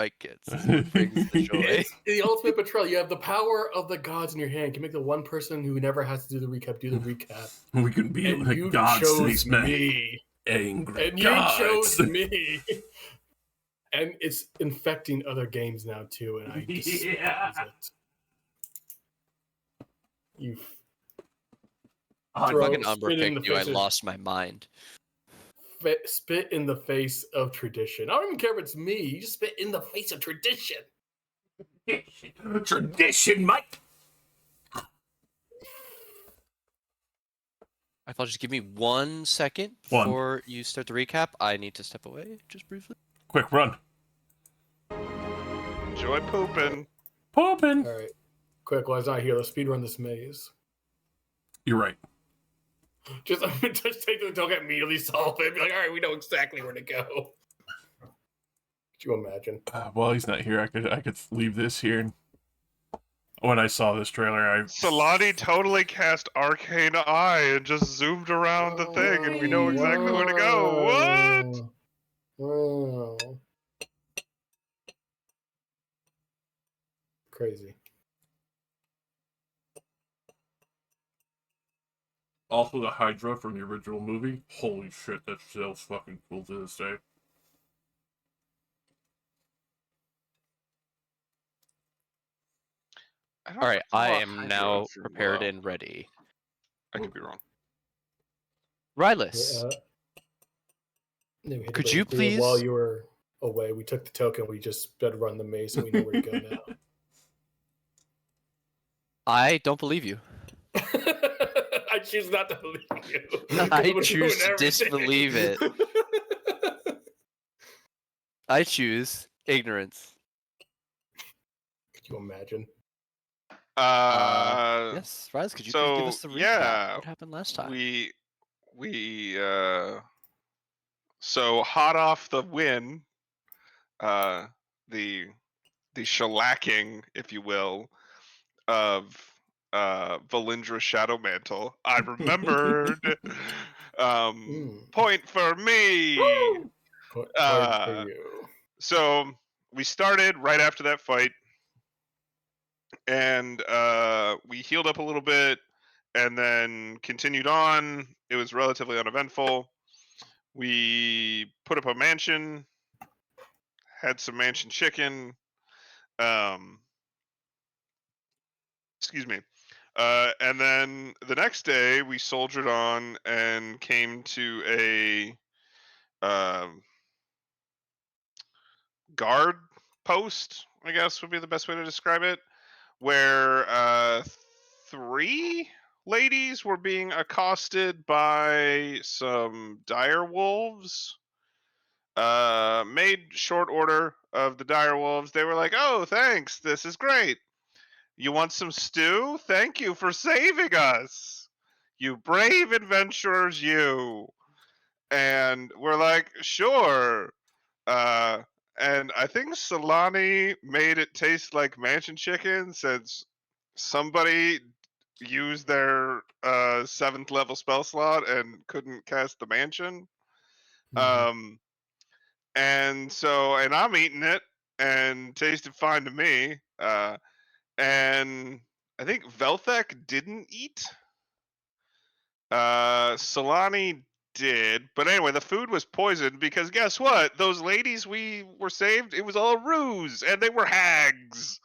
Like it's what brings the joy. It's the ultimate betrayal. You have the power of the gods in your hand. You can make the one person who never has to do the recap do the recap. We can be And like you gods to these chose men. me. Angry And gods. you chose me. And it's infecting other games now too, and I despise it. You Fucking Umbra spit in the picked you. I face of- lost my mind. spit in the face of tradition. I don't even care if it's me. You just spit in the face of tradition. Tradition, Mike. I thought just give me 1 second before you start the recap. I need to step away just briefly. Quick run. Enjoy pooping. Pooping. All right. Quick, while he's not here, let's speedrun this maze. You're right. Just take the token, immediately solve it. Be like, all right, we know exactly where to go. Could you imagine? Well, he's not here. I could leave this here. When I saw this trailer, Solani totally cast Arcane Eye and just zoomed around the thing, and we know exactly where to go. What? Wow. Crazy. Also, the Hydra from the original movie. Holy shit, that's still fucking cool to this day. All right, I am now prepared and ready. I could be wrong. Rylus, could you please? While you were away, we took the token. We just sped run the maze, so we know where to go now. I don't believe you. I choose not to believe you. I choose to disbelieve it. I choose ignorance. Could you imagine? Yes, Rise, could you please give us the recap? Yeah, what happened last time? So hot off the win, the shellacking, if you will, of Valindra Shadowmantle. I remembered. Point for me. Point for you. So we started right after that fight, and we healed up a little bit, and then continued on. It was relatively uneventful. We put up a mansion, had some mansion chicken. Excuse me. And then the next day, we soldiered on and came to a guard post, I guess would be the best way to describe it, where 3 ladies were being accosted by some dire wolves. Made short order of the dire wolves. They were like, "Oh, thanks. This is great. You want some stew? Thank you for saving us. You brave adventurers, you." And we're like, "Sure." And I think Solani made it taste like mansion chicken since somebody used their 7th level spell slot and couldn't cast the mansion. And so, and I'm eating it and tasted fine to me. And I think Velthek didn't eat. Solani did. But anyway, the food was poisoned because guess what? Those ladies we were saved, it was all a ruse, and they were hags.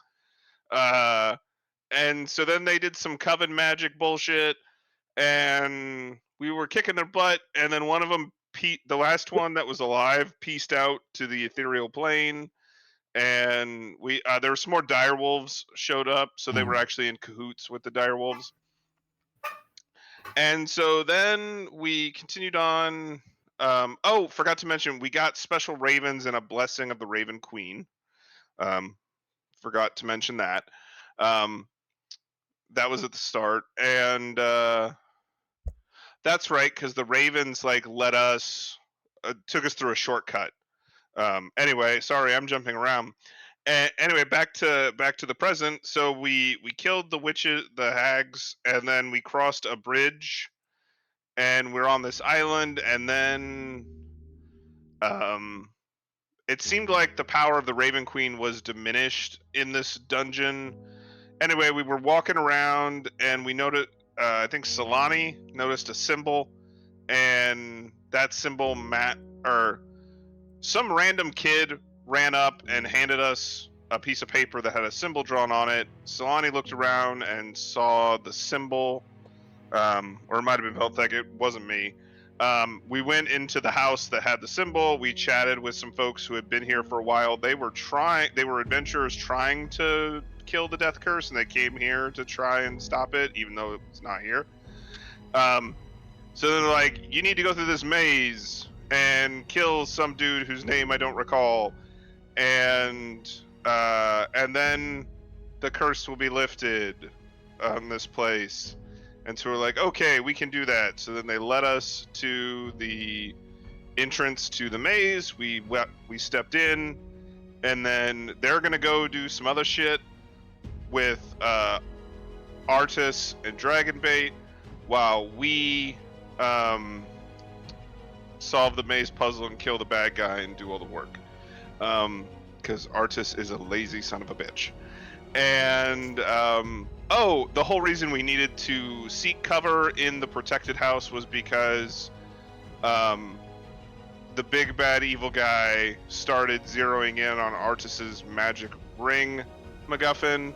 And so then they did some coven magic bullshit, and we were kicking their butt, and then one of them, the last one that was alive, pieced out to the ethereal plane, and we there were some more dire wolves showed up, so they were actually in cahoots with the dire wolves. And so then we continued on. Oh, forgot to mention, we got special ravens and a blessing of the Raven Queen. Forgot to mention that. That was at the start, and that's right, because the ravens like let us took us through a shortcut. Anyway, sorry, I'm jumping around. Anyway, back to the present. So we killed the witches, the hags, and then we crossed a bridge, and we're on this island, and then it seemed like the power of the Raven Queen was diminished in this dungeon. Anyway, we were walking around and we noticed, I think Solani noticed a symbol, and that symbol, or some random kid ran up and handed us a piece of paper that had a symbol drawn on it. Solani looked around and saw the symbol, or it might have been Veltek, it wasn't me. We went into the house that had the symbol. We chatted with some folks who had been here for a while. They were adventurers trying to kill the death curse, and they came here to try and stop it, even though it's not here. So they're like, you need to go through this maze and kill some dude whose name I don't recall, and then the curse will be lifted on this place. And so we're like, okay, we can do that. So then they led us to the entrance to the maze. We stepped in, and then they're gonna go do some other shit with Artis and Dragonbait, while we solve the maze puzzle and kill the bad guy and do all the work. Because Artis is a lazy son of a bitch. And the whole reason we needed to seek cover in the protected house was because the big bad evil guy started zeroing in on Artis's magic ring MacGuffin,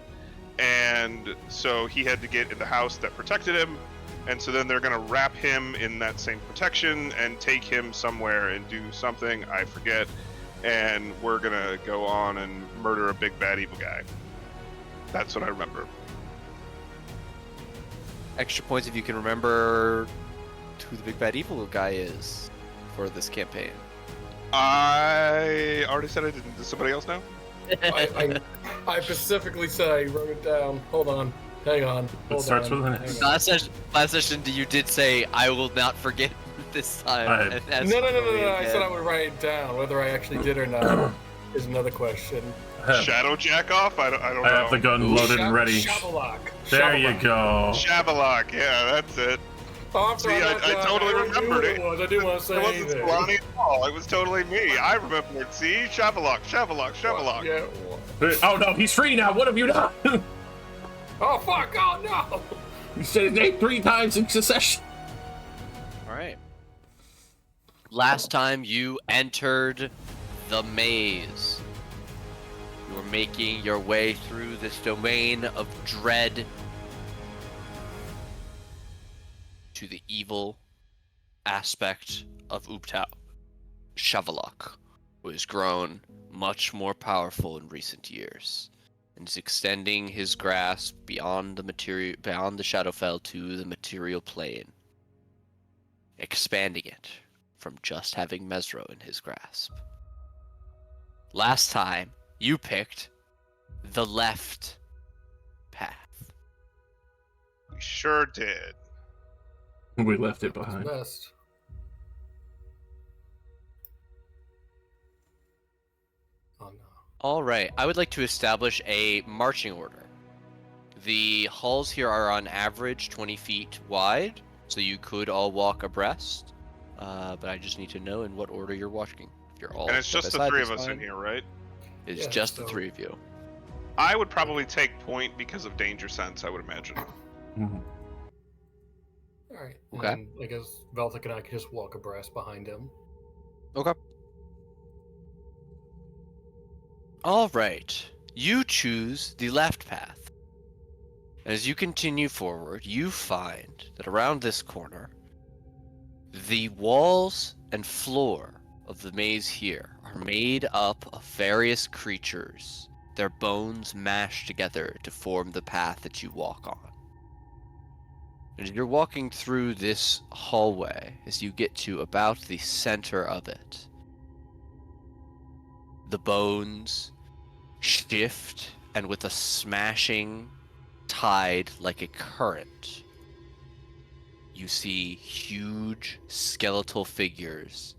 and so he had to get in the house that protected him, and so then they're going to wrap him in that same protection and take him somewhere and do something, I forget, and we're going to go on and murder a big bad evil guy. That's what I remember. Extra points if you can remember who the big bad evil guy is for this campaign. I already said I didn't. Does somebody else know? I specifically said I wrote it down. Hold on. Hang on. It starts with an S. Last session, you did say, I will not forget this time. No. I said I would write it down. Whether I actually did or not is another question. Shadow jack off? I don't know. I have the gun loaded and ready. Shabalak. There you go. Shabalak, yeah, that's it. Oh, I'm See, sorry, I totally remembered it. I didn't want to say It wasn't anything. Solani at all. It was totally me. I remembered. See? Shabalak. Yeah. Oh no, he's free now. What have you done? Oh, fuck. Oh, no. You said his name 3 times in succession. Alright. Last time you entered the maze. You were making your way through this domain of dread to the evil aspect of Uptau. Shavalok, who has grown much more powerful in recent years, and is extending his grasp beyond the Shadowfell to the material plane, expanding it from just having Mesro in his grasp. Last time, you picked the left path. We sure did. We left it behind. Best. Oh, no. All right, I would like to establish a marching order. The halls here are on average 20 feet wide, so you could all walk abreast. But I just need to know in what order you're walking. If you're all And it's just the side by three side, of us that's in fine. here, right? It's Yeah, just the so- 3 of you. I would probably take point because of danger sense, I would imagine. Mhm. All right. Okay. And I guess Veltic and I can just walk abreast behind him. Okay. All right. You choose the left path. As you continue forward, you find that around this corner, the walls and floor of the maze here are made up of various creatures, their bones mashed together to form the path that you walk on. As you're walking through this hallway, as you get to about the center of it, the bones shift, and with a smashing tide like a current, you see huge skeletal figures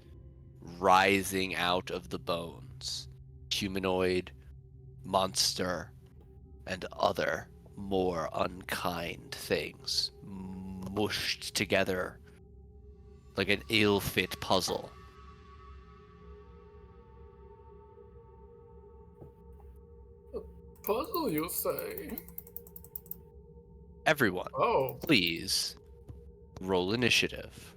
rising out of the bones. Humanoid, monster, and other more unkind things mushed together like an ill-fit puzzle. Puzzle, you say? Everyone, Oh. please roll initiative.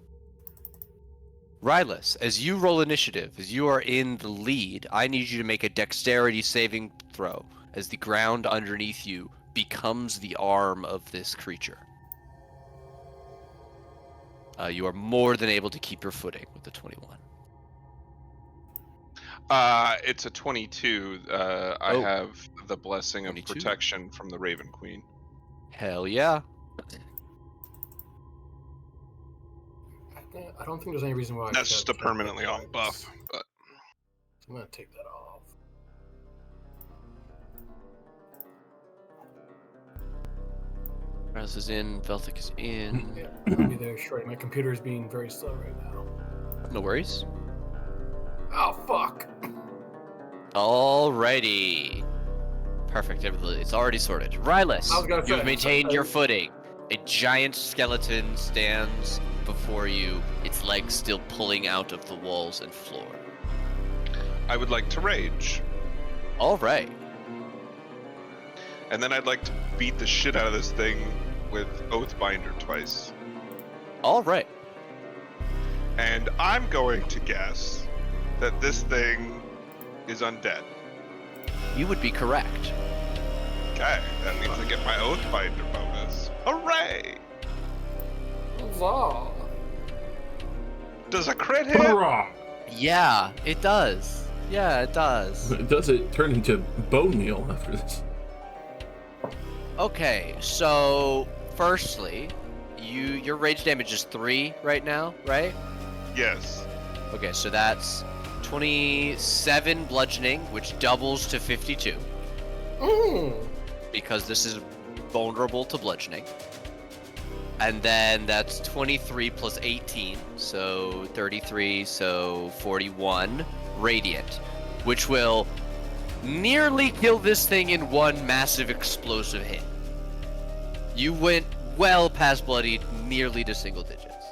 Rylus, as you roll initiative, as you are in the lead, I need you to make a dexterity saving throw as the ground underneath you becomes the arm of this creature. You are more than able to keep your footing with the 21. It's a 22. I Oh. have the blessing of 22. protection from the Raven Queen. Hell yeah. I don't think there's any reason why That's I just a permanently on buff, but I'm gonna take that off. Rylus is in, Velthic is in. Yeah, I'll be there shortly. My computer is being very slow right now. No worries. Oh, fuck! Alrighty. Perfect. It's already sorted. Rylus, I was gonna you've say, maintained so- your footing. A giant skeleton stands before you, its legs still pulling out of the walls and floor. I would like to rage. Alright. And then I'd like to beat the shit out of this thing with Oathbinder twice. Alright. And I'm going to guess that this thing is undead. You would be correct. Okay, that means I get my Oathbinder bonus. Hooray! Huzzah! Does a crit hit? Hurrah! Yeah, it does. Yeah, it does. Does it turn into bone meal after this? Okay, so firstly, your rage damage is 3 right now, right? Yes. Okay, so that's 27 bludgeoning, which doubles to 52 because this is vulnerable to bludgeoning. And then that's 23 plus 18, so 33, so 41 radiant, which will nearly kill this thing in one massive explosive hit. You went well past bloodied, nearly to single digits.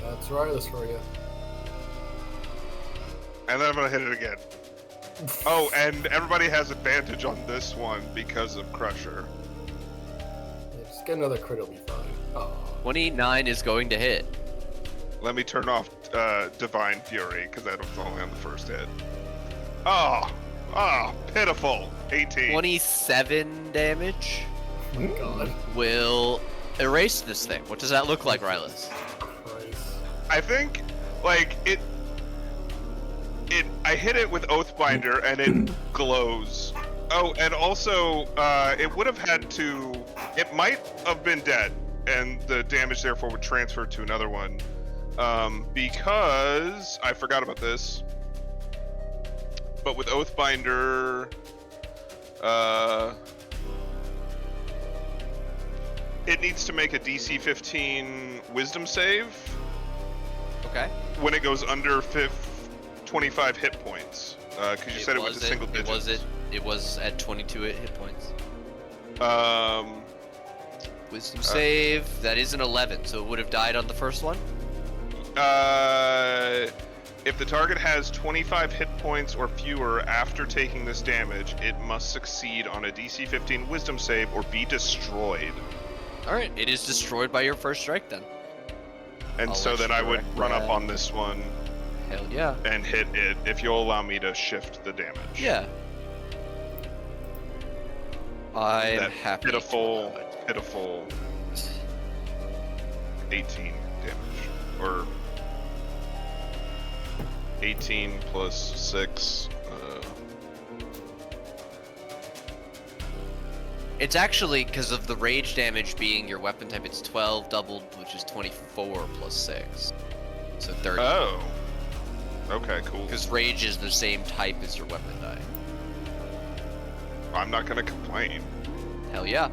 That's Rylus for you. And then I'm gonna hit it again. Oh, and everybody has advantage on this one because of Crusher. Yeah, just get another crit, it'll be fine. Oh. 29 is going to hit. Let me turn off Divine Fury, because that was only on the first hit. Oh, pitiful. 18. 27 damage Oh my god. will erase this thing. What does that look like, Rylus? Christ. I think, like, I hit it with Oathbinder, and it glows. Oh, and also, it would have had to... It might have been dead, and the damage therefore would transfer to another one. Because... I forgot about this. But with Oathbinder... it needs to make a DC 15 Wisdom save Okay. when it goes under 25 hit points. Because you said it went to single digits. It was at 22 hit points. Um, Wisdom save, that is an 11, so it would have died on the first one? if the target has 25 hit points or fewer after taking this damage, it must succeed on a DC 15 Wisdom save or be destroyed. Alright, it is destroyed by your first strike then. And I'll so let then you I would direct run up that. on this one Hell yeah. and hit it if you'll allow me to shift the damage. Yeah. I'm That happy pitiful, to allow it. pitiful 18 damage. Or 18 plus 6. It's actually, because of the rage damage being your weapon type, it's 12 doubled, which is 24 plus 6. So 30. Oh. Okay, cool. Because rage is the same type as your weapon die. I'm not gonna complain. Hell yeah.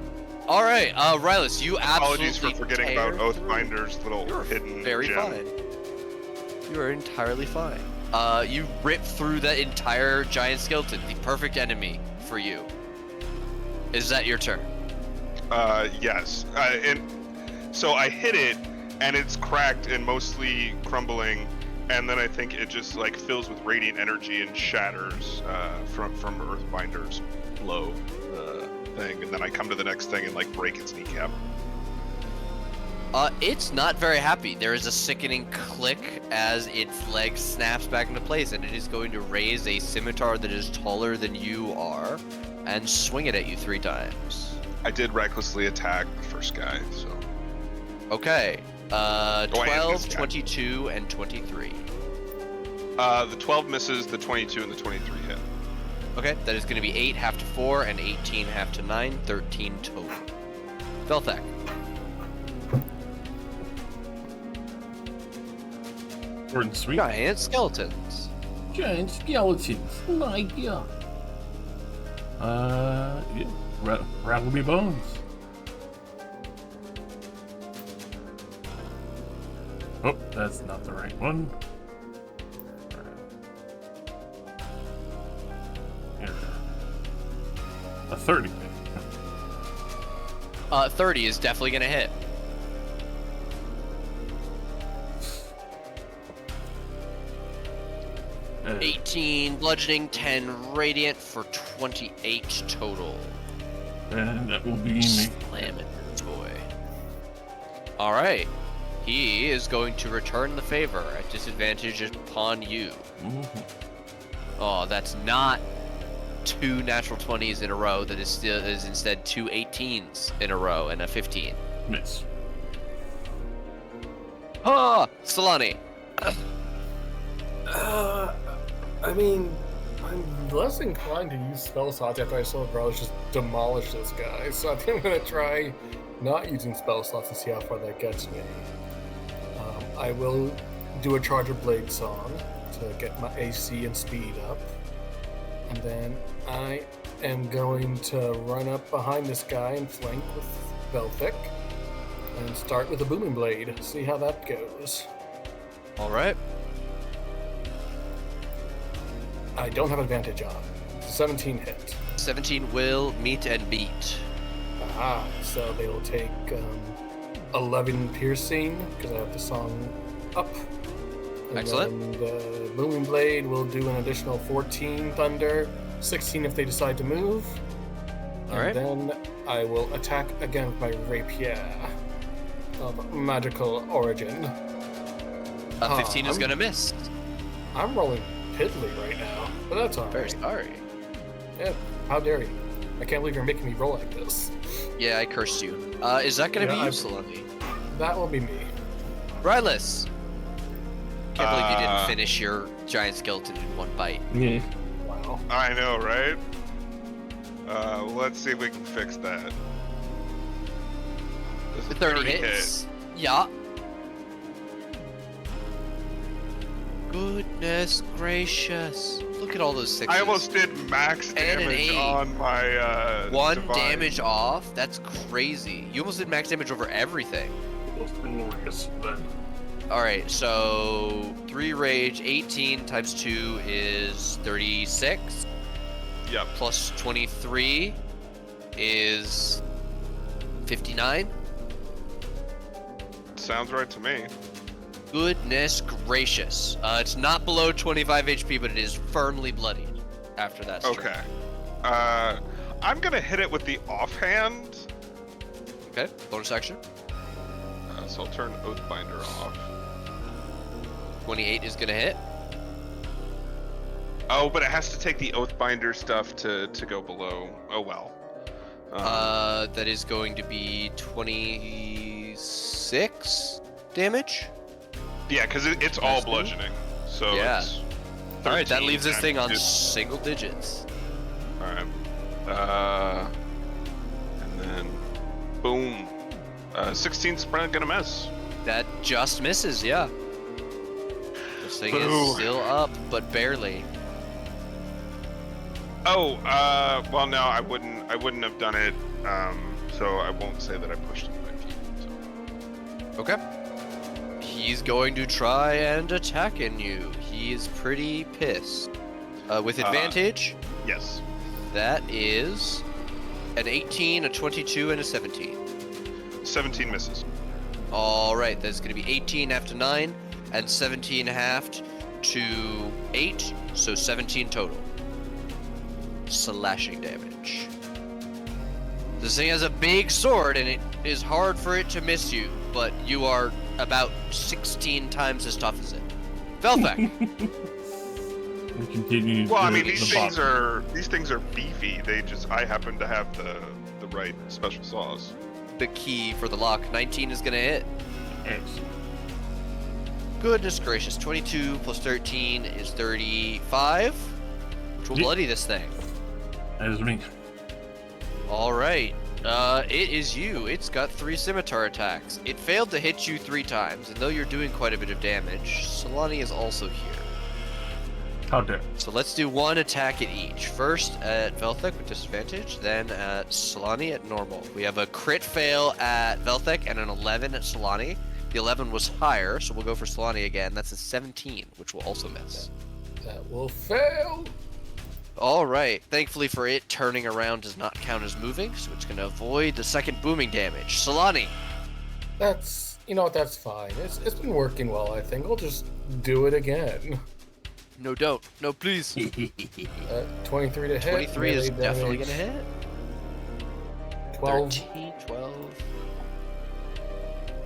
Alright, Rylus, you absolutely Apologies for forgetting tear about through. Oathbinder's little You're hidden very gem. fine. You are entirely fine. You rip through that entire giant skeleton, the perfect enemy for you. Is that your turn? Yes. And so I hit it, and it's cracked and mostly crumbling, and then I think it just like fills with radiant energy and shatters from Earthbinder's blow the thing, and then I come to the next thing and like break its kneecap. It's not very happy. There is a sickening click as its leg snaps back into place, and it is going to raise a scimitar that is taller than you are and swing it at you 3 times. I did recklessly attack the first guy, so. Okay. and 12, this guy. 22, and 23. The 12 misses, the 22 and the 23 hit. Okay, that is going to be 8 half to 4 and 18 half to 9, 13 total. Velthak. Short and sweet. Giant skeletons. Giant skeletons. My god. Yeah. Rattle me bones. Oh, that's not the right one. Here. A 30. 30 is definitely going to hit. 18 bludgeoning, 10 radiant for 28 total. And that will be me. Slam it, boy. All right. He is going to return the favor at disadvantage upon you. Mhm. Oh, that's not 2 natural 20s in a row. That is instead 2 18s in a row and a 15. Miss. Ah, Solani. I mean, I'm less inclined to use spell slots after I saw Growlers just demolish this guy, so I think I'm gonna try not using spell slots and see how far that gets me. I will do a Charger Blade Song to get my AC and speed up, and then I am going to run up behind this guy and flank with Velthik, and start with a Booming Blade, see how that goes. All right. I don't have advantage on. It's a 17 hit. 17 will meet and beat. Aha, so they will take 11 piercing, because I have the song up. And Excellent. then the Booming Blade will do an additional 14 thunder, 16 if they decide to move. All right. And then I will attack again with my rapier of magical origin. 15 is I'm- going to miss. I'm rolling piddly right now, but that's alright. Very sorry. Yeah, how dare you? I can't believe you're making me roll like this. Yeah, I cursed you. Is that going to Yeah, be you, I've- Solani? That will be me. Rylus. Can't believe you didn't finish your giant skeleton in one bite. Yeah. Wow. I know, right? Let's see if we can fix that. This is The 30 hit. hits. Yeah. Goodness gracious. Look at all those sixes. I almost did max And an damage 8. on my 1 divine. damage off? That's crazy. You almost did max damage over everything. Most glorious then. Alright, so 3 rage, 18 times 2 is 36. Yep. Plus 23 is 59. Sounds right to me. Goodness gracious. It's not below 25 HP, but it is firmly bloodied after that strike. Okay. I'm gonna hit it with the offhand. Okay, bonus action. So I'll turn Oathbinder off. 28 is going to hit. Oh, but it has to take the Oathbinder stuff to go below. Oh well. That is going to be 26 damage. Yeah, because it's all Nice, dude. bludgeoning. So Yeah. it's All right, that 13 leaves this times thing on two. single digits. All right. And then boom. 16 sprint gonna miss. That just misses, yeah. This thing Boo. is still up, but barely. Oh, well no, I wouldn't have done it. So I won't say that I pushed it 5 feet. So. Okay. He's going to try and attack in you. He is pretty pissed. With advantage, Yes. that is an 18, a 22, and a 17. 17 misses. All right, that's going to be 18 half to 9 and 17 half to 8, so 17 total. Slashing damage. damage. This thing has a big sword, and it is hard for it to miss you, but you are about 16 times as tough as it. Velthek. We continue. Well, I the- mean, the these things boss. are beefy. I happen to have the right special sauce. The key for the lock. 19 is gonna hit. Excellent. Goodness gracious. 22 plus 13 is 35, which will Yep. bloody this thing. That is me. All right. It is you. It's got 3 scimitar attacks. It failed to hit you 3 times, and though you're doing quite a bit of damage, Solani is also here. How dare. So let's do 1 attack at each. First at Velthek with disadvantage, then at Solani at normal. We have a crit fail at Velthek and an 11 at Solani. The 11 was higher, so we'll go for Solani again. That's a 17, which will also miss. That will fail. All right. Thankfully for it, turning around does not count as moving, so it's going to avoid the second booming damage. Solani. That's, you know what, that's fine. It's been working well, I think. I'll just do it again. No, don't. No, please. 23 to hit. 23 is melee definitely damage, going to hit. 12, 13, 12.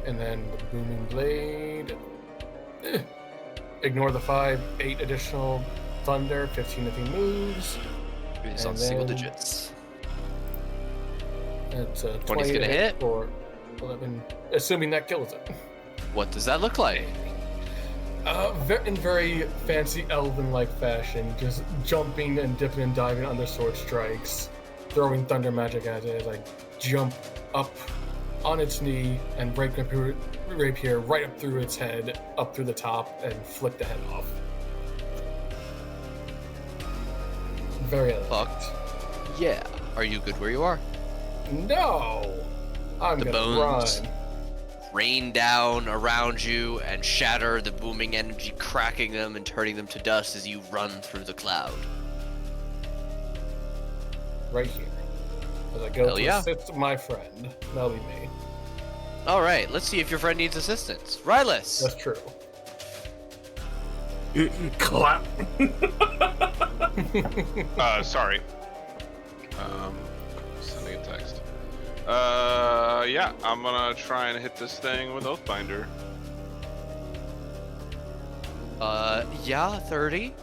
and then the booming blade. Ignore the 5, 8 additional thunder, 15 if he moves. It's And on single then- digits. It's 20's 20 gonna to hit. for 11, assuming that kills it. What does that look like? In very fancy elven-like fashion, just jumping and dipping and diving under sword strikes, throwing thunder magic at it as I jump up on its knee and break my rapier right up through its head, up through the top, and flick the head off. Very elegant. Fucked. Yeah. Are you good where you are? No! I'm The gonna bones. run. Rain down around you and shatter the booming energy, cracking them and turning them to dust as you run through the cloud. Right here. As I go Hell to yeah. assist my friend. That'll be me. All right, let's see if your friend needs assistance. Rylus. That's true. Clap. Sorry. Sending a text. Yeah, I'm gonna try and hit this thing with Oathbinder. Yeah, 30.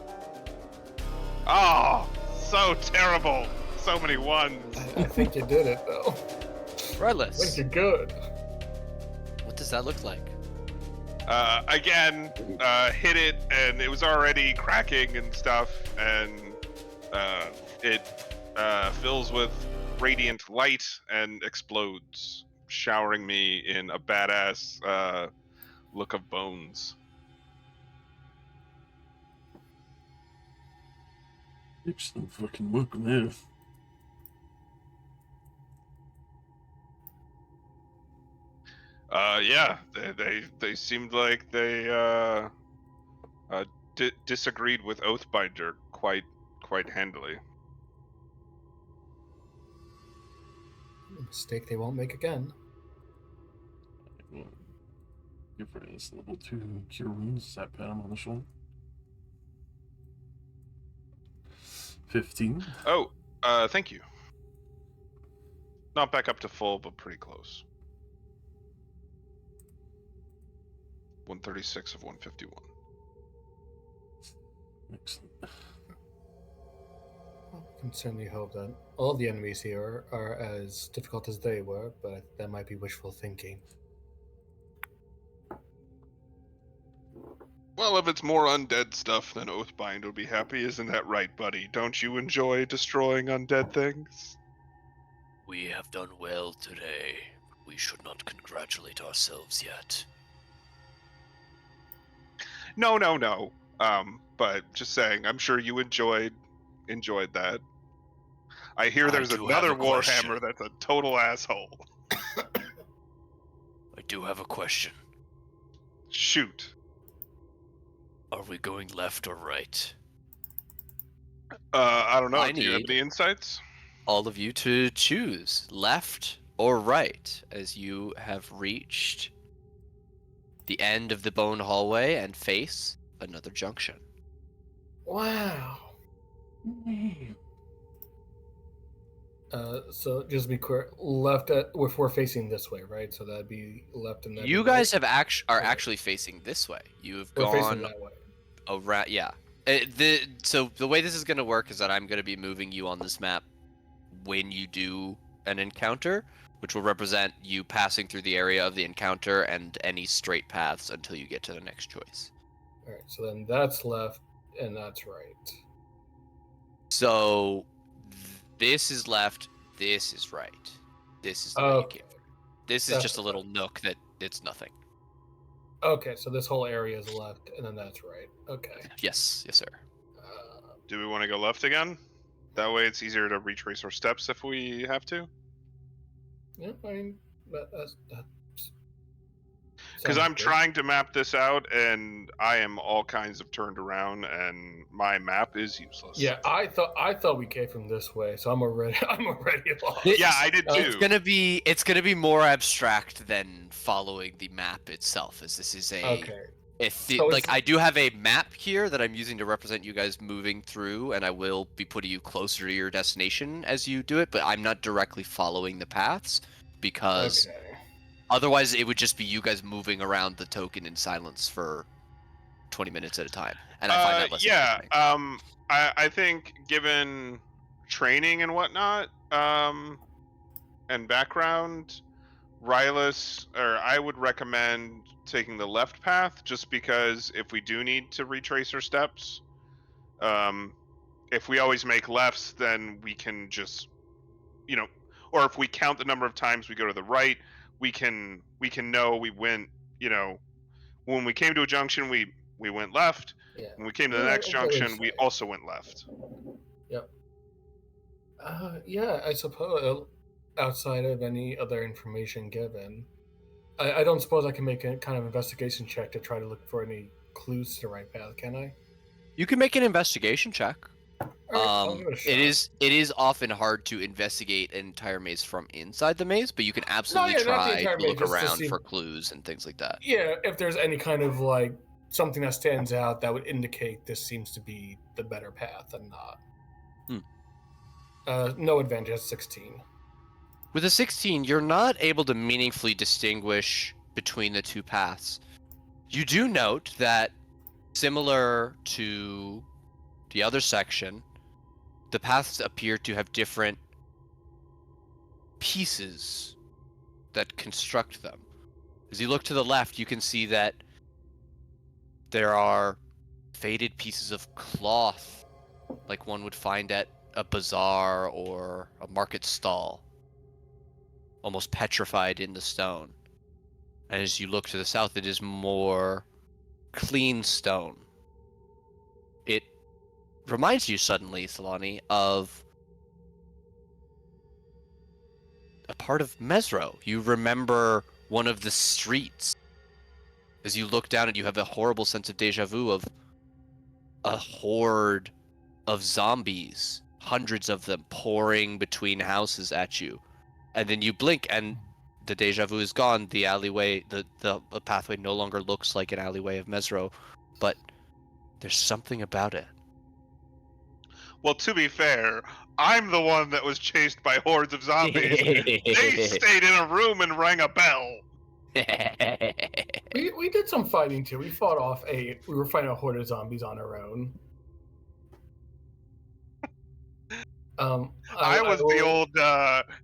Oh, so terrible. So many ones. I think you did it, though. I think Rylus. you're good. What does that look like? Again, hit it, and it was already cracking and stuff, and it fills with radiant light and explodes, showering me in a badass look of bones. Excellent fucking work there. Yeah, they seemed like they disagreed with Oathbinder quite handily. A mistake they won't make again. Well, give her this level 2 cure wounds. Does that pat him on the shoulder? 15. Oh, thank you. Not back up to full, but pretty close. 136 of 151. Excellent. Well, I can certainly hope that all the enemies here are as difficult as they were, but that might be wishful thinking. Well, if it's more undead stuff, then Oathbind will be happy. Isn't that right, buddy? Don't you enjoy destroying undead things? We have done well today. We should not congratulate ourselves yet. No. But just saying, I'm sure you enjoyed that. I hear I there's do another have a question. Warhammer that's a total asshole. I do have a question. Shoot. Are we going left or right? I don't know. I Do you have need- any insights? All of you to choose left or right as you have reached the end of the bone hallway and face another junction. Wow. So just to be clear, left if we're facing this way, right? So that'd be left and that'd be You right. guys are Okay. actually facing this way. You've We're facing gone that way. around. Yeah. So the way this is going to work is that I'm going to be moving you on this map when you do an encounter, which will represent you passing through the area of the encounter and any straight paths until you get to the next choice. All right. So then that's left and that's right. So this is left, this is right. This is the way you Okay. came from. This is just a little nook that it's nothing. Okay. So this whole area is left, and then that's right. Okay. Yes, yes, sir. Do we want to go left again? That way it's easier to retrace our steps if we have to. Yeah. I mean, that's Because sounds I'm good. trying to map this out, and I am all kinds of turned around, and my map is useless. Yeah, I thought we came from this way, so I'm already lost. Yeah, I did too. It's gonna be more abstract than following the map itself, as this is Okay. I do have a map here that I'm using to represent you guys moving through, and I will be putting you closer to your destination as you do it, but I'm not directly following the paths because Okay. otherwise it would just be you guys moving around the token in silence for 20 minutes at a time, and I find that less interesting. I think given training and whatnot, and background, I would recommend taking the left path, just because if we do need to retrace our steps, if we always make lefts, then we can just, or if we count the number of times we go to the right, we can know we went, when we came to a junction, we went left. Yeah. When we came to the Yeah, next I get what you're junction, we saying. also went left. Yep. Yeah, I suppose outside of any other information given, I don't suppose I can make a kind of investigation check to try to look for any clues to the right path, can I? You can make an investigation check. All right, I'll give it a shot. It is often hard to investigate an entire maze from inside the maze, but you can absolutely not the try entire to maze, look just to around see- for clues and things like that. Yeah, if there's any kind of something that stands out that would indicate this seems to be the better path and not. No advantage, that's 16. With a 16, you're not able to meaningfully distinguish between the two paths. You do note that, similar to the other section, the paths appear to have different pieces that construct them. As you look to the left, you can see that there are faded pieces of cloth, like one would find at a bazaar or a market stall, almost petrified in the stone. And as you look to the south, it is more clean stone. It reminds you suddenly, Thelani, of a part of Mesro. You remember one of the streets. As you look down and you have a horrible sense of deja vu of a horde of zombies, hundreds of them pouring between houses at you. And then you blink and the deja vu is gone. The alleyway, the pathway no longer looks like an alleyway of Mesro, but there's something about it. Well, to be fair, I'm the one that was chased by hordes of zombies. They stayed in a room and rang a bell. We did some fighting too. We fought off we were fighting a horde of zombies on our own. I was the old,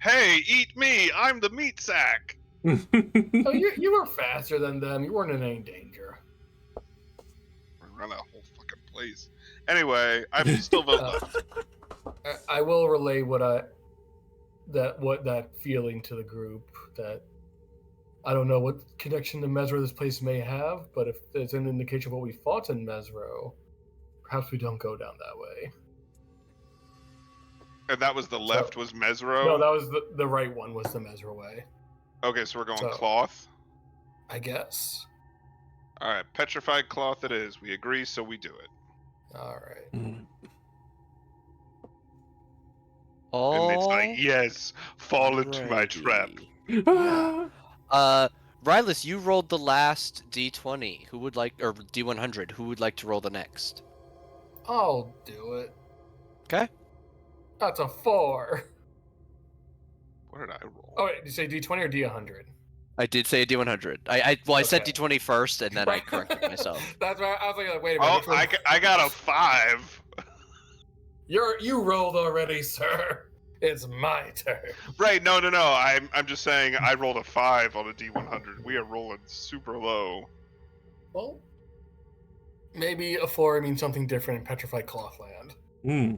hey, eat me, I'm the meat sack. Oh, you were faster than them. You weren't in any danger. Run a whole fucking place. Anyway, I'm still voting left. I will relay that feeling to the group, that I don't know what connection to Mesro this place may have, but if there's an indication of what we fought in Mesro, perhaps we don't go down that way. And that was the left, was Mesro? No, that was the right one, was the Mesro way. Okay, so we're going cloth? I guess. Alright, petrified cloth it is. We agree, so we do it. Alright. And it's like, yes, fall into my trap. Rylus, you rolled the last D20. Who would like, or D100? Who would like to roll the next? I'll do it. Okay. That's a 4. roll. Oh, wait, did you say D20 or D100? I did say a D100. I said Okay. D20 first, and then I corrected myself. That's right. I was like, wait a minute. Oh, Which one? I got a 5. You rolled already, sir. It's my turn. Right? No. I'm just saying I rolled a 5 on a D100. We are rolling super low. Well, maybe a 4 means something different in Petrified Clothland. Hmm.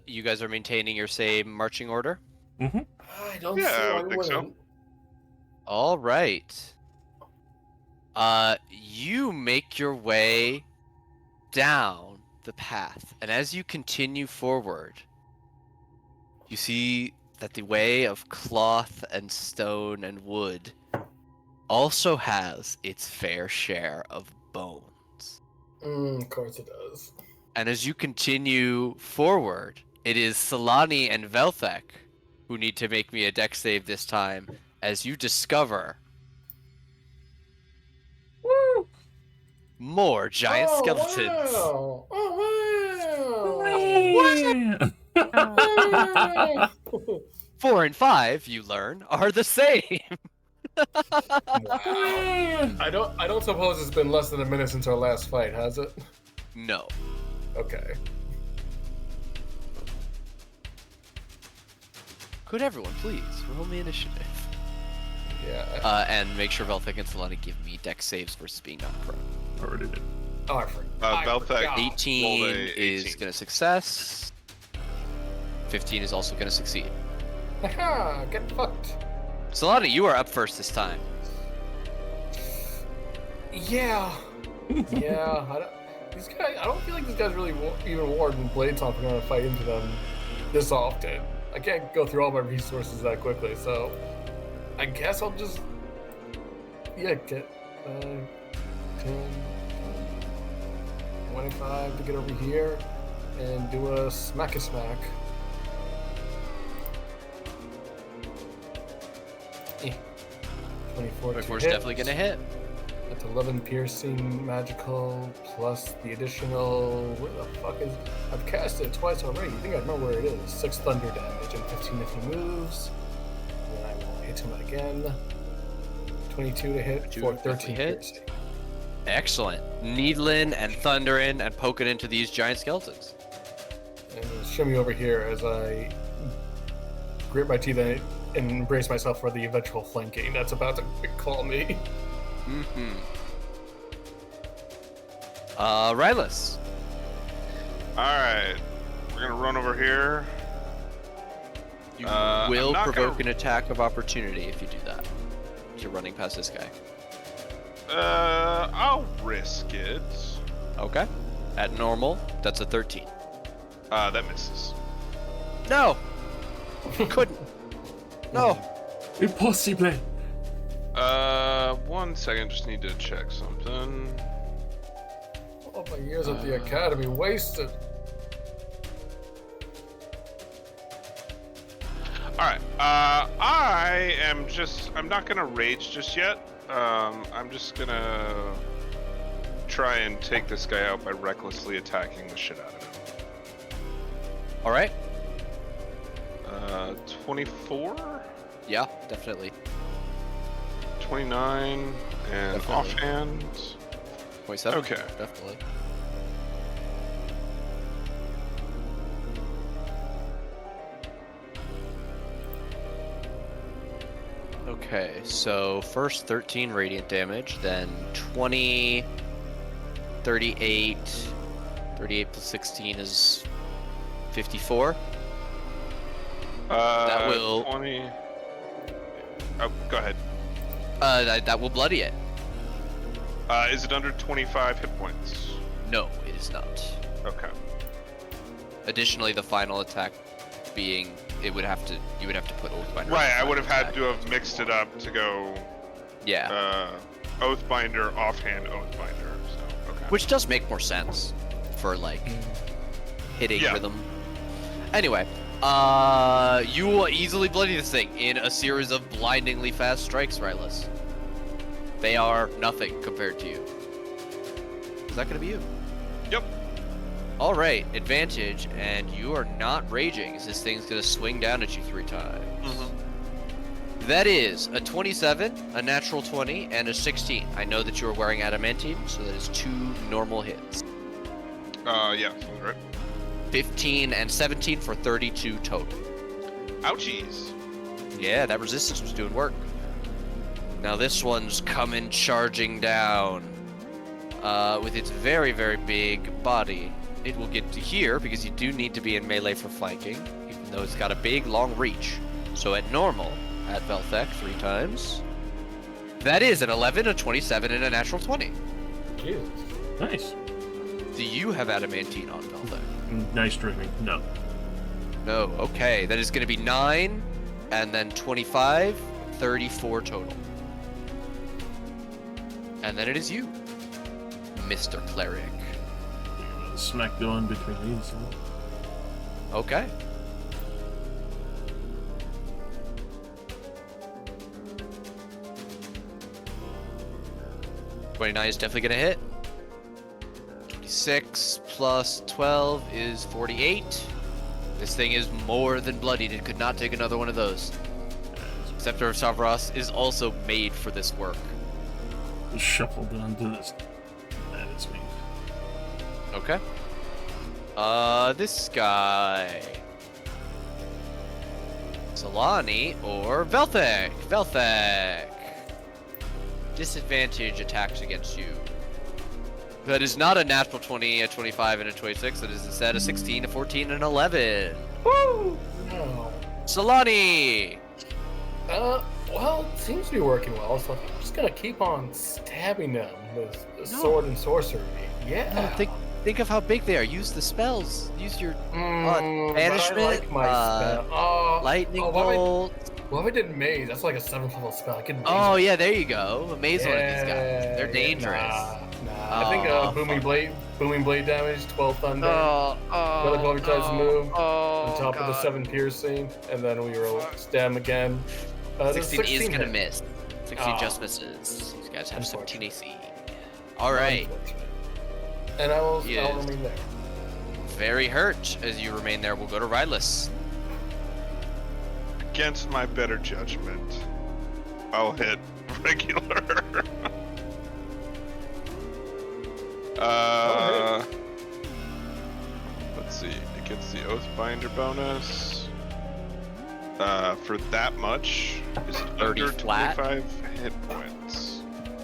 You guys are maintaining your same marching order? Mm-hmm. I don't Yeah, see I why would we think so. wouldn't. All right. You make your way down the path, and as you continue forward, you see that the way of cloth and stone and wood also has its fair share of bones. Of course it does. And as you continue forward, it is Solani and Velthek who need to make me a dex save this time, as you discover Woo! more giant skeletons. Wow. Oh, Yeah. wow. 4 and 5, you learn, are the same. Wow. I don't suppose it's been less than a minute since our last fight, has it? No. Okay. Could everyone please roll me initiative? Yeah. And make sure Velthek and Solani give me dex saves versus being not prone. Already did. Oh, I forgot. Velthek, 18 rolled a is 18. going to success. 15 is also going to succeed. Haha, get fucked. Solani, you are up first this time. Yeah. Yeah. I don't feel like these guys really even warred when Blades off are going to fight into them this often. I can't go through all my resources that quickly, so I guess I'll just get 10, 25 to get over here and do a smack-a-smack. 24 24 to is hit. definitely going to hit. That's 11 piercing magical plus the additional. Where the fuck is? I've cast it twice already. I think I remember where it is. 6 thunder damage and 15 if he moves. And then I will hit him again. 22 to hit for 13 hits. piercing. Excellent. Needling and thundering and poking into these giant skeletons. And then shimmy over here as I grit my teeth and embrace myself for the eventual flanking that's about to call me. Mm-hmm. Rylus. Alright. We're gonna run over here. You I'm will not provoke gonna- an attack of opportunity if you do that. If you're running past this guy. I'll risk it. Okay. At normal, that's a 13. That misses. No! Couldn't. No! Impossible. 1 second, just need to check something. All my years at the academy wasted. Alright, I'm not gonna rage just yet. I'm just gonna try and take this guy out by recklessly attacking the shit out of him. Alright. 24, Yeah, definitely. 29, and Definitely. offhand. 27. Okay. Definitely. Okay, so first 13 radiant damage, then 20, 38, 38 plus 16 is 54. That will- 20. Oh, go ahead. That will bloody it. Is it under 25 hit points? No, it is not. Okay. Additionally, the final attack being, you would have to put Oathbinder. Right, I as the would have final had to attack. have mixed it up to go Yeah, Oathbinder, offhand Oathbinder. So, okay. which does make more sense for like hitting Yeah. rhythm. Anyway, you will easily bloody this thing in a series of blindingly fast strikes, Rylus. They are nothing compared to you. Is that gonna be you? Yep. All right, advantage, and you are not raging, as this thing's gonna swing down at you 3 times. That is a 27, a natural 20, and a 16. I know that you are wearing adamantine, so that is 2 normal hits. Yeah, sounds right. 15 and 17 for 32 total. Ouchies. Yeah, that resistance was doing work. Now this one's coming charging down. With its very, very big body. It will get to here, because you do need to be in melee for flanking, even though it's got a big, long reach. So at normal, at Velthek 3 times. That is an 11, a 27, and a natural 20. Jesus. Nice. Do you have adamantine on Velthek? Nice dreaming. No. No, okay. That is going to be 9, and then 25, 34 total. And then it is you, Mr. Cleric. Smack going between these. Okay. $29 is definitely gonna hit. 26 plus 12 is 48. This thing is more than bloodied. It could not take another one of those. Scepter of Savras is also made for this work. Shuffled onto this. That is me. Okay. This guy. Solani or Velthek. Velthek. Disadvantage attacks against you. That is not a natural 20, a 25, and a 26. That is instead a 16, a 14, and an 11. Woo! No. Solani! Well, it seems to be working well, so I'm just gonna keep on stabbing them with sword and sorcery. Yeah. No, think of how big they are. Use the spells. Use your But I banishment, like my spell. lightning what bolt. What if I did maze? That's like a 7th level spell. I could maze. Oh yeah, there you go. Amaze one of these guys. They're Yeah, dangerous. Nah. I think booming blade damage, 12 thunder. Another 12 times the move. On top of the 7 piercing, and then we roll stem again. 16 is gonna hit. miss. 16 just misses. These guys have 17 AC. All right. And I'll Yes. remain there. Very hurt as you remain there. We'll go to Rylus. Against my better judgment, I'll hit regular. Let's see. It gets the Oathbinder bonus. For that much, is it 30 under flat? 25 hit points?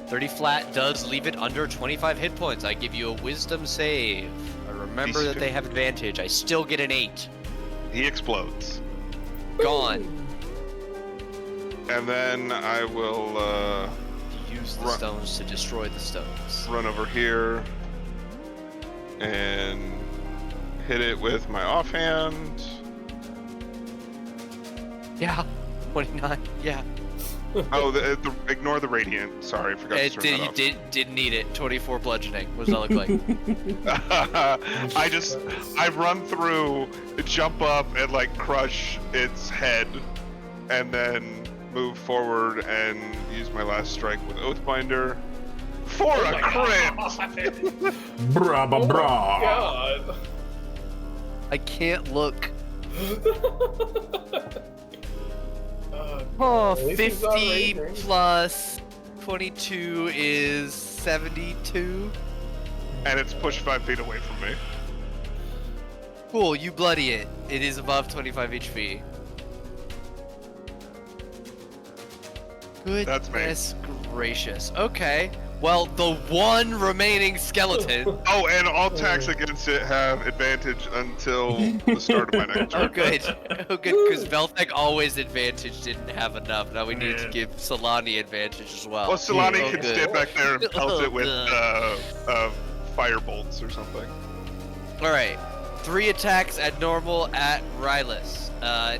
30 flat does leave it under 25 hit points. I give you a wisdom save. I remember that they have advantage. I still get an 8. He explodes. Gone. And then I will Use the stones to destroy the stones. run over here and hit it with my offhand. Yeah. 29. Yeah. Oh, ignore the radiant. Sorry, I forgot to turn You that didn't need it. 24 bludgeoning. What does that look like? off. I run through, jump up, and like crush its head, and then move forward and use my last strike with Oathbinder for a crit. Bra ba bra. God. I can't look. Oh, At least he's not 50 raging. plus 22 is 72. And it's pushed 5 feet away from me. Cool, you bloody it. It is above 25 HP. That's me. Goodness gracious. Okay. Well, the one remaining skeleton. Oh, and all attacks against it have advantage until the start of my next turn. Oh, good. Oh, good, because Velthek always advantage didn't have enough. Now we need to give Solani advantage as well. Well, Solani Oh, can good. stand back there and pelt it with Oh, fire bolts or something. Alright. 3 attacks at normal at Rylus.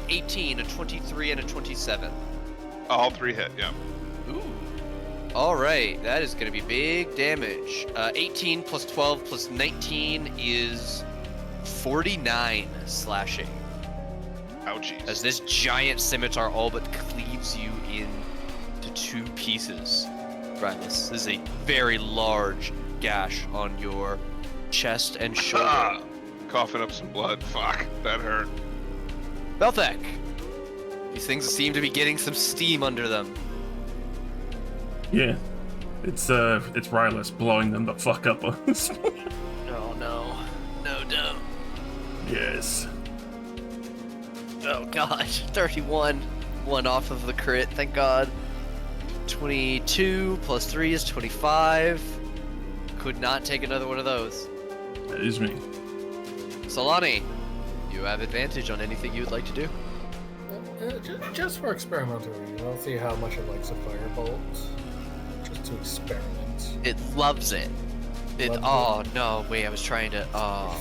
18, a 23, and a 27. All 3 hit, yeah. Ooh. Alright, that is going to be big damage. 18 plus 12 plus 19 is 49 slashing. Ouchies. As this giant scimitar all but cleaves you into 2 pieces. Rylus, this is a very large gash on your chest and shoulder. coughing up some blood. Fuck, that hurt. Belthek! These things seem to be getting some steam under them. Yeah. It's Rylus blowing them the fuck up on this. Oh no. No, don't. Yes. Oh gosh. 31. One off of the crit, thank god. 22 plus 3 is 25. Could not take another one of those. That is me. Solani, you have advantage on anything you would like to do. Just for experimental reasons. I'll see how much it likes a firebolt. Just to experiment. It loves it. Oh no, wait, I was trying to.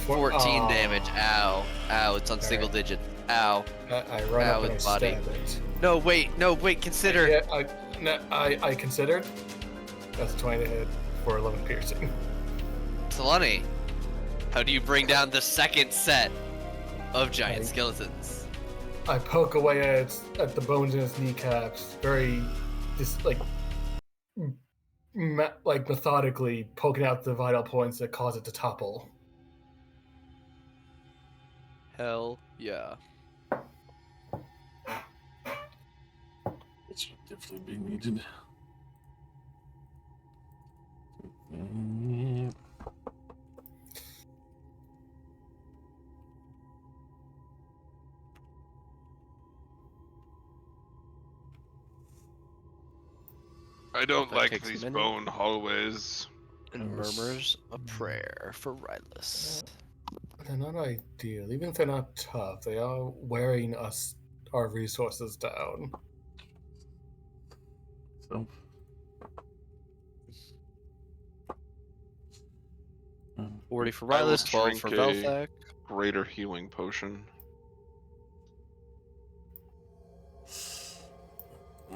14 damage. Ow. Ow, it's on single digits. Ow. I run Ow, up and I its body. stab it. No, wait, consider. Yeah, I considered. That's a 20 to hit for 11 piercing. Solani, how do you bring down the second set of giant Right. skeletons? I poke away at the bones in its kneecaps, very just like methodically poking out the vital points that cause it to topple. Hell yeah. It's definitely be needed. I don't That like takes a these minute. bone hallways. And murmurs a prayer for Rylus. They're not ideal. Even if they're not tough, they are wearing us our resources down. So. 40 for I will Rylus, 12 for drink a- Velthek. Greater healing potion.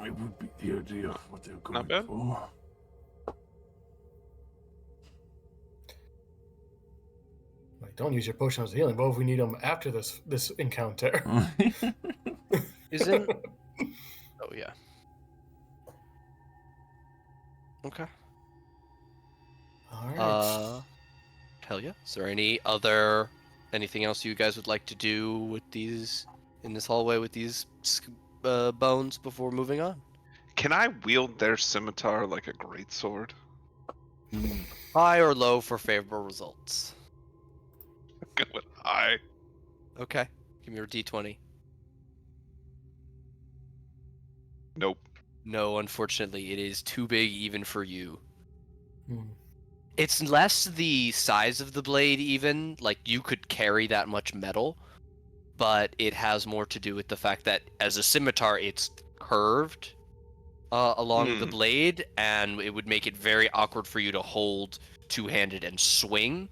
It would be the idea of what they're going Not bad. for. Like, don't use your potions of healing. What if we need them after this encounter? Isn't. Oh, yeah. Okay. All right. Hell yeah. Is there anything else you guys would like to do with these, in this hallway with these bones before moving on? Can I wield their scimitar like a greatsword? High or low for favorable results? Go with high. Okay. Give me your d20. Nope. No, unfortunately, it is too big even for you. Hmm. It's less the size of the blade even, like you could carry that much metal, but it has more to do with the fact that as a scimitar it's curved along the blade, and it would make it very awkward for you to hold two-handed and swing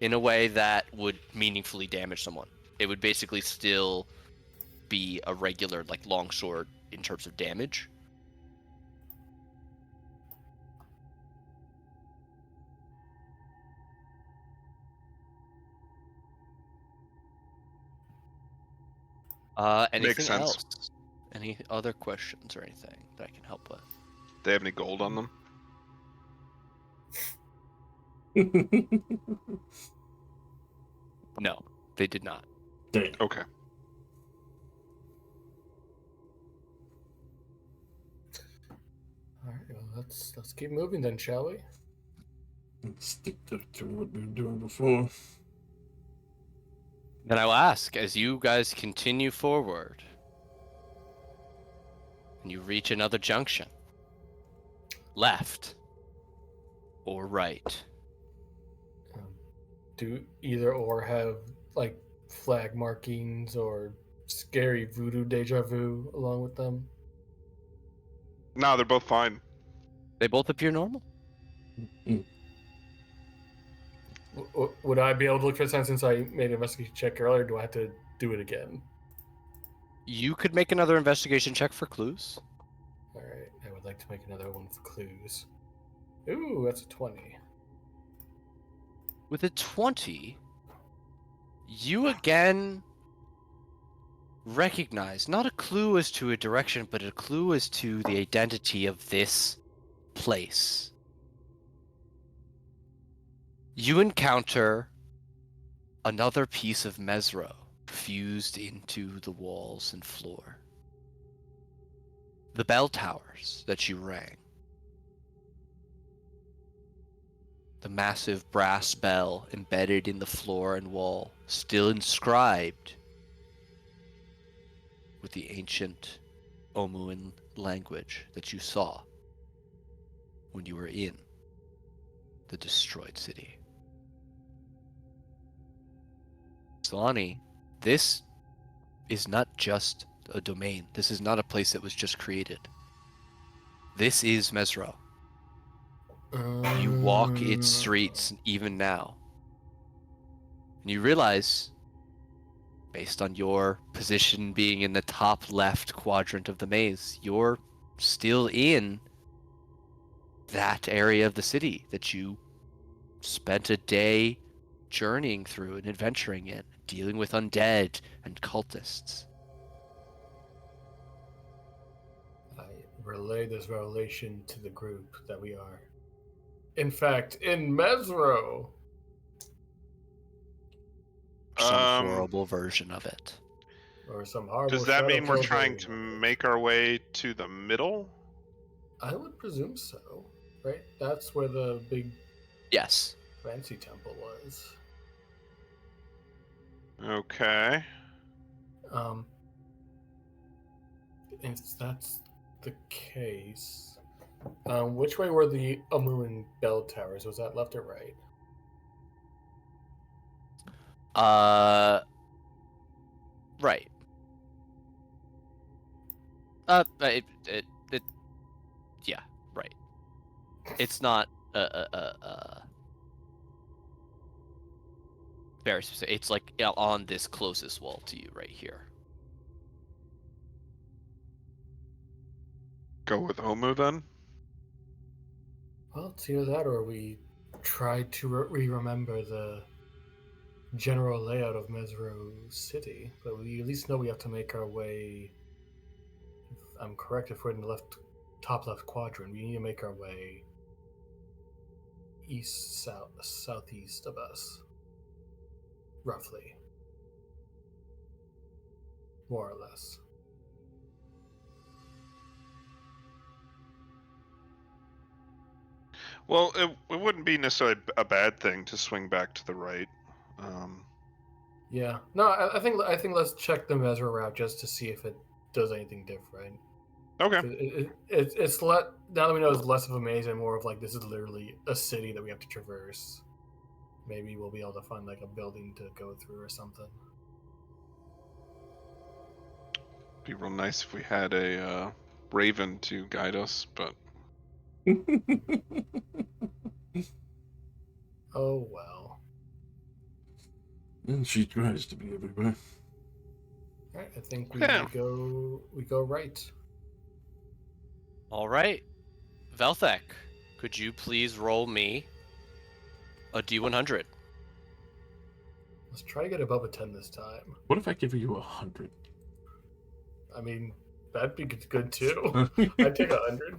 in a way that would meaningfully damage someone. It would basically still be a regular like longsword in terms of damage. Anything sense. else? Any other questions or anything that I can help with? They have any gold on them? No, they did not. Damn. Okay. All right. Well, let's keep moving then, shall we? Let's stick to what we were doing before. Then I will ask, as you guys continue forward, and you reach another junction, left or right? Do either or have like flag markings or scary voodoo deja vu along with them? No, they're both fine. They both appear normal. Would I be able to look for a sign since I made an investigation check earlier? Do I have to do it again? You could make another investigation check for clues. All right. I would like to make another one for clues. Ooh, that's a 20. With a 20, you again recognize not a clue as to a direction, but a clue as to the identity of this place. You encounter another piece of Mesro fused into the walls and floor. The bell towers that you rang. The massive brass bell embedded in the floor and wall, still inscribed with the ancient Omuan language that you saw when you were in the destroyed city. Solani, this is not just a domain. This is not a place that was just created. This is Mesro. You walk its streets even now. And you realize, based on your position being in the top left quadrant of the maze, you're still in that area of the city that you spent a day journeying through and adventuring in, dealing with undead and cultists. I relay this revelation to the group that we are, in fact, in Mesro. Some horrible version of it. Or some horrible. Does that mean we're shadow trying version to of it. make our way to the middle? I would presume so, right? That's where the big Yes. fancy temple was. Okay. If that's the case, which way were the Amuan bell towers? Was that left or right? Right. Yeah, right. It's not very specific. It's like on this closest wall to you right here. Go with Omu then? Well, it's either that or we tried to remember the general layout of Mesro City, but we at least know we have to make our way. If I'm correct, if we're in the top left quadrant, we need to make our way east, south, southeast of us, roughly, more or less. Well, it wouldn't be necessarily a bad thing to swing back to the right. Yeah, no, I think let's check the Mesro route just to see if it does anything different. Okay. It's now that we know it's less of a maze and more of like this is literally a city that we have to traverse. Maybe we'll be able to find like a building to go through or something. Be real nice if we had a raven to guide us, but Oh well. And she tries to be everywhere. All right, I think Yeah. we go right. All right. Velthek, could you please roll me a D100? Let's try to get above a 10 this time. What if I give you 100? I mean, that'd be good too. I'd take 100.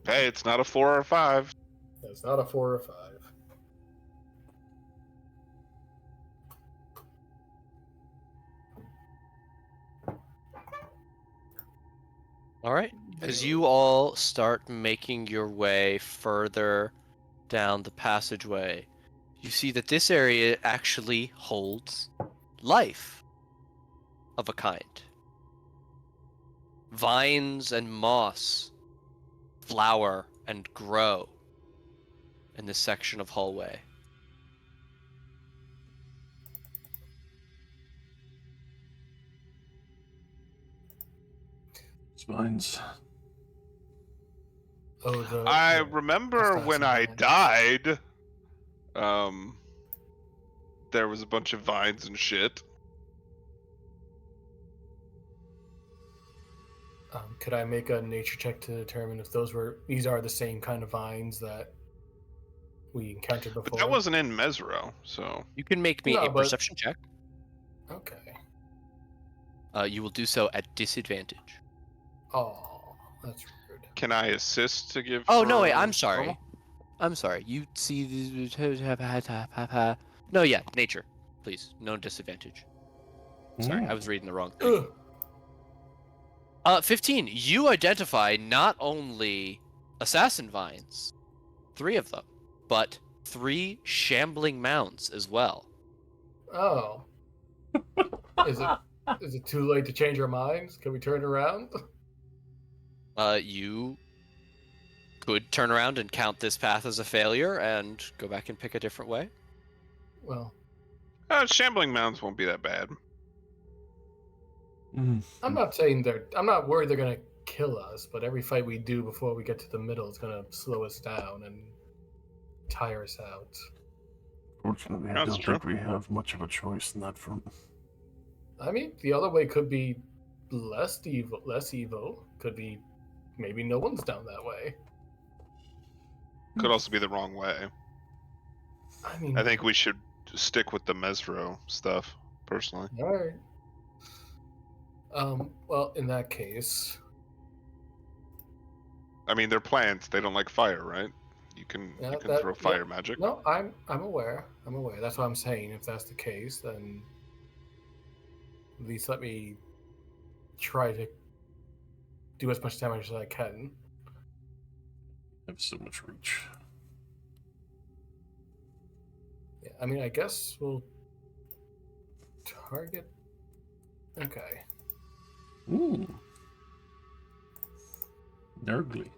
hey, it's not a 4 or a 5. It's not a 4 or 5. All right. As you all start making your way further down the passageway, you see that this area actually holds life of a kind. Vines and moss flower and grow in this section of hallway. Spines. Oh, I that's remember not when so I bad. died, there was a bunch of vines and shit. Could I make a nature check to determine if these are the same kind of vines that we encountered before? But that wasn't in Mesro, so You can make me No, a but- perception check. Okay. You will do so at disadvantage. Oh, that's rude. can I assist to give? Oh no, wait, for I'm sorry. normal? I'm sorry. You see the no, yeah, nature. please. No disadvantage. Sorry, I was reading the wrong thing. Ugh. 15. You identify not only assassin vines, 3 of them, but 3 shambling mounds as well. Oh. Is it too late to change our minds? Can we turn around? You could turn around and count this path as a failure and go back and pick a different way. Well, Shambling mounds won't be that bad. I'm not saying I'm not worried they're gonna kill us, but every fight we do before we get to the middle is gonna slow us down and tire us out. Fortunately, I That's don't true. think we have much of a choice in that front. I mean, the other way could be less evil. Less evil could be maybe no one's down that way. Could also be the wrong way. I mean, I think we should stick with the Mesro stuff, personally. all right. Well, in that case, I mean, they're plants. They don't like fire, right? You can Yeah, throw fire magic. no, I'm aware. I'm aware. That's what I'm saying. If that's the case, then at least let me try to do as much damage as I can. I have so much reach. Yeah, I mean, I guess we'll target. Okay. Ooh. Nurgly.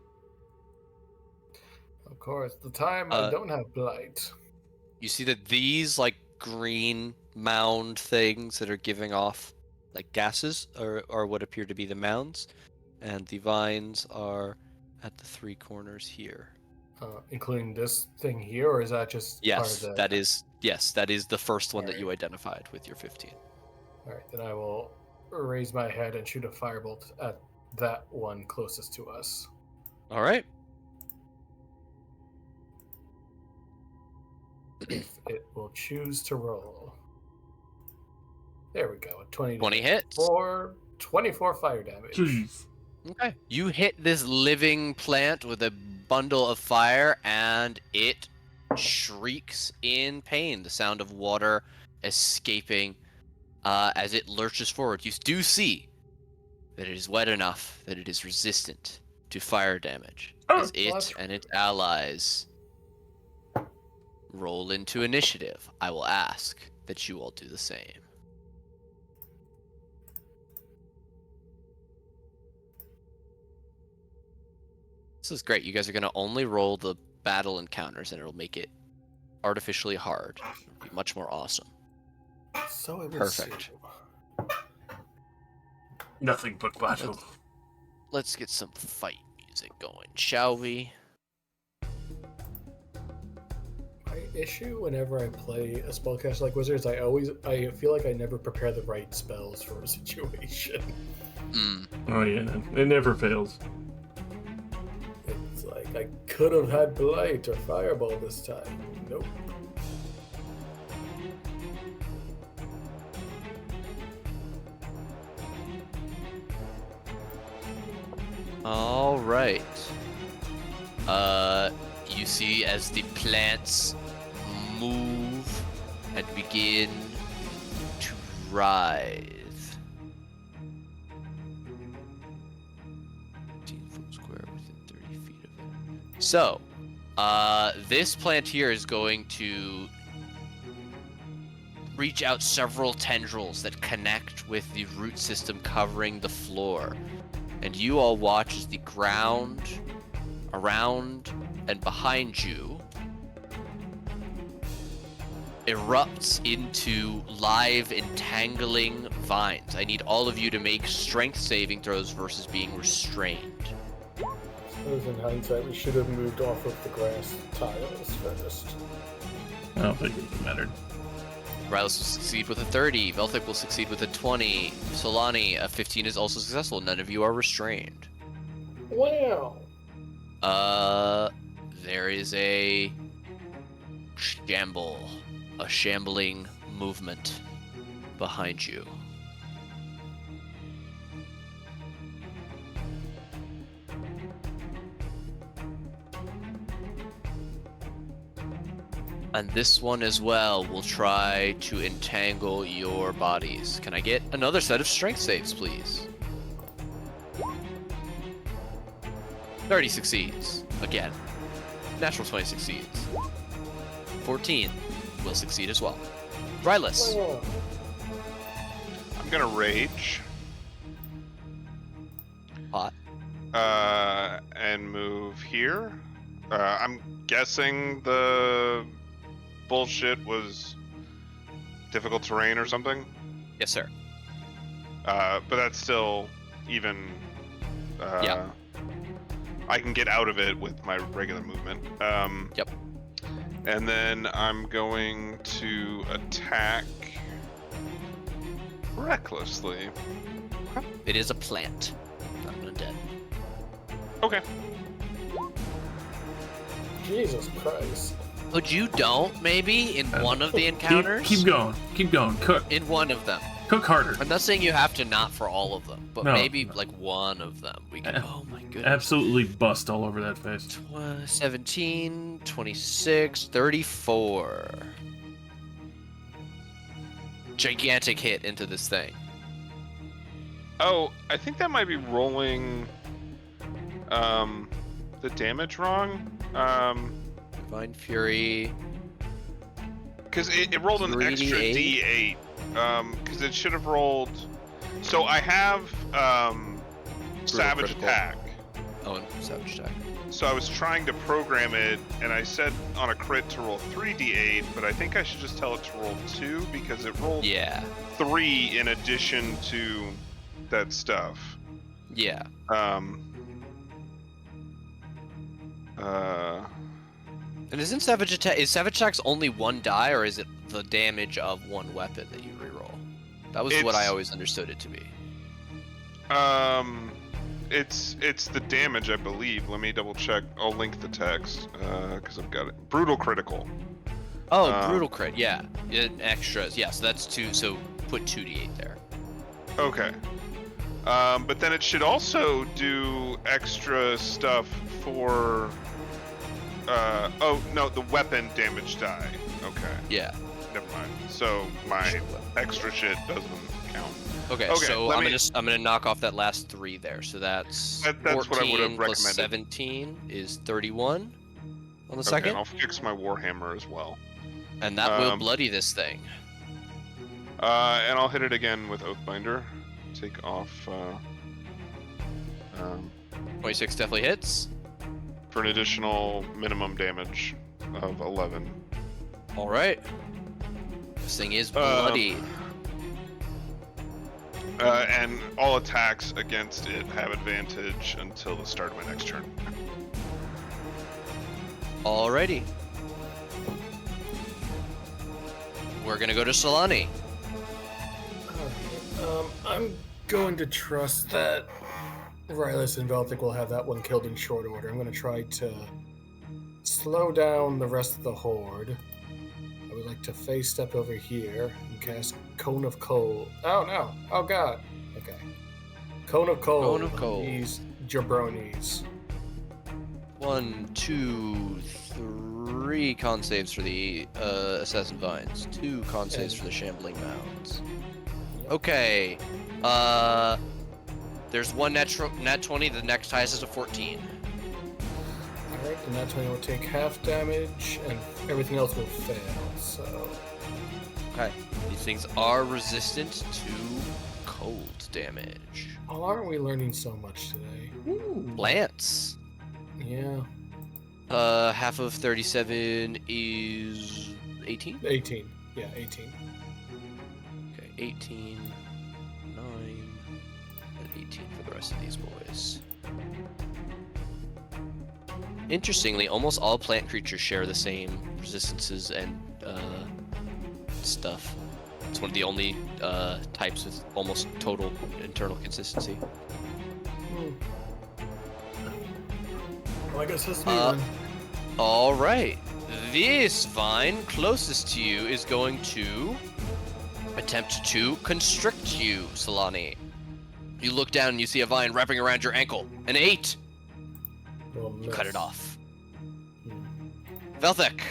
Of course, the time I don't have blight. You see that these like green mound things that are giving off like gases are what appear to be the mounds, and the vines are at the 3 corners here. Including this thing here, or is that just part Yes, of the... that is the first one that you Alright. identified with your 15. Alright, then I will raise my head and shoot a firebolt at that one closest to us. All right. If it will choose to roll. There we go. 20 hits. 24 fire damage. Jeez. Okay. You hit this living plant with a bundle of fire, and it shrieks in pain. The sound of water escaping as it lurches forward. You do see that it is wet enough that it is resistant to fire damage. As it and its allies roll into initiative, I will ask that you all do the same. This is great. You guys are going to only roll the battle encounters, and it'll make it artificially hard. It'll be much more awesome. So it would Perfect. seem. Nothing but battle. Let's get some fight music going, shall we? My issue whenever I play a spellcaster like Wizards, I feel like I never prepare the right spells for a situation. Oh yeah, it never fails. It's like I could have had Blight or Fireball this time. Nope. All right. You see as the plants move and begin to writhe. 15-foot square within 30 feet of it. So, this plant here is going to reach out several tendrils that connect with the root system covering the floor. And you all watch as the ground around and behind you erupts into live entangling vines. I need all of you to make strength saving throws versus being restrained. I suppose in hindsight we should have moved off of the grass tiles first. I don't think it mattered. Rylas will succeed with a 30. Velthik will succeed with a 20. Solani, a 15 is also successful. None of you are restrained. Wow. There is a shambling movement behind you. And this one as well will try to entangle your bodies. Can I get another set of strength saves, please? 30 succeeds. Again. Natural 20 succeeds. 14 will succeed as well. Rylus. Oh, I'm gonna rage. Hot. And move here. I'm guessing the bullshit was difficult terrain or something. Yes, sir. But that's still even. Yeah. I can get out of it with my regular movement. Yep. And then I'm going to attack recklessly. It is a plant, not an undead. Okay. Jesus Christ. But you don't, maybe, in one of the encounters? Keep going. Keep going. Cook. In one of them. Cook harder. I'm not saying you have to not for all of them, but No, maybe no. like one of them. We can. Oh my goodness. Absolutely bust all over that face. 17, 26, 34. Gigantic hit into this thing. Oh, I think that might be rolling the damage wrong. Divine Fury. Because it rolled an extra 3d8? D8. Because it should have rolled. So I have Savage critical. Attack. Oh, and Savage Attack. So I was trying to program it, and I said on a crit to roll 3d8, but I think I should just tell it to roll 2 because it rolled Yeah. 3 in addition to that stuff. Yeah. And isn't Savage Attack? Is Savage Attack's only one die, or is it the damage of one weapon that you reroll? That was what I It's- always understood it to be. It's the damage, I believe. Let me double check. I'll link the text because I've got it. Brutal critical. Oh, brutal crit. Yeah. Extras. Yeah. So that's 2. So put 2d8 there. Okay. But then it should also do extra stuff for. Oh no, the weapon damage die. Okay, Yeah. never mind. So my extra shit doesn't count. Okay, Okay, so let I'm me- gonna knock off that last 3 there. So that's That's what I would have 14 plus recommended. 17 is 31 on the Okay, second, and I'll fix my warhammer as well. and that will um, bloody this thing. And I'll hit it again with Oathbinder. Take off 26 definitely hits. for an additional minimum damage of 11. All right. This thing is bloody. And all attacks against it have advantage until the start of my next turn. Alrighty. We're gonna go to Solani. I'm going to trust that Rylus and Veltic will have that one killed in short order. I'm going to try to slow down the rest of the horde. I would like to phase step over here and cast Cone of Cold. Oh no! Oh god! Okay. Cone of Cold. Cone of on Cold. These jabronis. 1, 2, 3 con saves for the Assassin Vines. 2 con saves for the Shambling Mounds. Okay. There's one nat 20. The next highest is a 14. Alright, the nat 20 will take half damage, and everything else will fail, so... Okay. These things are resistant to cold damage. Oh, aren't we learning so much today? Plants. Yeah. Half of 37 is 18? 18. Yeah, 18. Okay, 18, 9, and 18 for the rest of these boys. Interestingly, almost all plant creatures share the same resistances and stuff. It's one of the only types with almost total internal consistency. Well, I guess that's me Uh, then. Alright. This vine closest to you is going to attempt to constrict you, Solani. You look down and you see a vine wrapping around your ankle. An 8! Well, You cut it miss. off. Hmm. Velthek.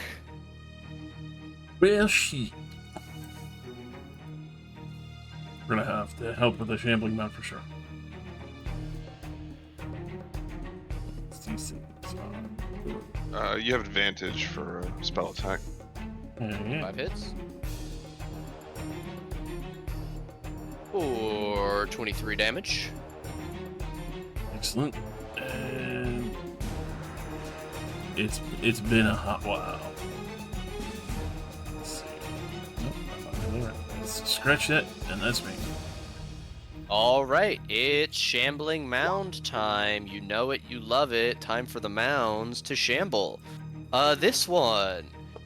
Bear sheet. We're gonna have to help with the shambling mount for sure. It's decent. You have advantage for a spell attack. Yeah. 5 hits. Or 23 damage. Excellent. And it's been a hot while. Let's see. Nope, I'm not gonna do it. Let's scratch that, and that's me. All right, it's shambling mound time. You know it, you love it. Time for the mounds to shamble. This one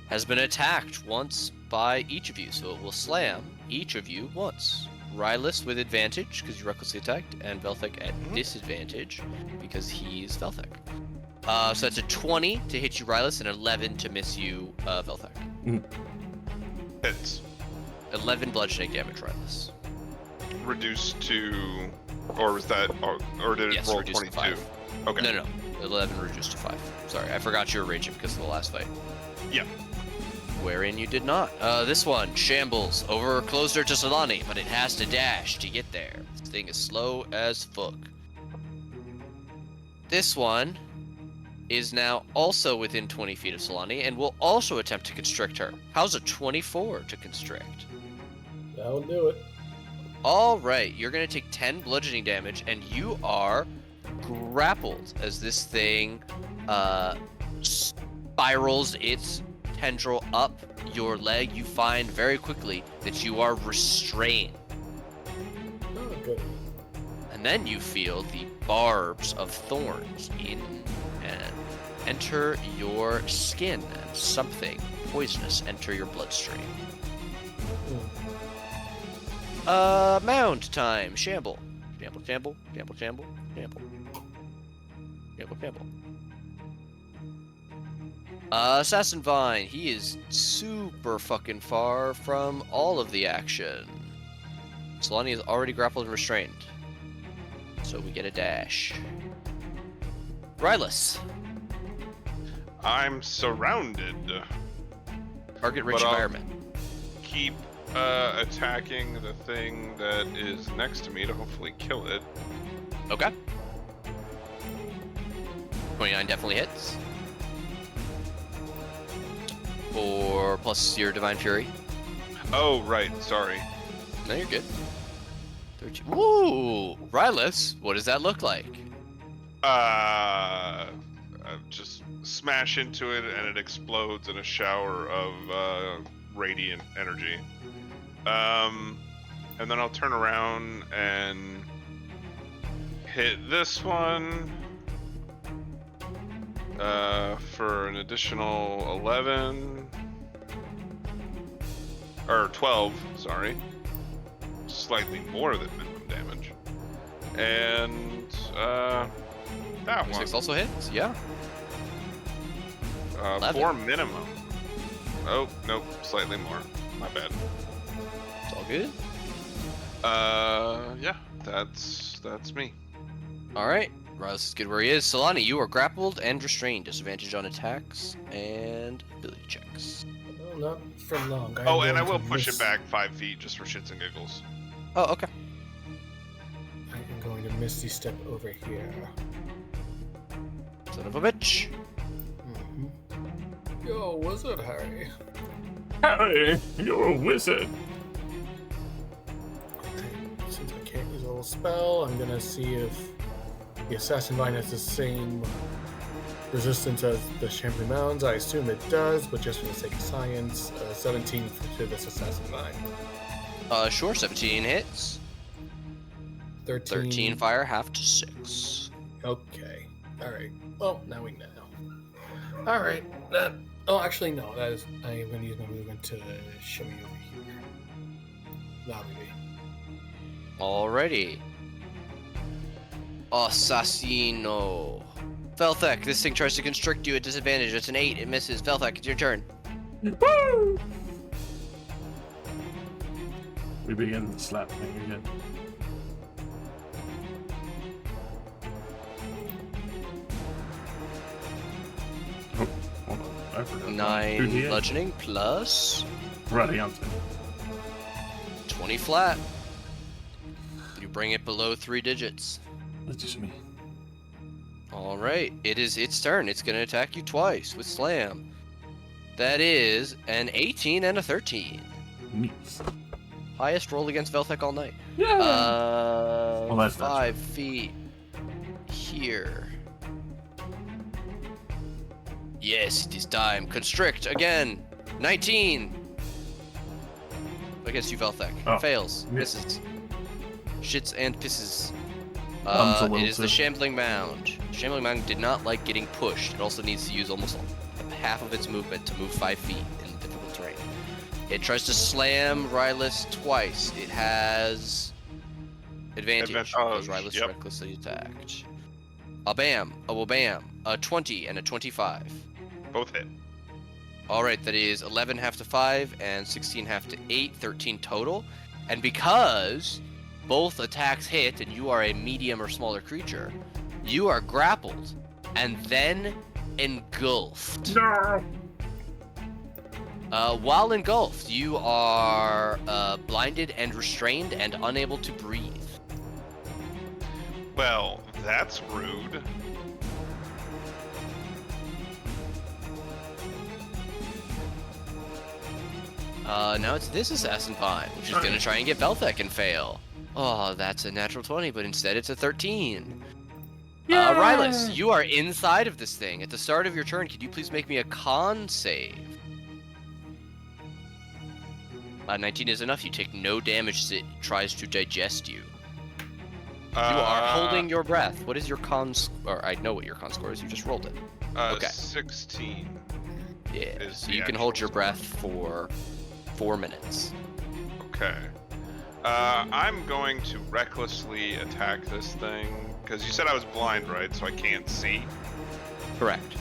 has been attacked once by each of you, so it will slam each of you once. Rylus with advantage because you recklessly attacked, and Velthek at disadvantage because he's Velthek. So that's a 20 to hit you, Rylus, and 11 to miss you, Velthek. Hits. 11 bludgeoning damage, Rylus. Reduced to, or was that, or did it Yes, roll reduced to 22? 5. Okay. No, 11 reduced to 5. Sorry, I forgot you were raging because of the last fight. Yeah. Wherein you did not. This one shambles over closer to Solani, but it has to dash to get there. This thing is slow as fuck. This one is now also within 20 feet of Solani and will also attempt to constrict her. How's a 24 to constrict? That'll do it. All right, you're going to take 10 bludgeoning damage, and you are grappled as this thing spirals its tendril up your leg. You find very quickly that you are restrained. Oh, good. And then you feel the barbs of thorns in and enter your skin, and something poisonous enter your bloodstream. Mound time. Shamble. Shamble, shamble, shamble, shamble, shamble. Shamble, shamble. Assassin Vine. He is super fucking far from all of the action. Solani is already grappled and restrained. So we get a dash. Rylus. I'm surrounded. Target-rich But I'll- environment. Keep attacking the thing that is next to me to hopefully kill it. Okay. 29 definitely hits. Or plus your Divine Fury. Oh, right. Sorry. No, you're good. 13. Woo! Rylus, what does that look like? Just smash into it and it explodes in a shower of radiant energy. And then I'll turn around and hit this one for an additional 11 or 12, sorry. Slightly more than minimum damage. And that one. 6 also hits? Yeah. 11. 4 minimum. Oh, nope, slightly more. My bad. It's all good. Yeah, that's me. Alright. Rylus is good where he is. Solani, you are grappled and restrained. Disadvantage on attacks and ability checks. No, not for long. Oh, and I will push it back 5 feet just for shits and giggles. Oh, okay. I am going to Misty Step over here. Son of a bitch. Yo, wizard Harry. Harry, you're a wizard. Since I can't use a little spell, I'm gonna see if the Assassin Vine has the same resistance as the Shambling Mounds. I assume it does, but just for the sake of science, 17 to this Assassin Vine. Sure, 17 hits. 13 fire, half to 6. Okay. Alright. Well, now we know. Alright. That. Oh, actually, no. That is. I am going to use my movement to show me over here. That'll be me. Alrighty. Assassino. Velthek, this thing tries to constrict you at disadvantage. It's an 8. It misses. Velthek, it's your turn. Woo! We begin the slap thing again. Oh, hold on. I forgot. 9 2d8. bludgeoning plus Radiante. 20 flat. You bring it below 3 digits. That's just me. All right, it is its turn. It's going to attack you twice with slam. That is an 18 and a 13. Neat. Highest roll against Velthek all night. Yeah. Well, that's not 5 feet here. Yes, it is time. Constrict again. 19. Against you, Velthek. Oh. Fails. Yeah. Misses. Shits and pisses. Thumbs a little It is the too. Shambling Mound. Shambling Mound did not like getting pushed. It also needs to use almost half of its movement to move 5 feet in difficult terrain. It tries to slam Rylus twice. It has advantage because Rylus yep. recklessly attacked. A bam, a bam, a 20 and a 25. Both hit. All right, that is 11 half to 5 and 16 half to 8, 13 total. And because both attacks hit and you are a medium or smaller creature, you are grappled and then engulfed. No. While engulfed, you are blinded and restrained and unable to breathe. Well, that's rude. Now it's this Assassin Pine, which is going to try and get Velthek and fail. Oh, that's a natural 20, but instead it's a 13. Rylus, you are inside of this thing. At the start of your turn, could you please make me a con save? 19 is enough. You take no damage as it tries to digest you. You are holding your breath. What is your con score? I know what your con score is. You just rolled it. Okay. 16. Yeah, Is so the you can actual hold your score. breath for 4 minutes. Okay. I'm going to recklessly attack this thing because you said I was blind, right? So I can't see. Correct.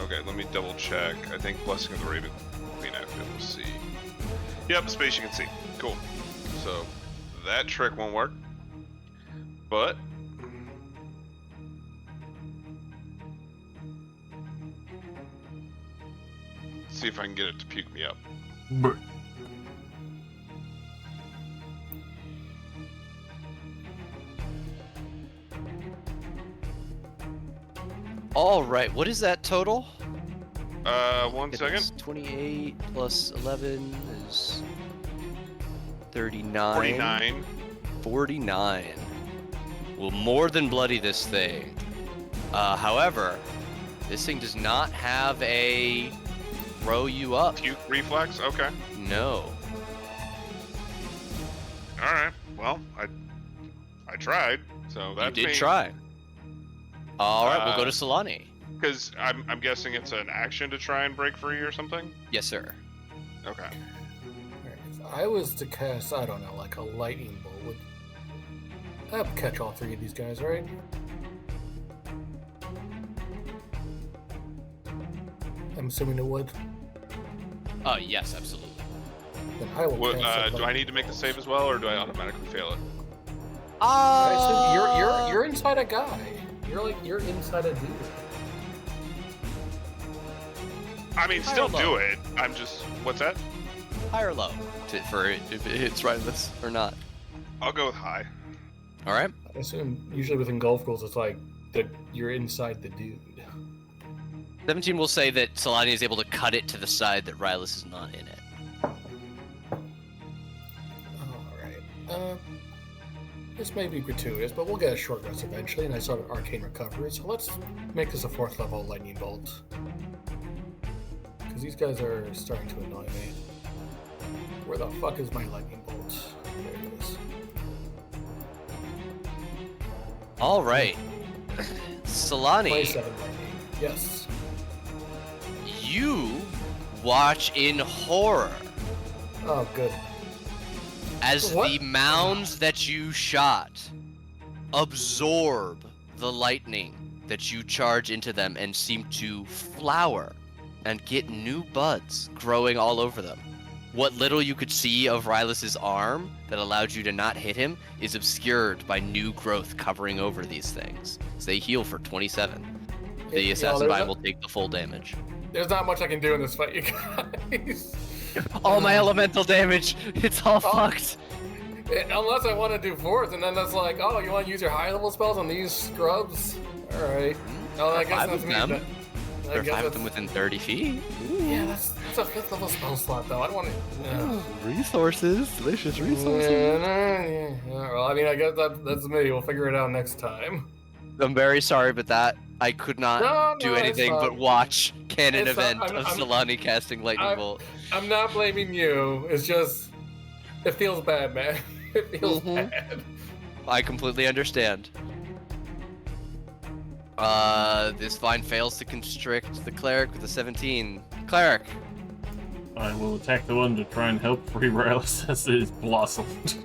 Okay, let me double check. I think Blessing of the Raven Queen I have to be able to see. Yep, space you can see. Cool. So that trick won't work. But see if I can get it to puke me up. But All right, what is that total? 1 It second. is 28 plus 11 is 39. 49. 49. Will more than bloody this thing. However, this thing does not have a throw you up. Puke reflex? Okay. No. Alright. Well, I tried. So You that's did me. try. All right, we'll go to Uh, Solani. Because I'm guessing it's an action to try and break free or something? Yes, sir. Okay. Alright, if I was to cast, I don't know, like a lightning bolt, would that would catch all three of these guys, right? I'm assuming it would. Yes, absolutely. Then I will What, cast a do I lightning need to make the bolt. save as well, or do I automatically fail it? I assume you're inside a guy. You're inside a dude. I mean, High still or low? do it. I'm just. What's that? High or low for it, if it hits Rylus or not. I'll go with high. All right. I assume usually with engulf rules, it's like you're inside the dude. 17 will say that Solani is able to cut it to the side that Rylus is not in it. Alright. This may be gratuitous, but we'll get a short rest eventually, and I saw an arcane recovery, so let's make this a 4th level lightning bolt. Because these guys are starting to annoy me. Where the fuck is my lightning bolt? There it is. All right. Solani, 27 lightning. Yes. you watch in horror Oh, good. as What? the mounds that you shot absorb the lightning that you charge into them and seem to flower and get new buds growing all over them. What little you could see of Rylus's arm that allowed you to not hit him is obscured by new growth covering over these things. So they heal for 27. The Yeah, Assassin there's Bind not- will take the full damage. There's not much I can do in this fight, you guys. All my elemental damage. It's all fucked. Unless I want to do fourth, and then that's like, oh, you want to use your high level spells on these scrubs? All right. Oh, I guess Five that's of me. them. Then. I There are guess 5 of that's- them within 30 feet. Yeah, that's a fifth level spell slot though. I don't want to. Resources. Delicious resources. Yeah. Well, I mean, I guess that's me. We'll figure it out next time. I'm very sorry, but I could not No, do it's anything but fine. watch canon It's fine. event of Solani casting lightning bolt. I'm not blaming you. It's just, it feels bad, man. It feels bad. I completely understand. This vine fails to constrict the cleric with a 17. Cleric. I will attack the one to try and help Free Rails as it is blossomed.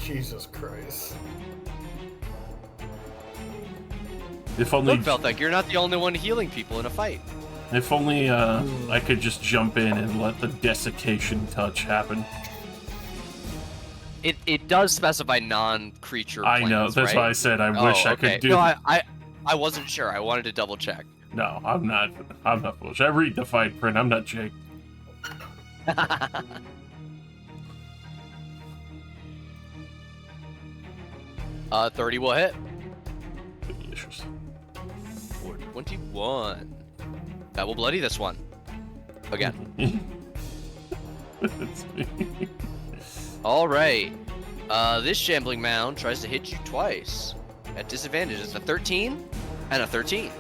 Jesus Christ. If only, Look, Velthek, you're not the only one healing people in a fight. if only I could just jump in and let the desiccation touch happen. It does specify non-creature. I know. planes, That's right? why I said I wish I could do. No, I wasn't sure. I wanted to double check. No, I'm not. I'm not foolish. I read the fine print. I'm not Jake. 30 will hit. Delicious. For 21. That will bloody this one. Again. It's me. Alright. This shambling mound tries to hit you twice. At disadvantage. It's a 13 and a 13.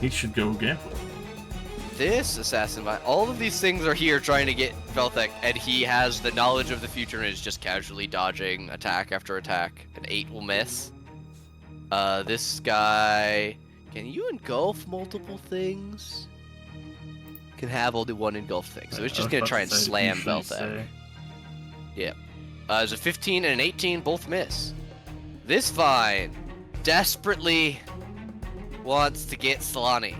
He should go gamble. This assassin, all of these things are here trying to get Velthek, and he has the knowledge of the future and is just casually dodging attack after attack. An 8 will miss. This guy, can you engulf multiple things? Can have only one engulf thing, so it's just gonna try and slam Velthek. There's a 15 and an 18, both miss. This vine desperately wants to get Solani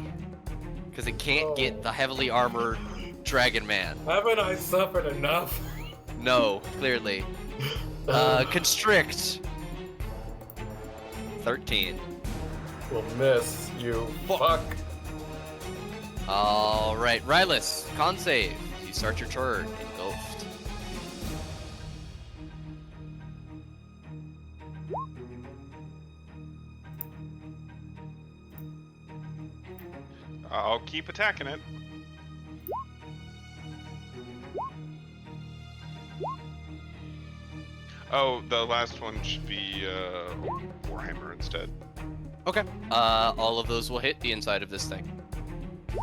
because it can't get the heavily armored Dragon Man. Haven't I suffered enough? No, clearly. Constrict. 13. Will miss, you fuck. Alright, Rylus, con save. You start your turn, engulfed. I'll keep attacking it. Oh, the last one should be Warhammer instead. Okay. All of those will hit the inside of this thing.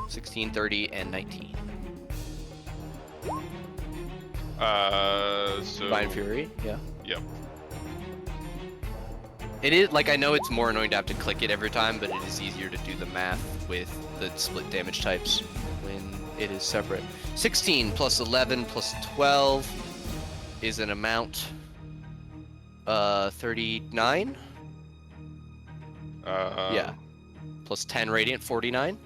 16, 30, and 19. So Divine Fury, yeah. Yep. It is, like, I know it's more annoying to have to click it every time, but it is easier to do the math with the split damage types when it is separate. 16 plus 11 plus 12 is an amount. 39? Yeah. Plus 10 radiant, 49.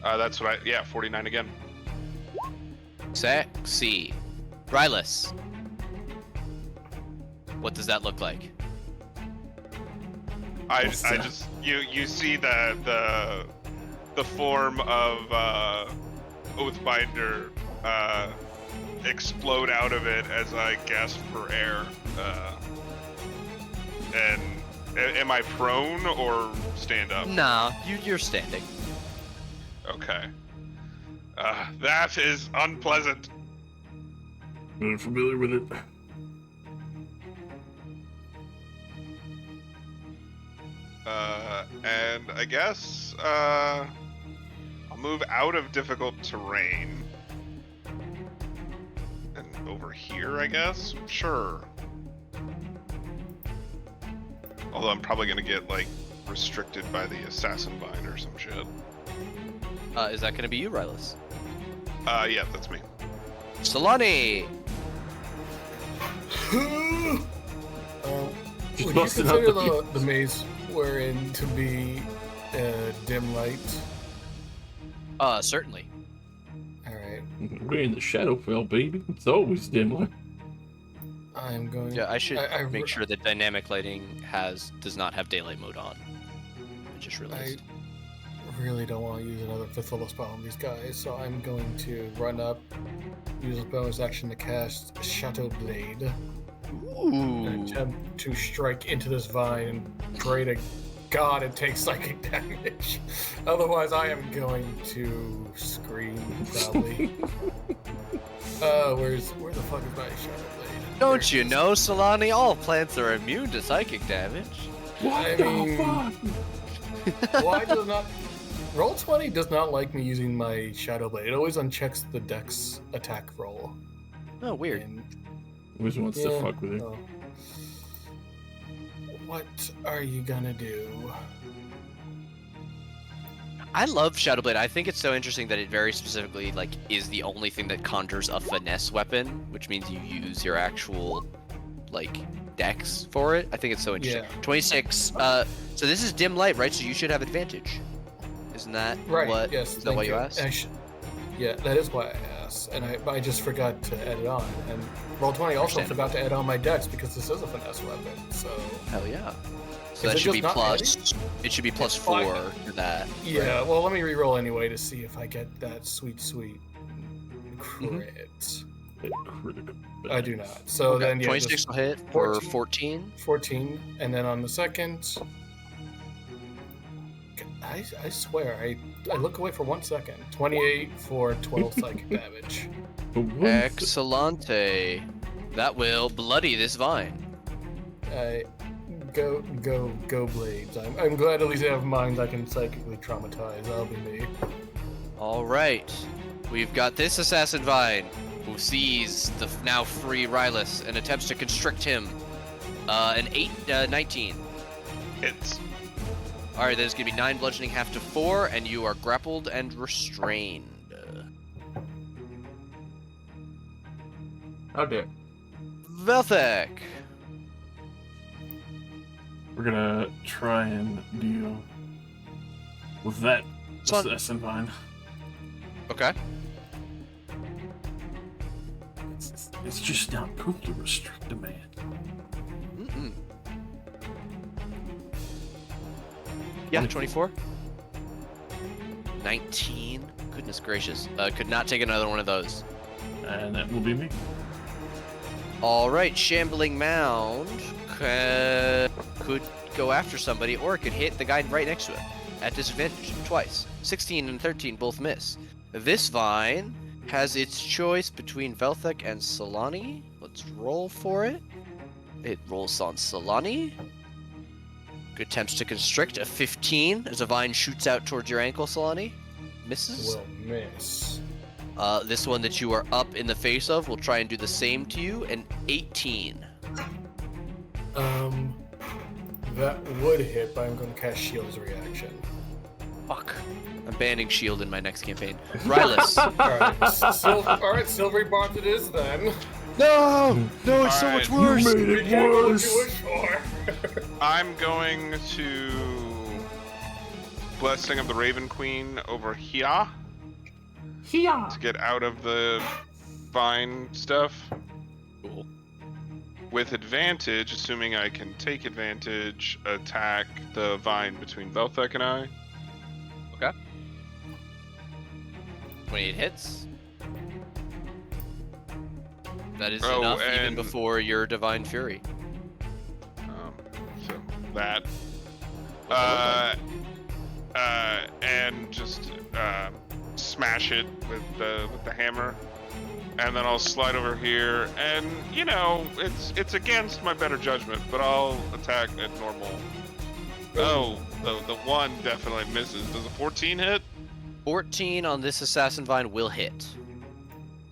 That's what yeah, 49 again. Sexy. Rylus. What does that look like? I just you see the form of Oathbinder explode out of it as I gasp for air. And am I prone or stand up? Nah, you're standing. Okay. That is unpleasant. I'm familiar with it. And I guess I'll move out of difficult terrain. And over here, I guess? Sure. Although I'm probably gonna get, like, restricted by the assassin vine or some shit. Is that gonna be you, Rylus? Yeah, that's me. Solani! Would you busting out consider the the maze we're in to be dim light? Certainly. Alright. We're in the Shadowfell, baby. It's always dim light. I'm going... Yeah, I should I make sure that dynamic lighting does not have daylight mode on. just realized. I really don't want to use another fifth level spell on these guys, so I'm going to run up, use a bonus action to cast Shadow Blade, and Ooh. attempt to strike into this vine and pray to God it takes psychic damage. Otherwise, I am going to scream probably. Where the fuck is my Shadow Blade? Don't you know, Solani? All plants are immune to psychic damage. What I the mean- fuck? Why does not Roll20 does not like me using my Shadow Blade. It always unchecks the Dex attack roll. Oh, weird. And, Always wants to yeah, fuck with you. oh. What are you gonna do? I love Shadowblade. I think it's so interesting that it very specifically like is the only thing that conjures a finesse weapon, which means you use your actual like dex for it. I think it's so interesting. Yeah. 26. So this is dim light, right? So you should have advantage. Isn't that Right. what? Yes. Is that why you asked? Yeah, that is why I asked, and I just forgot to add it on. And Roll20 also Understand. forgot to add on my dex because this is a finesse weapon. So Hell yeah. So Is that it should be just not plus. It should be plus It's fine. 4 to that. yeah. Well, let me re-roll anyway to see if I get that sweet crit. Critical. I do not. So Okay, then, yeah, 26 just will hit for 14. 14. 14, and then on the second, I swear, I look away for 1 second. 28 for 12 psychic damage. Excellente. That will bloody this vine. Go blades. I'm glad at least I have minds I can psychically traumatize. That'll be me. All right, we've got this assassin vine who sees the now free Rylus and attempts to constrict him. An 19. Hits. All right, there's gonna be 9 bludgeoning, half to 4, and you are grappled and restrained. How dare. Velthek. We're gonna try and deal with that Son- assassin vine. Okay. It's just not cool to restrict a man. Mm-mm. Yeah, 24. 19. Goodness gracious. Could not take another one of those. And that will be me. All right, Shambling Mound could go after somebody, or it could hit the guy right next to him at disadvantage twice. 16 and 13 both miss. This vine has its choice between Velthek and Solani. Let's roll for it. It rolls on Solani. Good attempts to constrict. A 15 as a vine shoots out towards your ankle, Solani. Misses. Will miss. This one that you are up in the face of will try and do the same to you. An 18. That would hit, but I'm going to cast Shield as a reaction. Fuck. I'm banning shield in my next campaign. Rylus. Alright, Silvery Bond it is then. No! No, it's so Alright. much worse! You made Be it careful what you worse. wish for. I'm going to Blessing of the Raven Queen over here to get out of the vine stuff. Cool. With advantage, assuming I can take advantage, attack the vine between Velthek and I. 28 hits. That is Oh, enough even and- before your Divine Fury. So that. And just smash it with the hammer, and then I'll slide over here, and you know it's against my better judgment, but I'll attack at normal. Oh, the one definitely misses. Does a 14 hit? 14 on this Assassin Vine will hit.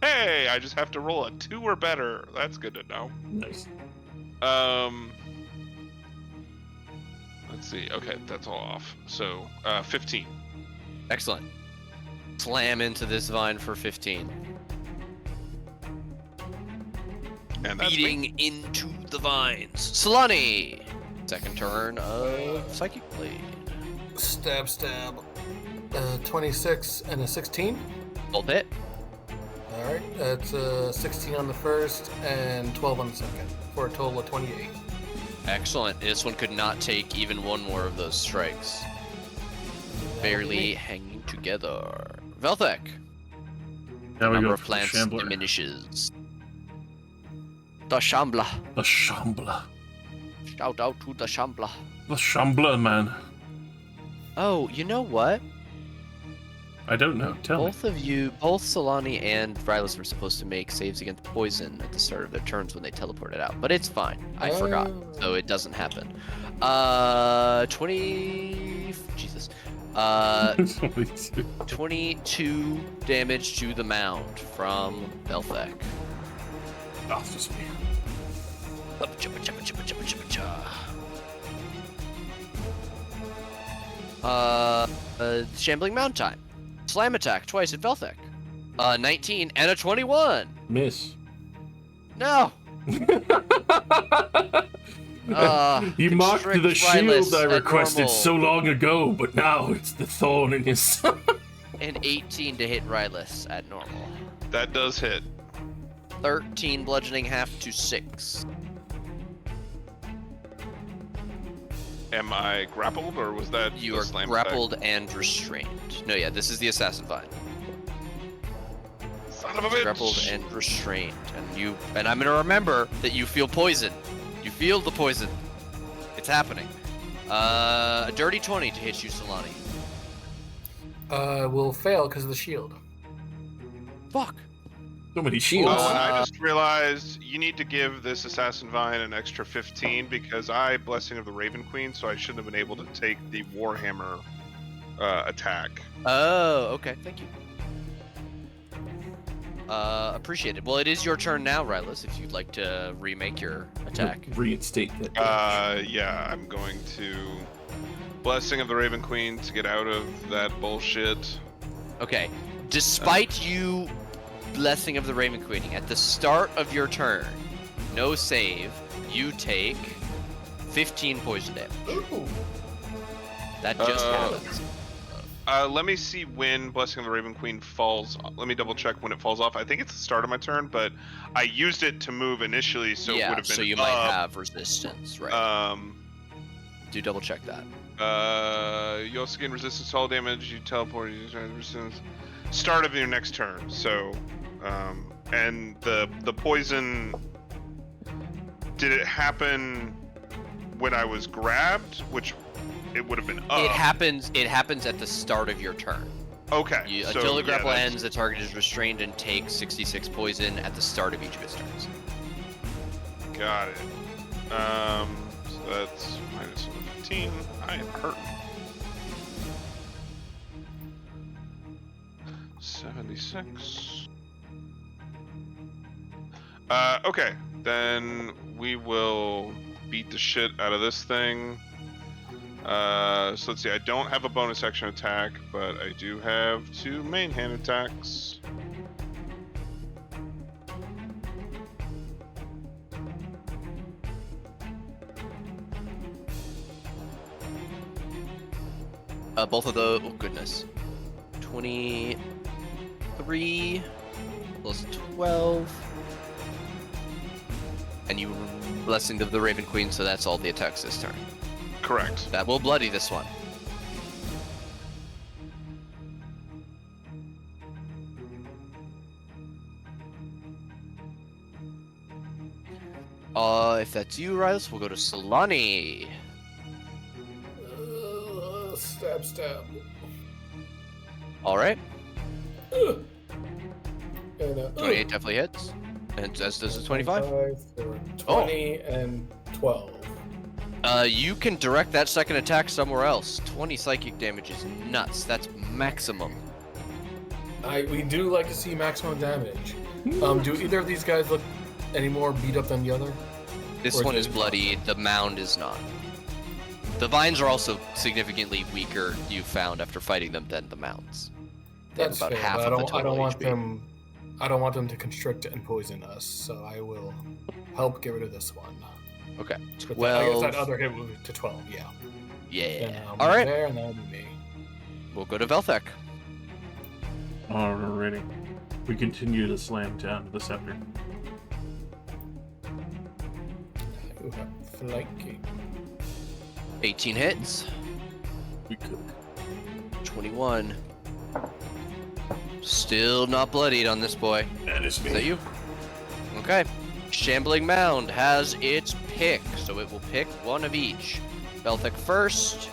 Hey, I just have to roll a 2 or better. That's good to know. Nice. Let's see. Okay, that's all off. So, 15. Excellent. Slam into this vine for 15. And that's me. Beating into the vines. Solani! Second turn of Psychic Blade. Stab. 26 and a 16. Both hit. Alright, that's 16 on the first and 12 on the second, for a total of 28. Excellent. This one could not take even one more of those strikes. barely hanging together. Velthek. Now we Number go of for the plants Shambler. diminishes. The Shambler. The Shambler. Shout out to the Shambler. The Shambler, man. Oh, you know what? I don't know. Tell me. Both of you, both Solani and Rylus were supposed to make saves against poison at the start of their turns when they teleported out, but it's fine. I forgot, so it doesn't happen. 20. Jesus. 22 damage to the mound from Velthek. That's just me. Shambling mound time. Slam attack twice at Velthek. 19 and a 21. Miss. No. You mocked the constrict shield Rylus I at requested normal. so long ago, but now it's the thorn in his side. And 18 to hit Rylus at normal. That does hit. 13 bludgeoning half to 6. Am I grappled, or was that You the are slam grappled and restrained. No, yeah, this is the assassin vine. attack? Son of a bitch! Grappled and restrained, and I'm gonna remember that you feel poison. You feel the poison. It's happening. A dirty 20 to hit you, Solani. Will fail because of the shield. Fuck. So many shields. Oh, and I just realized you need to give this Assassin Vine an extra 15 because I Blessing of the Raven Queen, so I shouldn't have been able to take the Warhammer attack. Oh, okay. Thank you. Appreciate it. Well, it is your turn now, Rylus, if you'd like to remake your attack. Reinstate that. Yeah, I'm going to Blessing of the Raven Queen to get out of that bullshit. Okay. Despite you Blessing of the Raven Queening, at the start of your turn, no save, you take 15 poison damage. Ooh. That just Uh, happens. Let me see when Blessing of the Raven Queen falls. Let me double check when it falls off. I think it's the start of my turn, but I used it to move initially, so it Yeah, would have been so you up. might have resistance, right? Do double check that. You also gain resistance to all damage. You teleport. You use resistance. Start of your next turn. So, and the poison. Did it happen when I was grabbed? Which it would have been up. It happens at the start of your turn. Okay. so, Until the grapple that's- ends, the target is restrained and takes 66 poison at the start of each of its turns. Got it. So that's minus 15. I am hurting. 76. Okay. Then we will beat the shit out of this thing. So let's see. I don't have a bonus action attack, but I do have 2 main hand attacks. Both of the oh goodness, 23 plus 12, and you Blessing of the Raven Queen, so that's all the attacks this turn. Correct. That will bloody this one. If that's you, Rylus, we'll go to Solani. Stab, stab. All right, And, 28 definitely hits, and as does the 25. 20 and 12. You can direct that second attack somewhere else. 20 psychic damage is nuts. That's maximum. We do like to see maximum damage. Do either of these guys look any more beat up than the other? This Or one is is it- bloody. The mound is not. The vines are also significantly weaker, you found, after fighting them than the mounds. They have That's about fair, half but of the I total don't want HP. them. I don't want them to constrict and poison us, so I will help get rid of this one. Okay. But I guess 12. that other hit will be to 12. Yeah. Yeah. Then I'll All move right. There, and that'll be me. We'll go to Velthek. Alrighty. We continue to slam down the scepter. You have flanking. 18 hits. We cook. 21. Still not bloodied on this boy. That is me. Is that you? Okay. Shambling Mound has its pick, so it will pick one of each. Velthek first,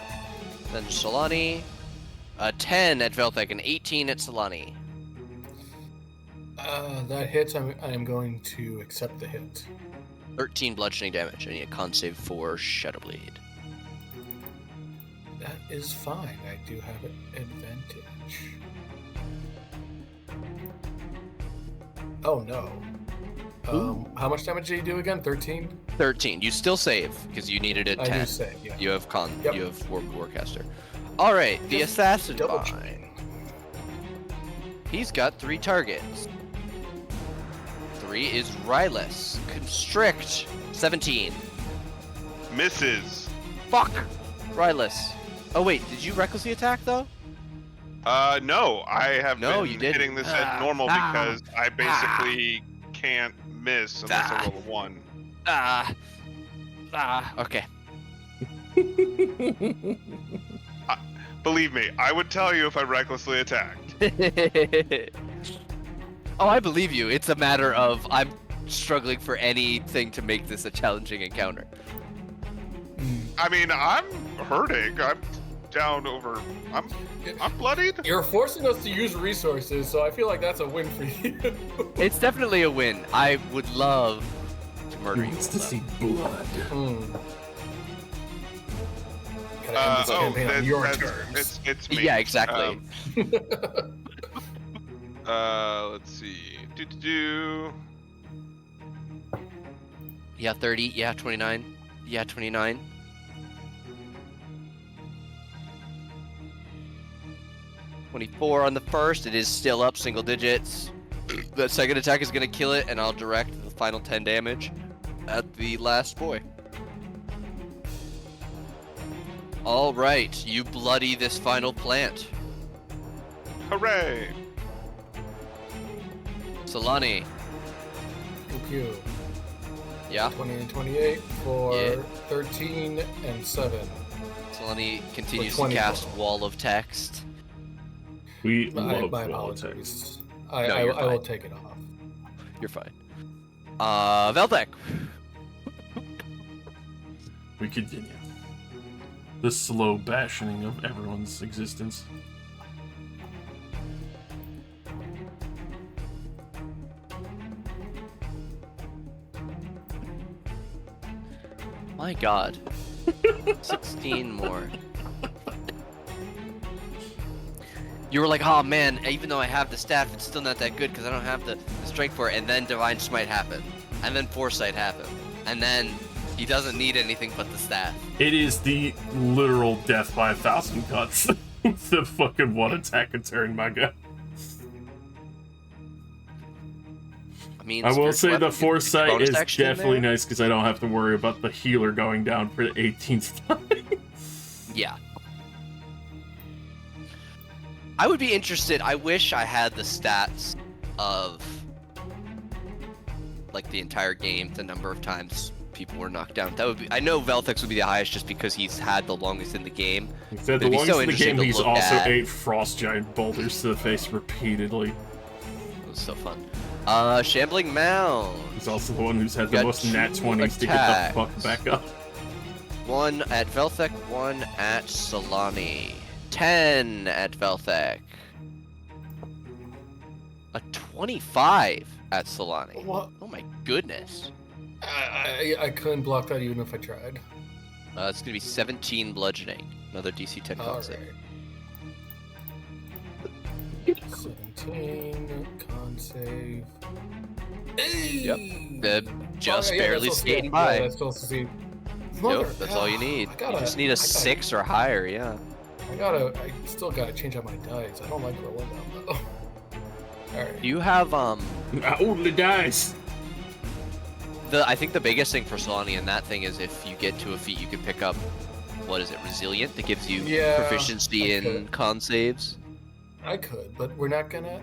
then Solani. 10 at Velthek and 18 at Solani. That hits. I am going to accept the hit. 13 bludgeoning damage. I need a con save for Shadowblade. That is fine. I do have an advantage. Oh no. How much damage did you do again? 13? 13. You still save because you needed it 10. I do save, yeah. You have con. Yep. You have Warcaster. All right, the Just assassin double vine. checking. He's got 3 targets. 3 is Rylus. Constrict. 17. Misses. Fuck. Rylus. Oh wait, did you recklessly attack though? No, I have No, been you didn't. hitting this at normal because I basically can't miss unless I roll a 1. Okay. Believe me, I would tell you if I recklessly attacked. Oh, I believe you. It's a matter of I'm struggling for anything to make this a challenging encounter. I mean, I'm hurting. I'm down over. I'm bloodied. You're forcing us to use resources, so I feel like that's a win for you. It's definitely a win. I would love to murder Who you. wants to see blood? Gotta end this campaign on your that's- terms. it's me. Yeah, exactly. Let's see. Do. Yeah, 30. Yeah, 29. Yeah, 29. $24 on the first. It is still up single digits. The second attack is going to kill it, and I'll direct the final 10 damage at the last boy. All right, you bloody this final plant. Hooray! Solani. Thank you. Yeah, 20 and 28 for Yeah. 13 and 7. Solani continues to 20 cast total. Wall of Text. We My love apologies. politics. No, I you're will fine. take it off. You're fine. Velthek. We continue. The slow bashing of everyone's existence. My god. 16 more. You were like, oh man, even though I have the staff, it's still not that good because I don't have the strength for it. And then Divine Smite happened. And then Foresight happened. And then he doesn't need anything but the staff. It is the literal death by 1,000 cuts. The fucking one attack a turn, my guy. I mean, I will say Spiritual the Weapon gives you foresight bonus is action definitely there. nice because I don't have to worry about the healer going down for the 18th time. Yeah. I would be interested. I wish I had the stats of like the entire game, the number of times people were knocked down. That would be. I know Velthek's would be the highest just because he's had the longest in the game. He said the It'd be longest so in the interesting game, to he's look also at. ate frost giant boulders to the face repeatedly. It was so fun. Shambling Mound. He's also the one who's had the Got most nat 2 20s to get the fuck attacks. back up. 1 at Velthek, 1 at Solani. 10 at Velthek. A 25 at Solani. What? Oh my goodness. I couldn't block that even if I tried. It's gonna be 17 bludgeoning. Another DC 10 con Alright. save. 17, con save. Hey! Yep. Just yeah, barely that's skating supposed- by. Yeah, that's supposed to see. Yep, that's all you need. You just need a 6 or higher, yeah. I still gotta change out my dice. I don't like rolling them though. Alright. You have I only dice. I think the biggest thing for Solani in that thing is if you get to a feat you can pick up what is it, Resilient, that gives you Yeah, proficiency in okay. con saves. I could, but we're not gonna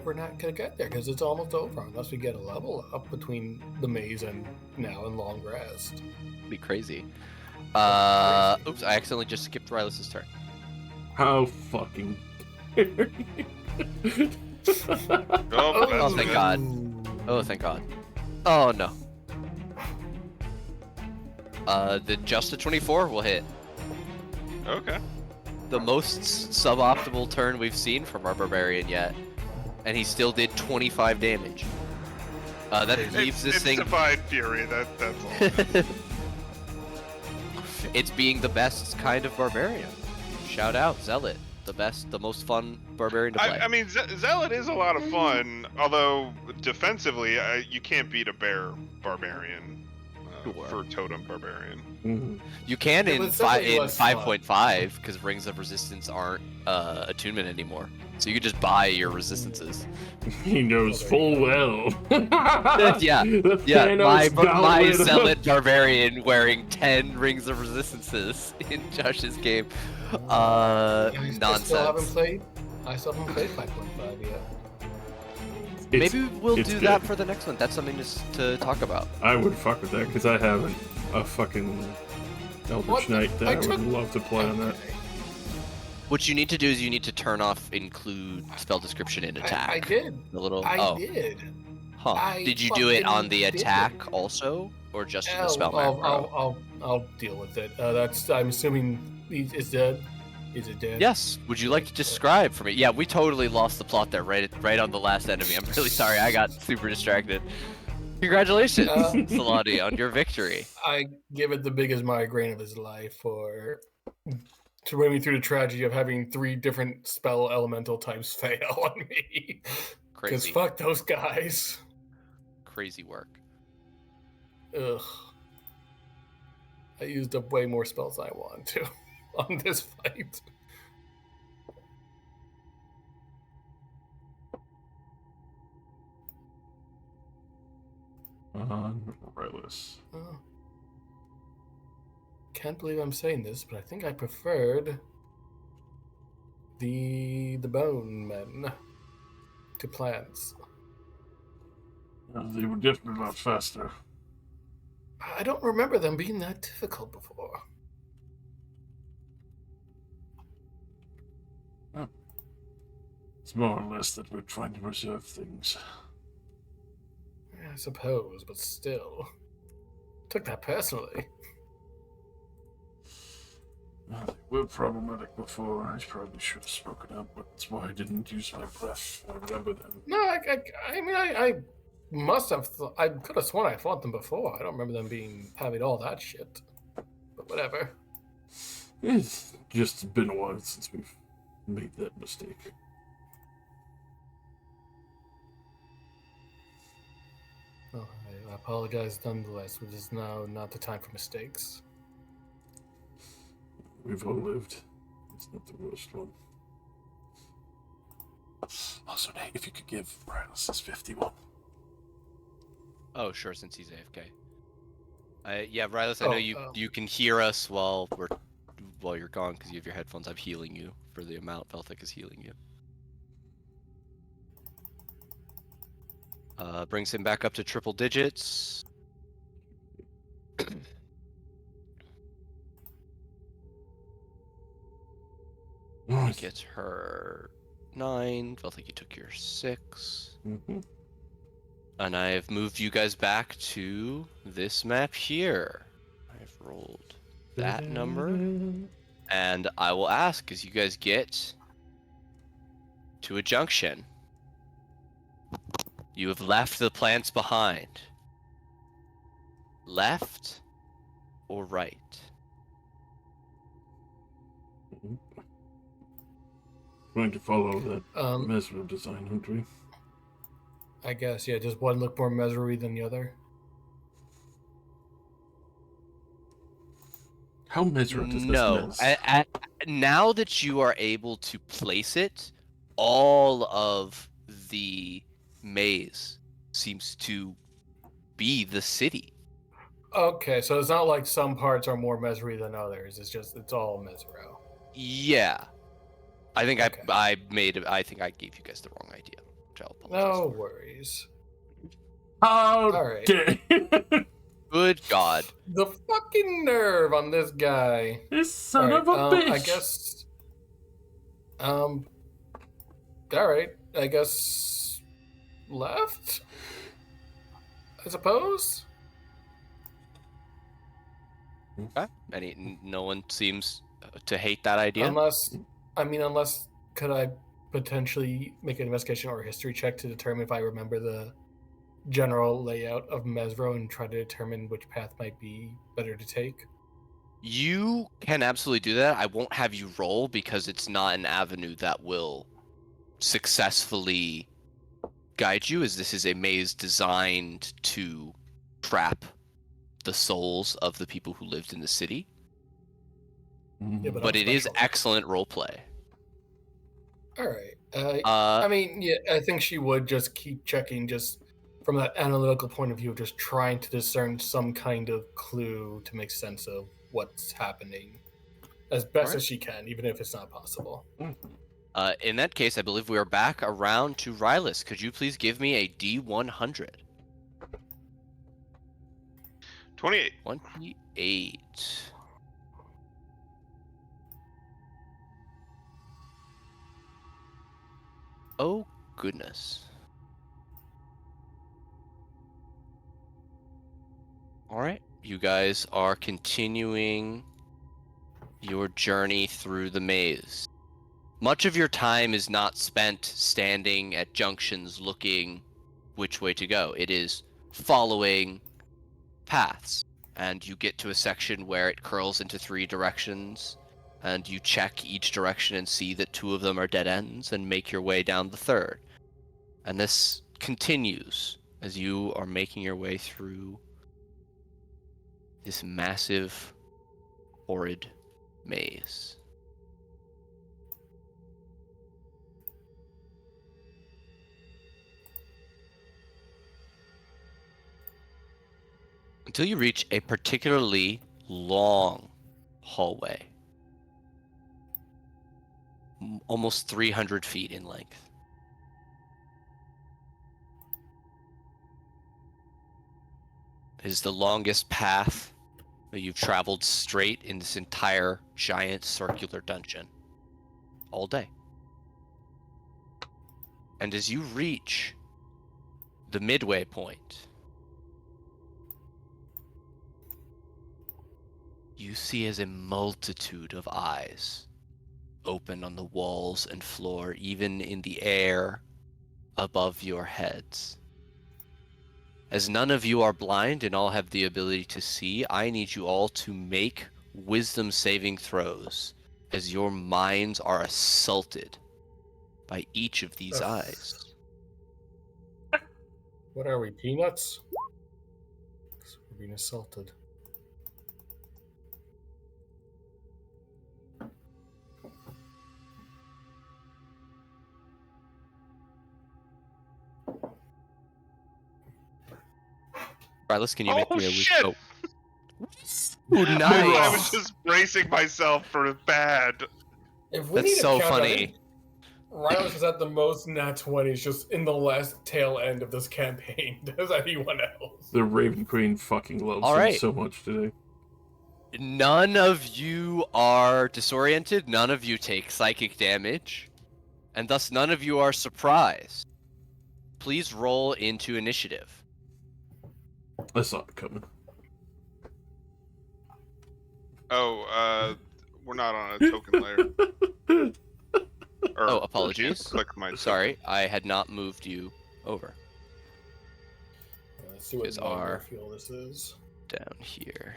get there because it's almost over unless we get a level up between the maze and now and long rest. It'd be crazy. Crazy. Oops, I accidentally just skipped Rylus's turn. How fucking Oh, Oh, that's thank good. God. Oh, thank God. Oh, no. The just a 24 will hit. Okay. The most suboptimal turn we've seen from our barbarian yet, and he still did 25 damage. That leaves this It's thing. Divine Fury. That's all. It's being the best kind of barbarian. Shout out Zealot, the most fun barbarian to play. I mean, Zealot is a lot of fun, although defensively, you can't beat a bear barbarian Sure. for totem barbarian. Mhm. You can Yeah, in but it's definitely less fun. 5.5 because rings of resistance aren't attunement anymore. So you could just buy your resistances. He knows full well. Yeah, The yeah. My Thanos gauntlet of- Zealot barbarian wearing 10 rings of resistances in Josh's game. I still haven't Nonsense. played. I still haven't played 5.5 yet. It's- Maybe we'll it's do good. that for the next one. That's something to talk about. I would fuck with that because I have a fucking Eldritch What? Knight that I I would took- love to play on that. Okay. What you need to do is you need to turn off include spell description in attack. I did. The little. I did. Huh. I Did you do it on fucking the did. attack also, or just in the spell macro? I'll deal with it. I'm assuming is dead. Is it dead? Yes. Would you like to describe for me? Yeah, we totally lost the plot there, right on the last enemy. I'm really sorry. I got super distracted. Congratulations, Salati, on your victory. I give it the biggest migraine of his life to bring me through the tragedy of having 3 different spell elemental types fail on me. Because Crazy, fuck those guys. crazy work. Ugh. I used up way more spells than I wanted to on this fight. Regardless. Can't believe I'm saying this, but I think I preferred the bone men to plants. They were definitely a lot faster. I don't remember them being that difficult before. It's more or less that we're trying to preserve things. Yeah, I suppose, but still. Took that personally. They were problematic before. I probably should have spoken up, but that's why I didn't use my breath. I remember them. No, I must have. I could have sworn I fought them before. I don't remember them having all that shit. But whatever. It's just been a while since we've made that mistake. Oh, I apologize nonetheless. It is now not the time for mistakes. We've all lived. It's not the worst one. Also, Nate, if you could give Brylas his 51. Oh, sure, since he's AFK. Yeah, Rylas, I know you can hear us while you're gone because you have your headphones. I'm healing you for the amount Velthic is healing you. Brings him back up to triple digits. Gets her 9. Velthic, you took your 6. Mm-hmm. And I've moved you guys back to this map here. I've rolled that number. And I will ask as you guys get to a junction. You have left the plants behind. Left or right? Trying to follow that Um, Mesra design, aren't we? I guess, yeah, does one look more misery than the other? How Mesra does No. this mess? Now that you are able to place it, all of the maze seems to be the city. Okay, so it's not like some parts are more misery than others. It's all Mesero. Yeah. I think Okay. I think I gave you guys the wrong idea. Which I'll apologize No for. worries. How Alright. dare Good God. The fucking nerve on this guy. This son Alright, of a bitch! I guess. All right, I guess left. I suppose. Okay. No one seems to hate that idea. Unless could I potentially make an investigation or a history check to determine if I remember the general layout of Mesro and try to determine which path might be better to take? You can absolutely do that. I won't have you roll because it's not an avenue that will successfully guide you, as this is a maze designed to trap the souls of the people who lived in the city. Yeah, But I'm it is special. excellent roleplay. All right. I mean, yeah, I think she would just keep checking, just from that analytical point of view, just trying to discern some kind of clue to make sense of what's happening as best Alright. as she can, even if it's not possible. In that case, I believe we are back around to Rylus. Could you please give me a D100? 28. 28. Oh, goodness. Alright, you guys are continuing your journey through the maze. Much of your time is not spent standing at junctions looking which way to go. It is following paths. And you get to a section where it curls into 3 directions, and you check each direction and see that 2 of them are dead ends and make your way down the third. And this continues as you are making your way through this massive, horrid maze. Until you reach a particularly long hallway, almost 300 feet in length. It is the longest path that you've traveled straight in this entire giant circular dungeon all day. And as you reach the midway point, you see as a multitude of eyes open on the walls and floor, even in the air above your heads. As none of you are blind and all have the ability to see, I need you all to make wisdom saving throws as your minds are assaulted by each of these eyes. What are we, peanuts? We're being assaulted. Rylus, can you make Oh me a shit! wisdom? Ooh, I nice! was just bracing myself for bad. If we That's need to so count, I funny. think Rylus is at the most nat 20s just in the last tail end of this campaign. Does anyone else? The Raven Queen fucking loves All him right. so much today. None of you are disoriented, none of you take psychic damage, and thus none of you are surprised. Please roll into initiative. I saw it coming. Oh, we're not on a token layer. Oh, Did you apologies. click my Sorry, I had not moved you over. Let's see what Is nightmare our- fuel this is. Down here.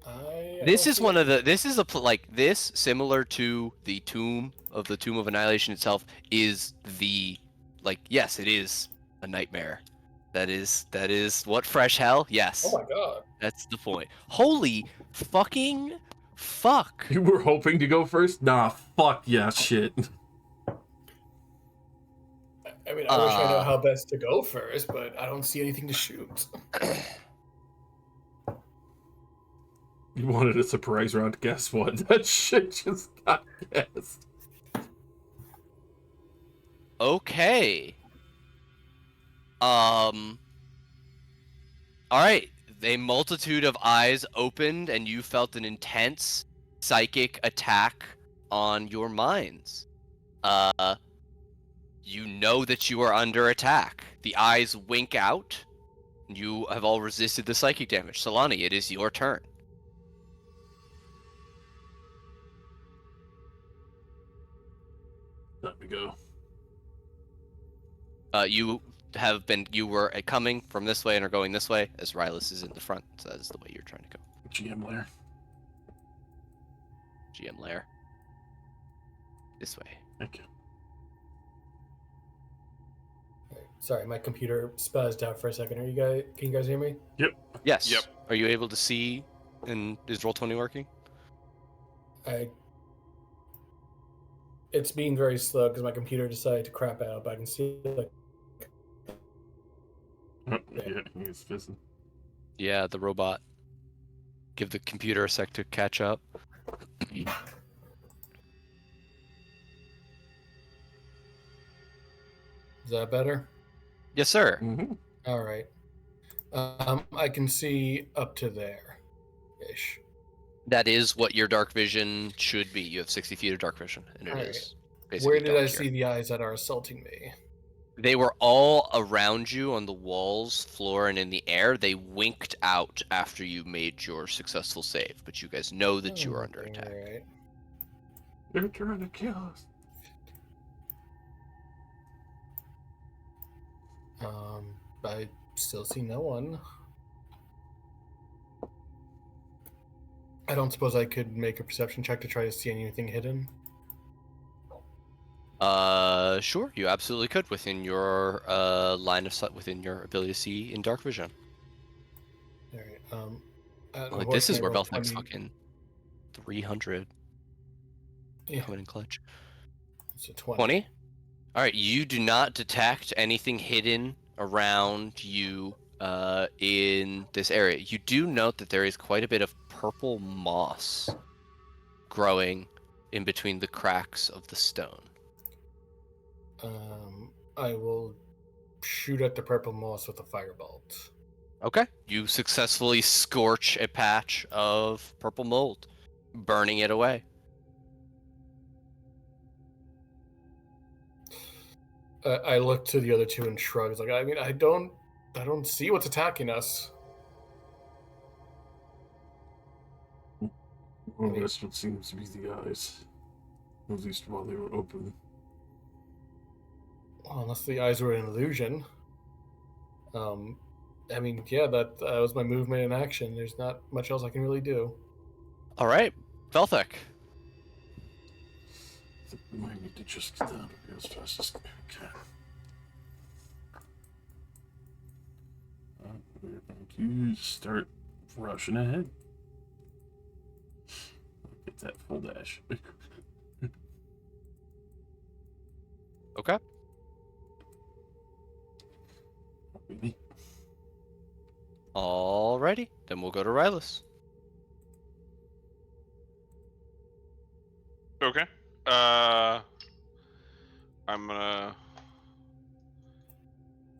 I This don't is see one it. of the. This is like this, similar to the Tomb of Annihilation itself, is the like. Yes, it is a nightmare. That is what fresh hell. Yes, Oh my god. that's the point. Holy fucking fuck! You were hoping to go first? Nah, fuck yeah, shit. I mean, I wish I know how best to go first, but I don't see anything to shoot. You wanted a surprise round, guess what? That shit just got guessed. Okay. All right. A multitude of eyes opened, and you felt an intense psychic attack on your minds. You know that you are under attack. The eyes wink out. You have all resisted the psychic damage. Solani, it is your turn. Let me go. You were coming from this way and are going this way, as Rylus is in the front, so that is the way you're trying to go. GM lair. GM lair. This way. Thank you. Sorry, my computer spazzed out for a second. Can you guys hear me? Yep. Yes. Yep. Are you able to see, and is Roll20 working? It's being very slow because my computer decided to crap out, but I can see like Oh, yeah, he's fizzing. Yeah, the robot. Give the computer a sec to catch up. is that better? Yes, sir. Mm-hmm. All right. I can see up to there, ish. That is what your dark vision should be. You have 60 feet of dark vision, and it Alright. is basically Where did I dark see here. the eyes that are assaulting me? They were all around you on the walls, floor, and in the air. They winked out after you made your successful save, but you guys know that you are under attack. Alright. They're trying to kill us. I still see no one. I don't suppose I could make a perception check to try to see anything hidden. Sure, you absolutely could within your line of sight, within your ability to see in dark vision. Alright, Like, this is where unfortunately, Belfec's I rolled 20. fucking 300 Yeah, coming in clutch. it's a 20. 20? Alright, you do not detect anything hidden around you in this area. You do note that there is quite a bit of purple moss growing in between the cracks of the stone. I will shoot at the purple moss with a firebolt. Okay. You successfully scorch a patch of purple mold, burning it away. I look to the other two and shrugs. Like, I mean, I don't see what's attacking us. Well, that's what seems to be the eyes. At least while they were open. Well, unless the eyes were an illusion. I mean, yeah, that was my movement in action. There's not much else I can really do. All right, Velthek. I think we might need to just get down here as fast as we can. We're going to start rushing ahead. Get that full dash. Okay. Maybe. Alrighty, then we'll go to Rylus. Okay. I'm gonna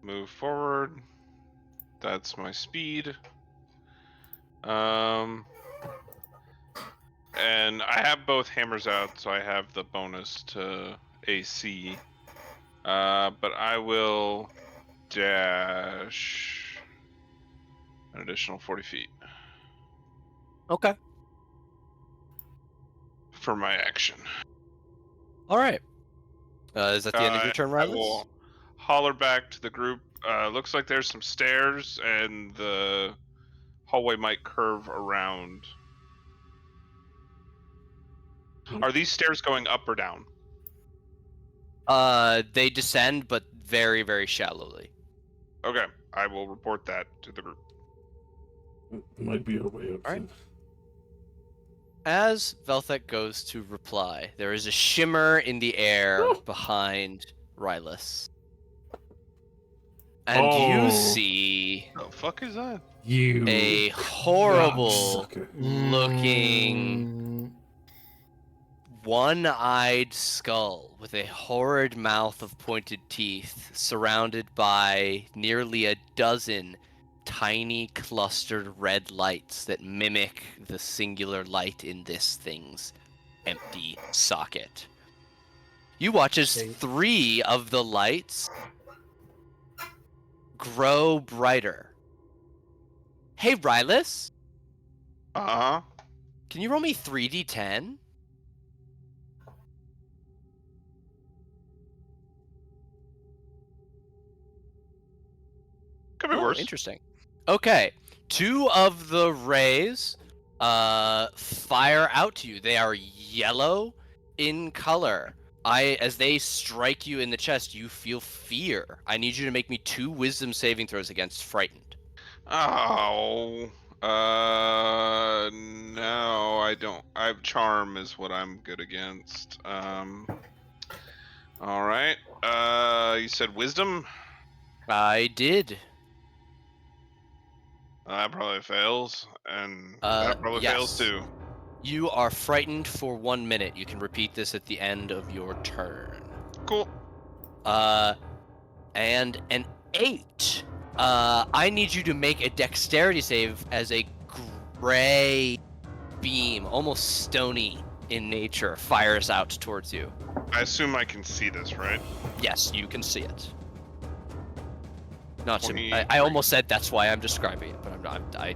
move forward. That's my speed. And I have both hammers out, so I have the bonus to AC. But I will dash an additional 40 feet Okay. for my action. All right. Is that the end of your turn, I Rylus? will holler back to the group. Looks like there's some stairs, and the hallway might curve around. Are these stairs going up or down? They descend, but very, very shallowly. Okay, I will report that to the group. Might be our way up. Alright. As Velthek goes to reply, there is a shimmer in the air behind Rylus. And you Oh. see The fuck is that? You. a horrible sucker. looking one-eyed skull with a horrid mouth of pointed teeth, surrounded by nearly a dozen tiny clustered red lights that mimic the singular light in this thing's empty socket. You watch as Okay. 3 of the lights grow brighter. Hey, Rylus, Uh-huh. can you roll me 3d10? Could be Oh, worse. interesting. Okay, 2 of the rays fire out to you. They are yellow in color. As they strike you in the chest, you feel fear. I need you to make me 2 wisdom saving throws against frightened. Oh. No, I don't. Charm is what I'm good against. All right. You said wisdom? I did. That probably fails, and that probably fails Yes. too. You are frightened for 1 minute. You can repeat this at the end of your turn. Cool. And an 8. I need you to make a dexterity save as a gray beam, almost stony in nature, fires out towards you. I assume I can see this, right? Yes, you can see it. Not to. 20. I almost said that's why I'm describing it, but I'm not. I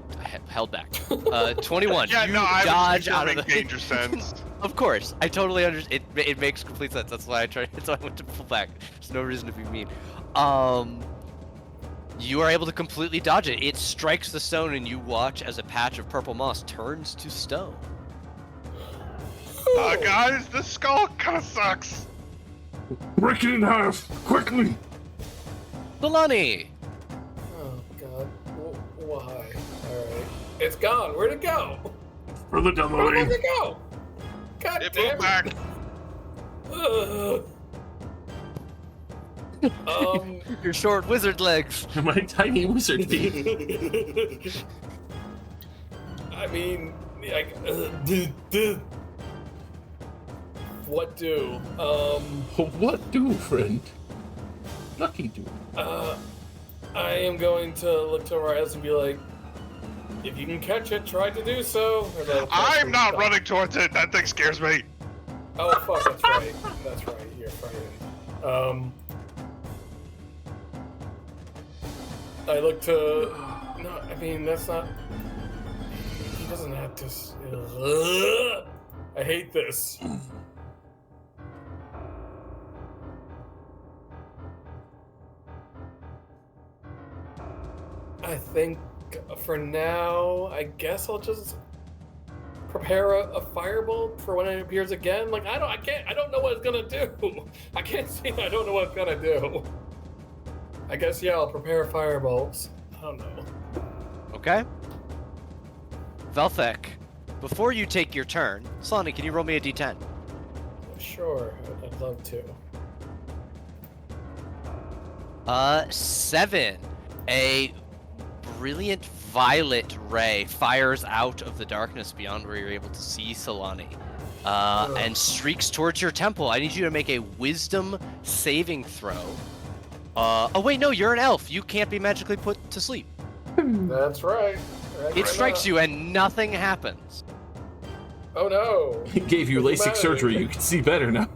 held back. 21. Yeah, you no, I dodge was out of the danger sense. Of course, I totally understand. It makes complete sense. That's why I tried. That's why I went to pull back. There's no reason to be mean. You are able to completely dodge it. It strikes the stone, and you watch as a patch of purple moss turns to stone. Guys, this skull kind of sucks. Break it in half, quickly! Milani! Oh god. Why? Alright. It's gone. Where'd it go? Further Where the downloading. fuck it go? God It damn moved back. Your short wizard legs. My tiny wizard feet. I mean, like, what do? What do, friend? Lucky do. I am going to look to Rise and be like, if you can catch it, try to do so. I'm not running towards it. That thing scares me. Oh fuck, that's right. That's right. You're frightened. I look to. No, I mean that's not. He doesn't have to. I hate this. I think for now, I guess I'll just prepare a firebolt for when it appears again. Like I don't know what it's gonna do. I can't see. I don't know what it's gonna do. I guess yeah, I'll prepare firebolts. I don't know. Okay. Velthek, before you take your turn, Solani, can you roll me a d10? Sure, I'd love to. 7. A brilliant violet ray fires out of the darkness beyond where you're able to see Solani. And streaks towards your temple. I need you to make a wisdom saving throw. Oh wait, no, you're an elf. You can't be magically put to sleep. That's right. It strikes you and nothing happens. Oh no! It gave you What's the LASIK matter? surgery. You can see better now.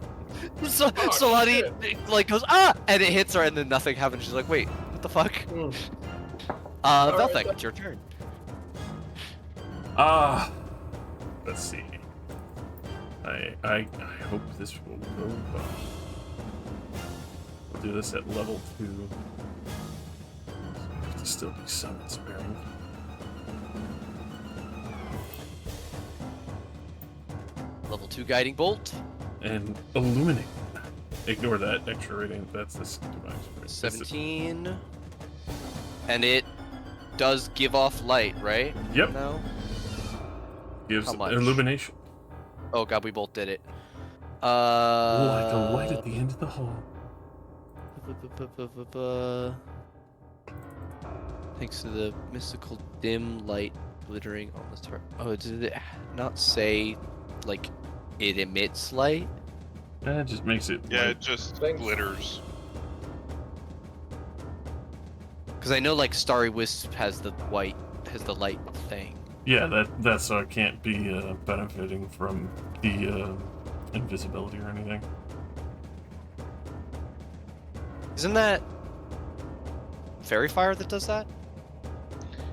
So Solani like goes and it hits her and then nothing happens. She's like, wait, what the fuck? Mm. Velthek, right, it's your turn. Let's see. I hope this will go well. We'll do this at level 2. So I have to still be somewhat sparing. Level 2 guiding bolt. And illuminate. Ignore that extra rating. That's this device. Right? 17. And it does give off light, right? Yep. No? Gives How much? illumination. Oh god, we both did it. Like a light at the end of the hall. Thanks to the mystical dim light glittering on the star. Oh, did it not say, like, it emits light? That just makes it. Yeah, light. it just Thanks. glitters. Because I know, like, Starry Wisp has the light thing. Yeah, that's so I can't be benefiting from the invisibility or anything. Isn't that Fairy Fire that does that?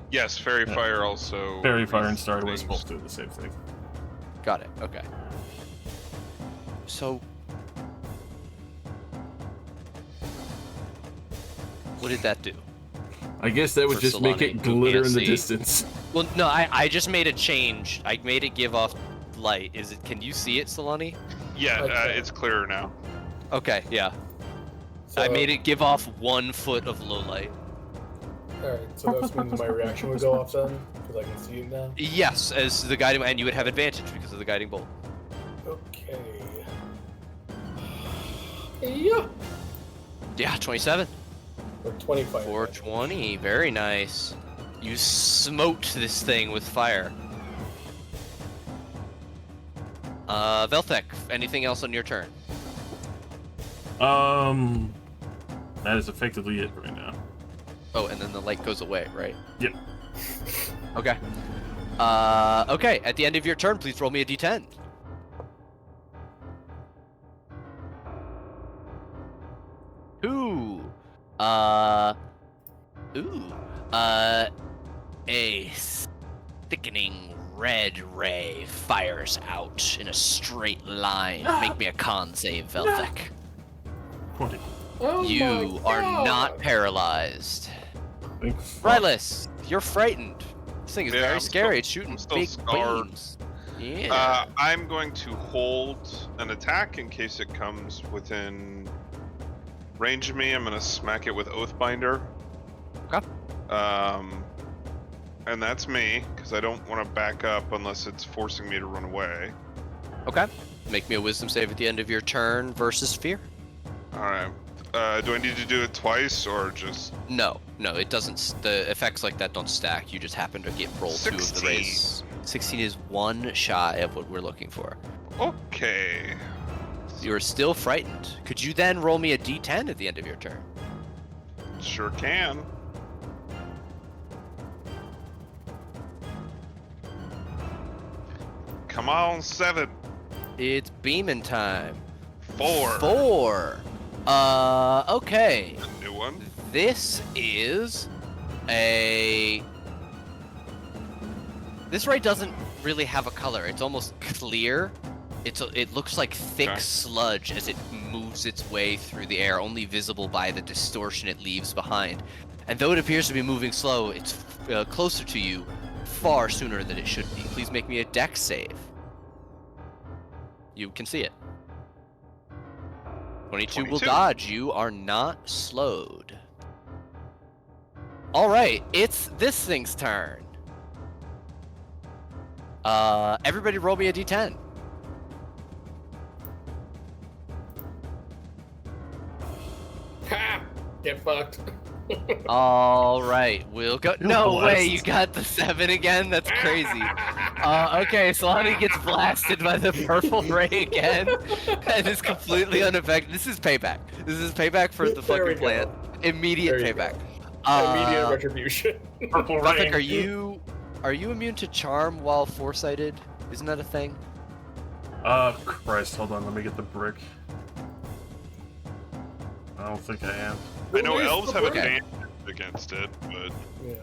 Yes, Fairy Yeah. Fire also. Fairy Fire and reads Star Wars things. both do the same thing. Got it. Okay. So, what did that do? I guess that would For just make Solani, it who glitter can't in the see. distance. Well, no, I just made a change. I made it give off light. Is it? Can you see it, Solani? Yeah, Okay. it's clearer now. Okay, yeah. So, I made it give off 1 foot of low light. Alright, so that means my reaction would go off then, because I can see it now. Yes, as the guiding, and you would have advantage because of the guiding bolt. Okay. Yeah. Yeah, 27. Or 25. 420. Very nice. You smote this thing with fire. Velthek, anything else on your turn? That is effectively it right now. Oh, and then the light goes away, right? Yep. Okay. Okay, at the end of your turn, please roll me a d10. Ooh. A thickening red ray fires out in a straight line. Make me a con save, Velthek. 20. Oh You my are God. not paralyzed. Thanks. Rylus, you're frightened. This thing is Yeah, very I'm scary. still- It's shooting I'm still big scarred. beams. Yeah. I'm going to hold an attack in case it comes within range of me. I'm going to smack it with Oathbinder. Okay. And that's me, because I don't want to back up unless it's forcing me to run away. Okay. Make me a wisdom save at the end of your turn versus fear. Alright. Do I need to do it twice, or just... No, it doesn't. The effects like that don't stack. You just happen to get roll 2 of the 16. race. 16 is 1 shy of what we're looking for. Okay. You're still frightened. Could you then roll me a d10 at the end of your turn? Sure can. Come on, 7. It's beaming time. 4. 4. Okay. A new one. This is a... This ray doesn't really have a color. It's almost clear. It looks like thick Okay. sludge as it moves its way through the air, only visible by the distortion it leaves behind. And though it appears to be moving slow, it's closer to you far sooner than it should be. Please make me a dex save. You can see it. 22 will 22. dodge. You are not slowed. All right, it's this thing's turn. Everybody roll me a d10. Ha! Get fucked. All right, we'll go. You're No way, blessed. you got the 7 again? That's crazy. Okay, Solani gets blasted by the purple ray again, and is completely unaffected. This is payback. This is payback for the There we fucking plant. go. Immediate There you payback. Immediate retribution. Purple Buffett, rain. are you immune to charm while foresighted? Isn't that a thing? Christ, hold on, let me get the brick. I don't think I am. I know Where's elves the have brick? advantage against it, but Yeah.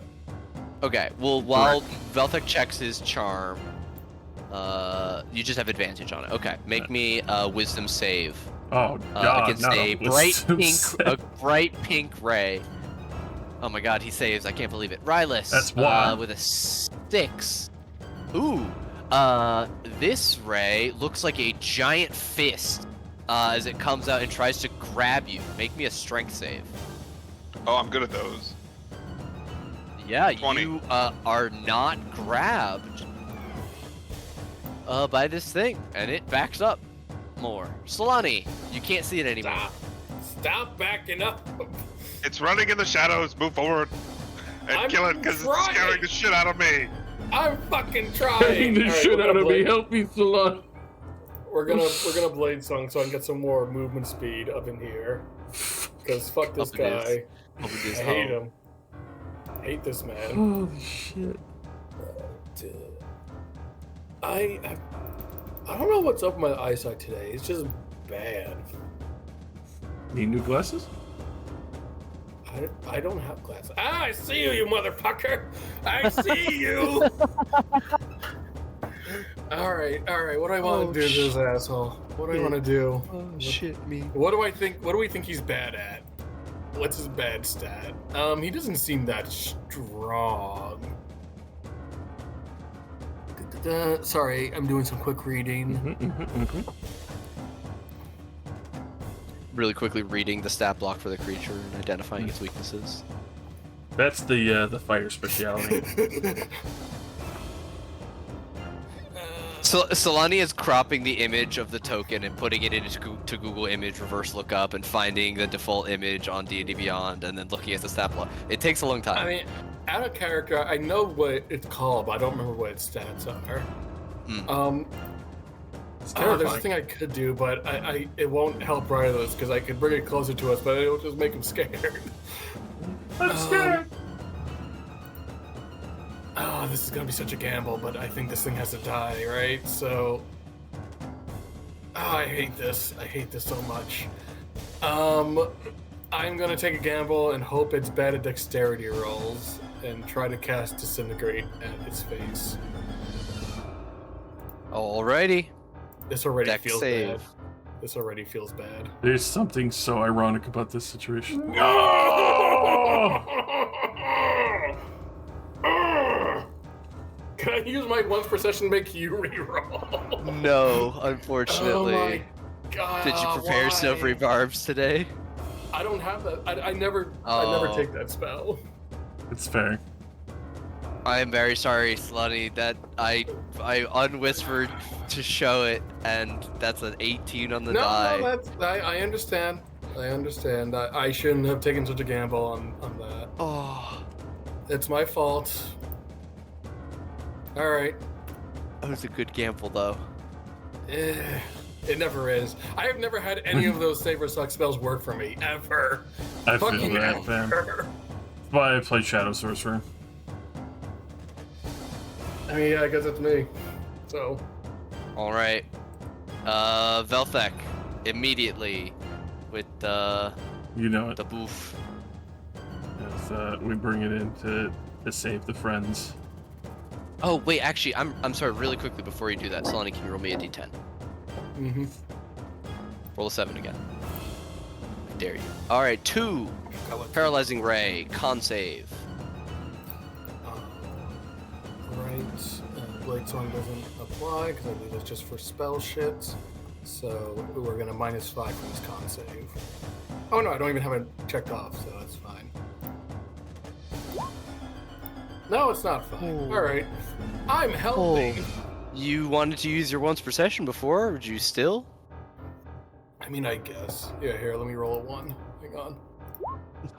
Okay, well, while Velthek checks his charm, you just have advantage on it. Okay, make me a wisdom save Oh god, against not a a bright wisdom pink, save. a bright pink ray. Oh my god, he saves! I can't believe it. Rylus, That's why. with a 6. Ooh, this ray looks like a giant fist as it comes out and tries to grab you. Make me a strength save. oh, I'm good at those. Yeah, 20. you are not grabbed by this thing, and it backs up more. Solani, you can't see it anymore. Stop backing up. It's running in the shadows. Move forward and I'm kill it because it's trying. scaring the shit out of me. I'm fucking Getting trying. the Alright, shit we're out gonna of me. blade- Help me, Salon. We're gonna blade song so I can get some more movement speed up in here. Because fuck this Up it is. guy. I hate him. I hate this man. Holy shit. I don't know what's up with my eyesight today. It's just bad. Need new glasses? I don't have glasses. Ah, I see you, you motherfucker! I see you! Alright, what do I want to do to this asshole? What do I want to do? Oh shit, me. What do we think he's bad at? What's his bad stat? He doesn't seem that strong. Sorry, I'm doing some quick reading. Really quickly reading the stat block for the creature and identifying its weaknesses. That's the fire speciality. So Solani is cropping the image of the token and putting it into to Google Image reverse lookup and finding the default image on D&D Beyond and then looking at the stat block. It takes a long time. I mean, out of character, I know what it's called, but I don't remember what its stats are. There's a thing I could do, but it won't help Riley because I could bring it closer to us, but it'll just make him scared. I'm scared. Oh, this is gonna be such a gamble, but I think this thing has to die, right? So, I hate this. I hate this so much. I'm gonna take a gamble and hope it's bad at dexterity rolls and try to cast Disintegrate at its face. Alrighty. This already Dex feels save. bad. This already feels bad. There's something so ironic about this situation. Can I use my once per session to make you reroll? No, unfortunately. Oh my god. Did you prepare yourself for rebarbs today? I don't have that. I never take that spell. It's fair. I am very sorry, Slutty, that I unwhispered to show it, and that's an 18 on the die. No, I understand. I understand. I shouldn't have taken such a gamble on that. Oh, It's my fault. Alright. that was a good gamble, though. It never is. I have never had any of those save or suck spells work for me, ever. I feel Fucking that, man. ever. That's why I play Shadow Sorcerer. I mean, yeah, I guess it's me. So. Alright. Velthek, immediately, with the You know it. boof. As we bring it in to save the friends. Oh, wait, actually, I'm sorry, really quickly before you do that, Solani, can you roll me a d10? Mm-hmm. Roll a 7 again. I dare you. Alright, 2. Paralyzing Ray, con save. Right. Blade Song doesn't apply because I believe it's just for spell shit. So we're gonna -5 from this con save. Oh no, I don't even have it checked off, so that's fine. No, it's not fine. Oh. Alright. I'm helping. You wanted to use your once per session before, or would you still? I mean, I guess. Yeah, here, let me roll a 1. Hang on.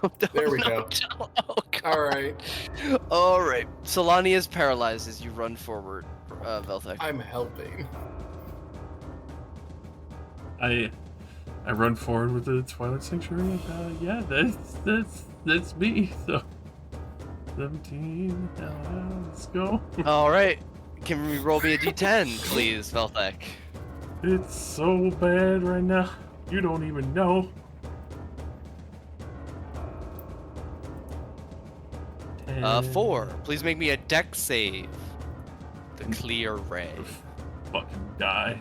No, There we no, go. no. Oh, God. Alright. Alright. Solani is paralyzed as you run forward, Velthek. I'm helping. I run forward with the Twilight Sanctuary. And, yeah, that's me. So 17. Let's go. Alright. Can we roll me a d10, please, Velthek? It's so bad right now. You don't even know. 4. Please make me a dex save. The clear ray. Fucking die.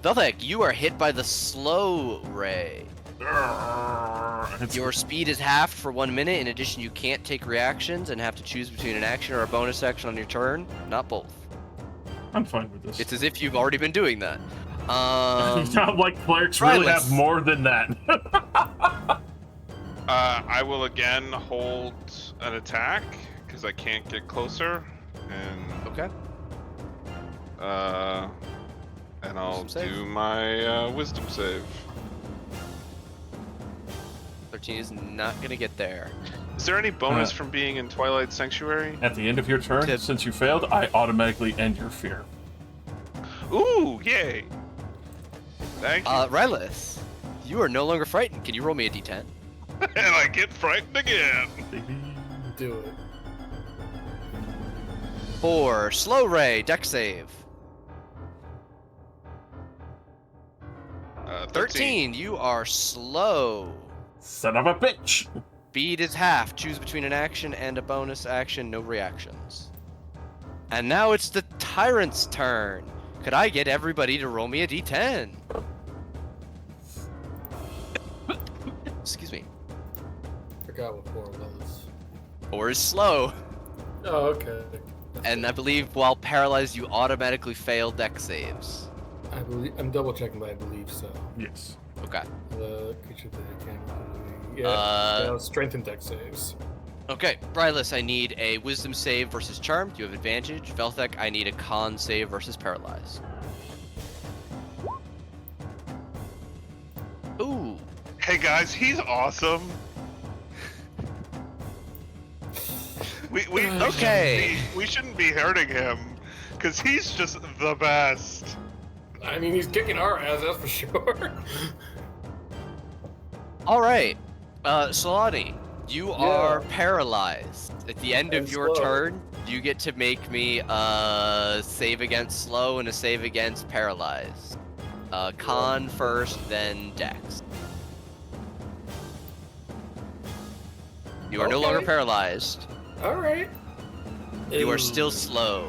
Velthek, you are hit by the slow ray. It's- Your speed is halved for 1 minute. In addition, you can't take reactions and have to choose between an action or a bonus action on your turn. Not both. I'm fine with this. It's as if you've already been doing that. You sound like clerics really have Rylus. more than that. I will again hold an attack because I can't get closer, and Okay. and I'll Wisdom save? do my wisdom save. 13 is not gonna get there. Is there any bonus Uh, from being in Twilight Sanctuary? At the end of your turn, Tip. since you failed, I automatically end your fear. Ooh, yay! Thank you. Rylus, you are no longer frightened. Can you roll me a d10? And I get frightened again. Baby. Do it. For Slow Ray, deck save. 13, you are slow. Son of a bitch. Speed is half. Choose between an action and a bonus action, no reactions. And now it's the Tyrant's turn. Could I get everybody to roll me a d10? Excuse me. Forgot what 4 was. 4 is slow. Oh, okay. And I believe while paralyzed, you automatically fail deck saves. I believe I'm double checking, but I believe so. Yes. Okay. Creature that can. Yeah. Strength and deck saves. Okay, Brylas, I need a Wisdom save versus Charmed. You have advantage. Velthek, I need a Con save versus Paralyzed. Ooh. Hey guys, he's awesome. Okay. We shouldn't be hurting him, cause he's just the best. I mean, he's kicking our ass, that's for sure. All right, Solani, you are paralyzed. At the end of And your slow. turn, you get to make me a save against slow and a save against paralyzed. Con first, then Dex. You are no longer Okay. paralyzed. All right. You are still slow.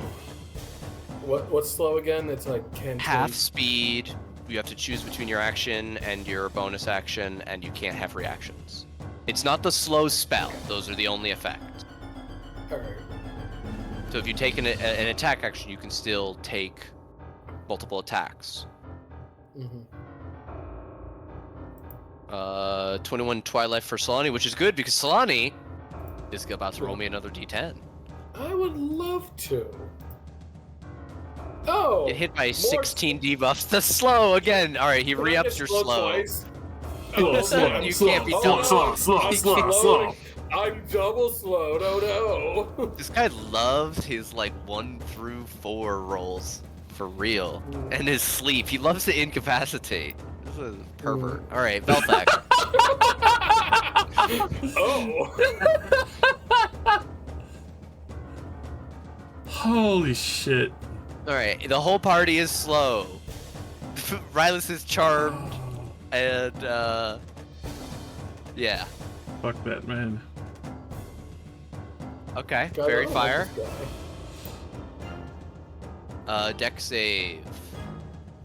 What's slow again? It's like Half speed. You have to choose between your action and your bonus action, and you can't have reactions. It's not the slow spell. Those are the only effect. All right. So if you take an attack action, you can still take multiple attacks. Mm-hmm. 21 Twilight for Solani, which is good because Solani is about to roll me another d10. I would love to. Oh. Get hit by 16 debuffs. The slow again. All right, he Can I re-ups get your slow slow. twice? Slow, Oh, slow, You slow, can't be slow, double. slow, slow, slow, slow. I'm double slowed. Oh no. This guy loves his like 1 through 4 rolls for real, and his sleep. He loves to incapacitate. This is a pervert. All right, Velthek. Oh. Holy shit. All right, the whole party is slow. Rylus is charmed, and yeah. Fuck that, man. Okay, God, I Fairy don't like Fire. this guy. Deck save.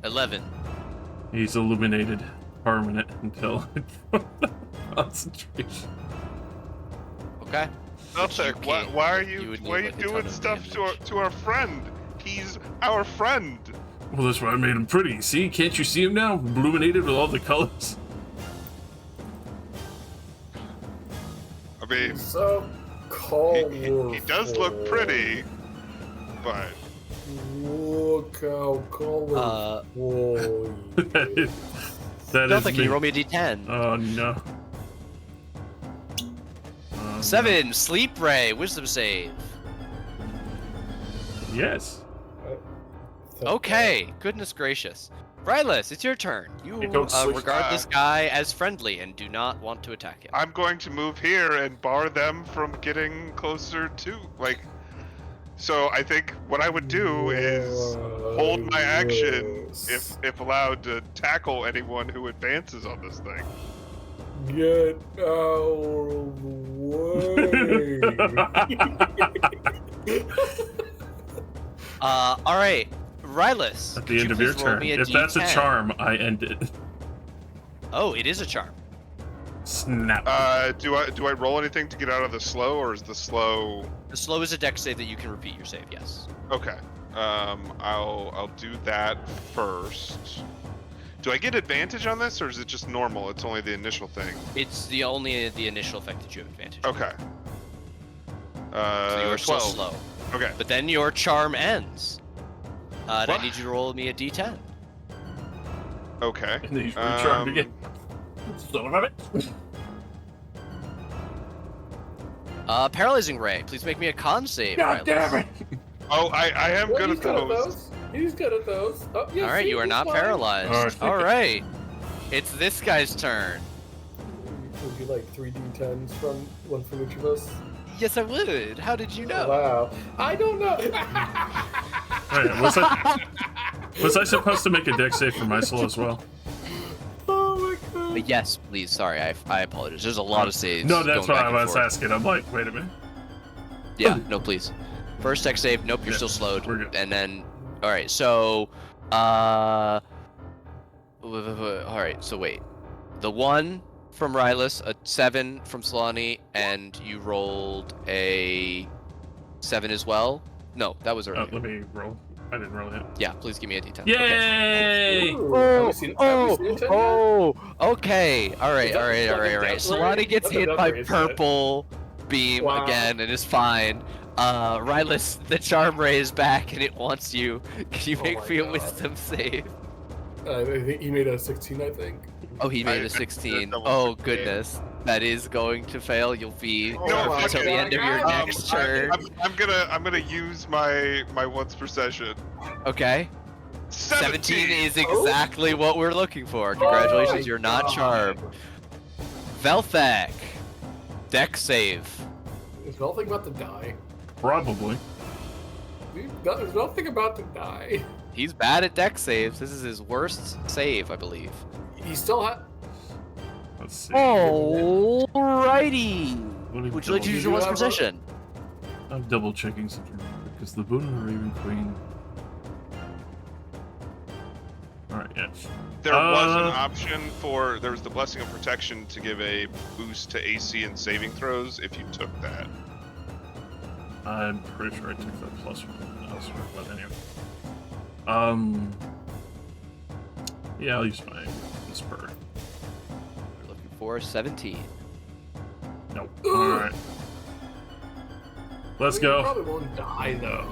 11. He's illuminated permanent until concentration. Okay. Velthek, You can't- why are you you would need, why are you like, a ton doing of stuff damage. to our friend? He's our friend. Well, that's why I made him pretty. See, can't you see him now? Illuminated with all the colors. I mean, So colorful. he does look pretty, but Look how colorful. that is Velthek, can me. you roll me a d10? Oh no. 7. Sleep Ray. Wisdom save. Yes. Okay. Goodness gracious. Rylus, it's your turn. You It goes switch regard back. this guy as friendly and do not want to attack him. I'm going to move here and bar them from getting closer to So I think what I would do is hold my action if allowed to tackle anyone who advances on this thing. Get out of the way. All right. Rylus, At could the you end of your please roll turn. me a If that's a D10? charm, I end it. Oh, it is a charm. Snap. Do I roll anything to get out of the slow, or is the slow? The slow is a deck save that you can repeat your save, yes. Okay. I'll do that first. Do I get advantage on this, or is it just normal? It's only the initial thing. It's only the initial effect that you have advantage. Okay. So you are still 12. slow. Okay. But then your charm ends. And I What? need you to roll me a d10. Okay. And then he's recharged again. Son of a bitch. Paralyzing Ray, please make me a con save. God damn it. Oh, I am Well, good he's at good at those. those. He's good at those. Oh, yeah, All right, see, you are he's not fine. paralyzed. All right. All right. It's this guy's turn. Would you like 3d10s from One from each of us? Yes, I would. How did you know? Wow. I don't know. Wait, was I supposed to make a deck save for Mysel as well? Oh my god. Yes, please. Sorry, I apologize. There's a lot of saves. No, that's going what back I and was forth. asking. I'm like, wait a minute. Yeah, no, please. First deck save. Nope, you're Yeah, still slowed. we're good. And then, all right. So, all right. So wait, the 1 from Rylus, a 7 from Solani, and you rolled a 7 as well. No, that was earlier. Let me roll. I didn't roll it. Yeah, please give me a D10. Okay. Yay! Ooh, have we seen it yet? Okay. All right. Is that like a death Solani ray? gets That's a hit death by ray, isn't it? purple beam Wow. again and is fine. Rylus, the charm ray is back and it wants you. Can you Oh make my me a God. wisdom save? I think he made a 16, I think. Oh, he made I a 16. double Oh, check. goodness. That is going to fail. You'll be Oh No, my until the end of your God. next turn. I'm gonna use my once per session. Okay. 17 is Oh. exactly what we're looking for. Congratulations, my you're not God. charmed. Velthak. Deck save. Is Velthing about to die? Probably. Is Velthing about to die? He's bad at deck saves. This is his worst save, I believe. He still has. Let's see. Alrighty. Let me Would you like to double- use your once have a- possession? I'm double checking something because the Boon and the Raven Queen. Alright, yes. There was an option for there was the Blessing of Protection to give a boost to AC and saving throws if you took that. I'm pretty sure I took that plus one elsewhere, but anyway. Yeah, I'll use my spur. We're looking for 17. Nope. Alright. Let's He go. probably won't die though.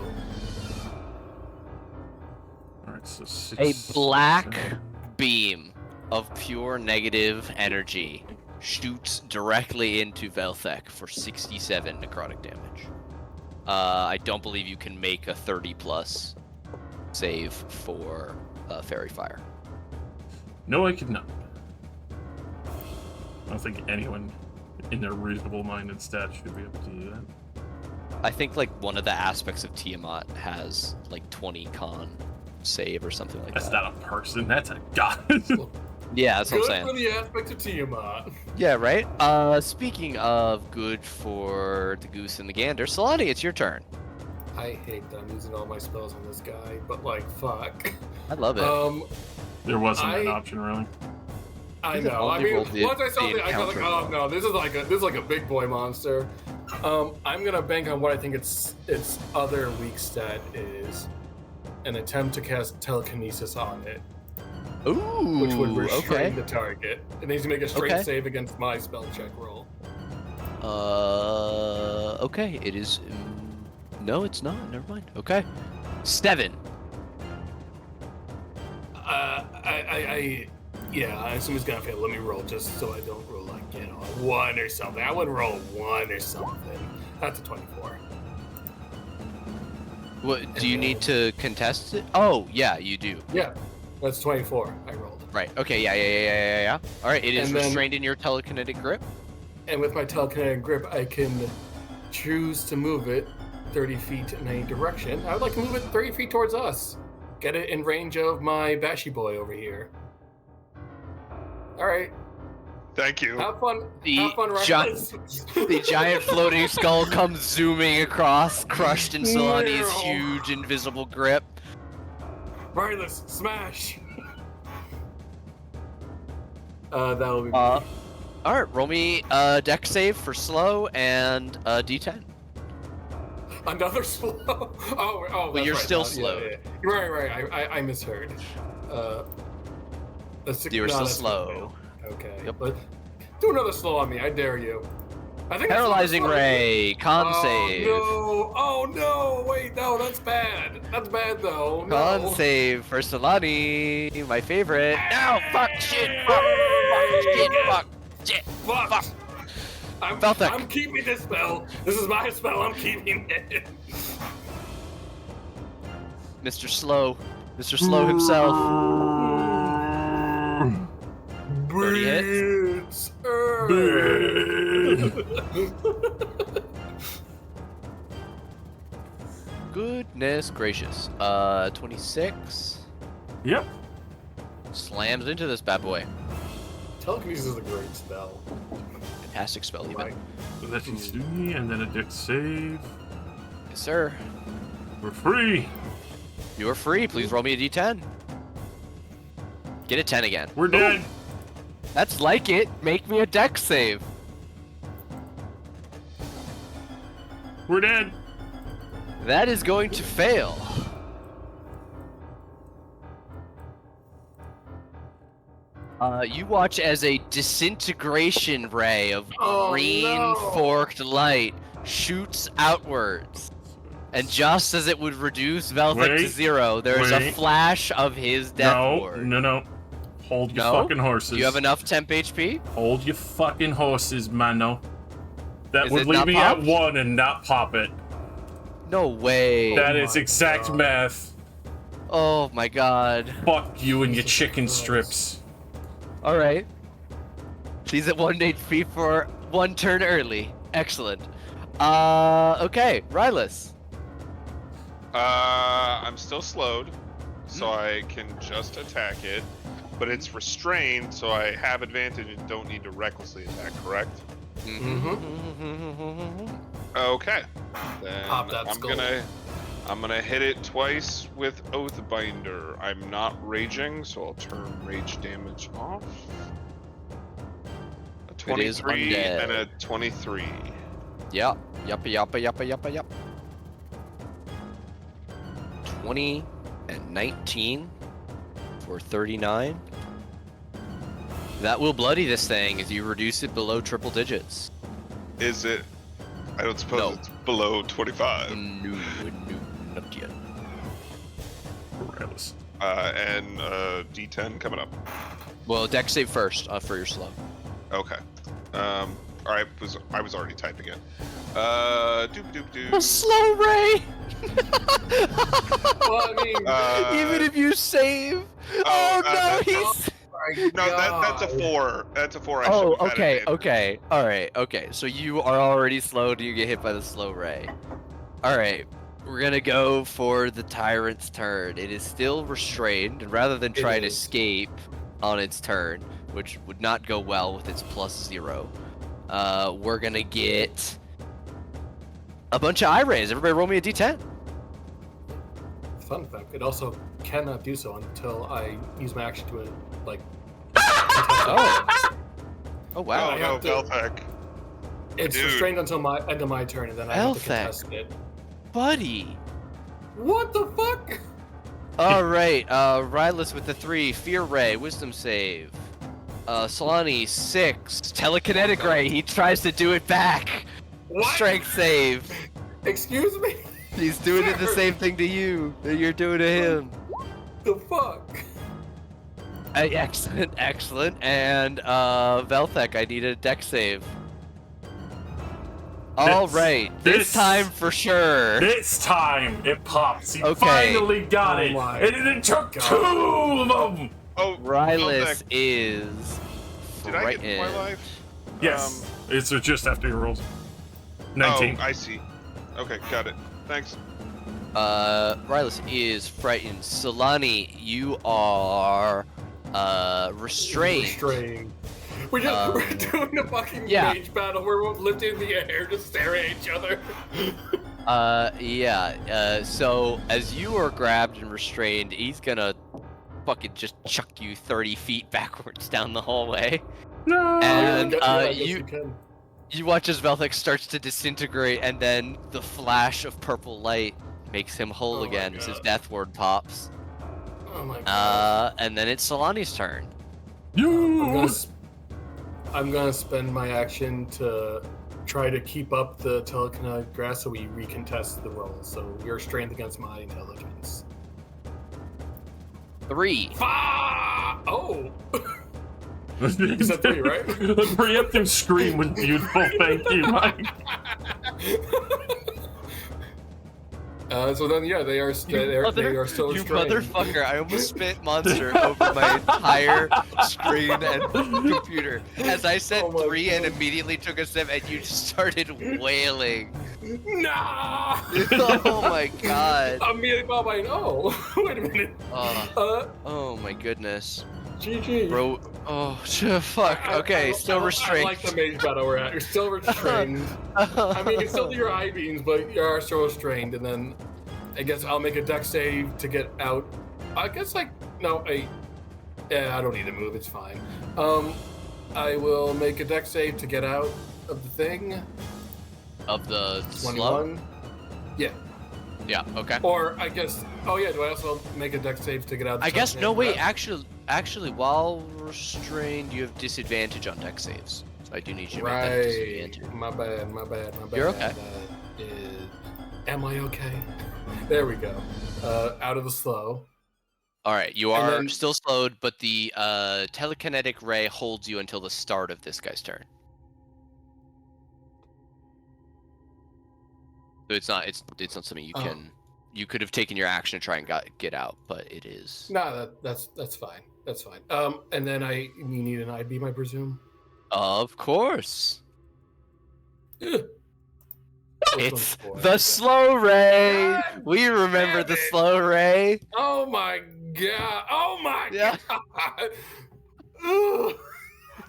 Alright, so A 6. black beam of pure negative energy shoots directly into Velthek for 67 necrotic damage. I don't believe you can make a 30 plus save for Fairy Fire. No, I could not. I don't think anyone in their reasonable minded stats should be able to do that. I think like one of the aspects of Tiamat has like 20 con save or something like That's that. not a person, that's a god. Yeah, that's what Good I'm for saying. the aspect of Tiamat. Yeah, right? Speaking of good for the goose and the gander, Solani, it's your turn. I hate that I'm using all my spells on this guy, but like, fuck. I love it. There wasn't an I- option, really. I He's an know. I only mean, rolled the- once I saw the it, I was like, encounter. oh no, this is like a big boy monster. I'm gonna bank on what I think its other weak stat is, and attempt to cast telekinesis on it, Ooh, which would restrain okay. the target. It needs to make a straight Okay. save against my spell check roll. Okay, it is. No, it's not. Never mind. Okay. 7. Yeah, I assume it's gonna fail. Let me roll just so I don't roll like, a 1 or something. I wouldn't roll a 1 or something. That's a 24. What, do you need to contest it? Oh, yeah, you do. Yeah, that's 24. I rolled. Right. Okay, yeah. All right, it is And then- restrained in your telekinetic grip. And with my telekinetic grip, I can choose to move it 30 feet in any direction. I would like to move it 30 feet towards us. Get it in range of my Bashy boy over here. All right, Thank you. have fun. The Have fun, gi- Rylus. The giant floating skull comes zooming across, crushed in Solani's No. huge invisible grip. Rylus, smash. That'll be. All right, roll me deck save for slow and D10. Another slow. Oh, But you're that's still right. slowed. Right. I misheard. You were still that's slow. Okay. Yep. But do another slow on me. I dare you. I think Paralyzing it's ray, con save. No! Oh no! Wait, no, that's bad. That's bad though. No. Con save for Solani, my favorite. No, fuck, shit, fuck, shit. Fuck. Velthek. I'm keeping this spell. This is my spell. I'm keeping it. Mr. Slow himself. 30 hits. Blitz. Goodness gracious. 26 Yep. slams into this bad boy. Telekinesis is a great spell. Fantastic spell, even. Right. That's easy, and then a dex save. Yes, sir. We're free. You are free. Please roll me a d10. Get a 10 again. We're dead. That's like it. Make me a dex save. We're dead. That is going to fail. You watch as a disintegration ray of Oh, green no. forked light shoots outwards. And just as it would reduce Velthek to Wait, 0, there is a wait. flash of his death ward. No. Hold your No? fucking horses. Do you have enough temp HP? Hold your fucking horses, mano. That Is would it leave not me popped? at 1 and not pop it. No way. That Oh is my exact God. math. Oh my god. Fuck you and your Jesus chicken Christ. strips. Alright. He's at 1 HP for 1 turn early. Excellent. Okay, Rylus. I'm still slowed, so I can just attack it. But it's restrained, so I have advantage and don't need to recklessly attack, correct? Okay. Then Pop that skull. I'm gonna hit it twice with Oathbinder. I'm not raging, so I'll turn rage damage off. A It is 23 undead. and a 23. Yup. Yup. 20 and 19 for 39. That will bloody this thing as you reduce it below triple digits. Is it? I don't suppose No. it's below 25. No, not yet. Regardless. And D10 coming up. Well, dex save first for your slow. Okay. I was already typing it. Doop. slow ray! Well, I mean, Even if you save. oh, no, that's- he's. my No, that's a God. 4. That's a 4. I Oh, should've had okay, advantage. okay. Alright, okay. So you are already slowed, you get hit by the slow ray. Alright, we're gonna go for the tyrant's turn. It is still restrained, and rather than It try to is. escape on its turn, which would not go well with its +0, we're gonna get a bunch of eye rays. Everybody roll me a d10. Fun fact, it also cannot do so until I use my action to like. Oh. Oh, wow. I Oh no, have to- Velthek. It's Dude. restrained until my end of my turn, and then I have to Elthek. contest it. Buddy. What the fuck? Alright, Rylus with the 3, Fear Ray, Wisdom save. Solani, 6, Telekinetic Ray, he tries to do it back. What? Strength save. Excuse me? He's doing it the same thing to you that you're doing to him. The fuck? Excellent, excellent. And, Velthek, I need a deck save. Alright, this this- time for sure. This time it pops. He Okay. finally got Oh it. my And it took God. 2 of them. Oh, Rylus Velthek, is did I get my frightened. life? Yes. It's just after you rolled. 19. Oh, I see. Okay, got it. Thanks. Rylus is frightened. Solani, you are restrained. Restrained. We're doing a fucking yeah. mage battle where we're lifting in the air just staring at each other. So as you are grabbed and restrained, he's gonna fucking just chuck you 30 feet backwards down the hallway. No. And I guess you can. you watch as Velthek starts to disintegrate, and then the flash of purple light makes him whole Oh my again as his God. death ward pops. Oh my god. And then it's Solani's turn. I'm gonna spend my action to try to keep up the telekinetic grass so we recontest the roll. So your strength against my intelligence. 3. Oh! You said 3, right? The preemptive scream was beautiful. Thank you, Mike. So then, yeah, they are they are still You restrained. motherfucker! I almost spit monster over my entire screen and computer as I said Oh my 3 and God. immediately took a sip, and you just started wailing. Nah! Oh my god! Immediately thought my oh, wait a minute. Oh my goodness, GG. bro! Oh fuck! Okay, still restrained. I like the mage battle we're at. You're still restrained. I mean, you can still do your eye beams, but you are still restrained. And then, I guess I'll make a dex save to get out. I guess yeah, I don't need to move. It's fine. I will make a dex save to get out of the thing. Of the slow? 21. Yeah. Yeah. Okay. Or I guess. Oh yeah. Do I also make a dex save to get out? Of the I guess stuff no. and Wait. rest? Actually, while restrained, you have disadvantage on dex saves. So I do need you to make that a Right. disadvantage. My bad. My bad. You're okay. Am I okay? There we go. Out of the slow. All right, you And are then- still slowed, but the telekinetic ray holds you until the start of this guy's turn. So it's not something you can. You could have taken your action to try and get out, but it is. No, that's fine. That's fine. And then you need an eye beam, I presume. Of course. Ugh. It's Boy, the okay. slow ray. God We remember damn the it. slow ray. Oh my god! Oh my Yeah. god! Ugh.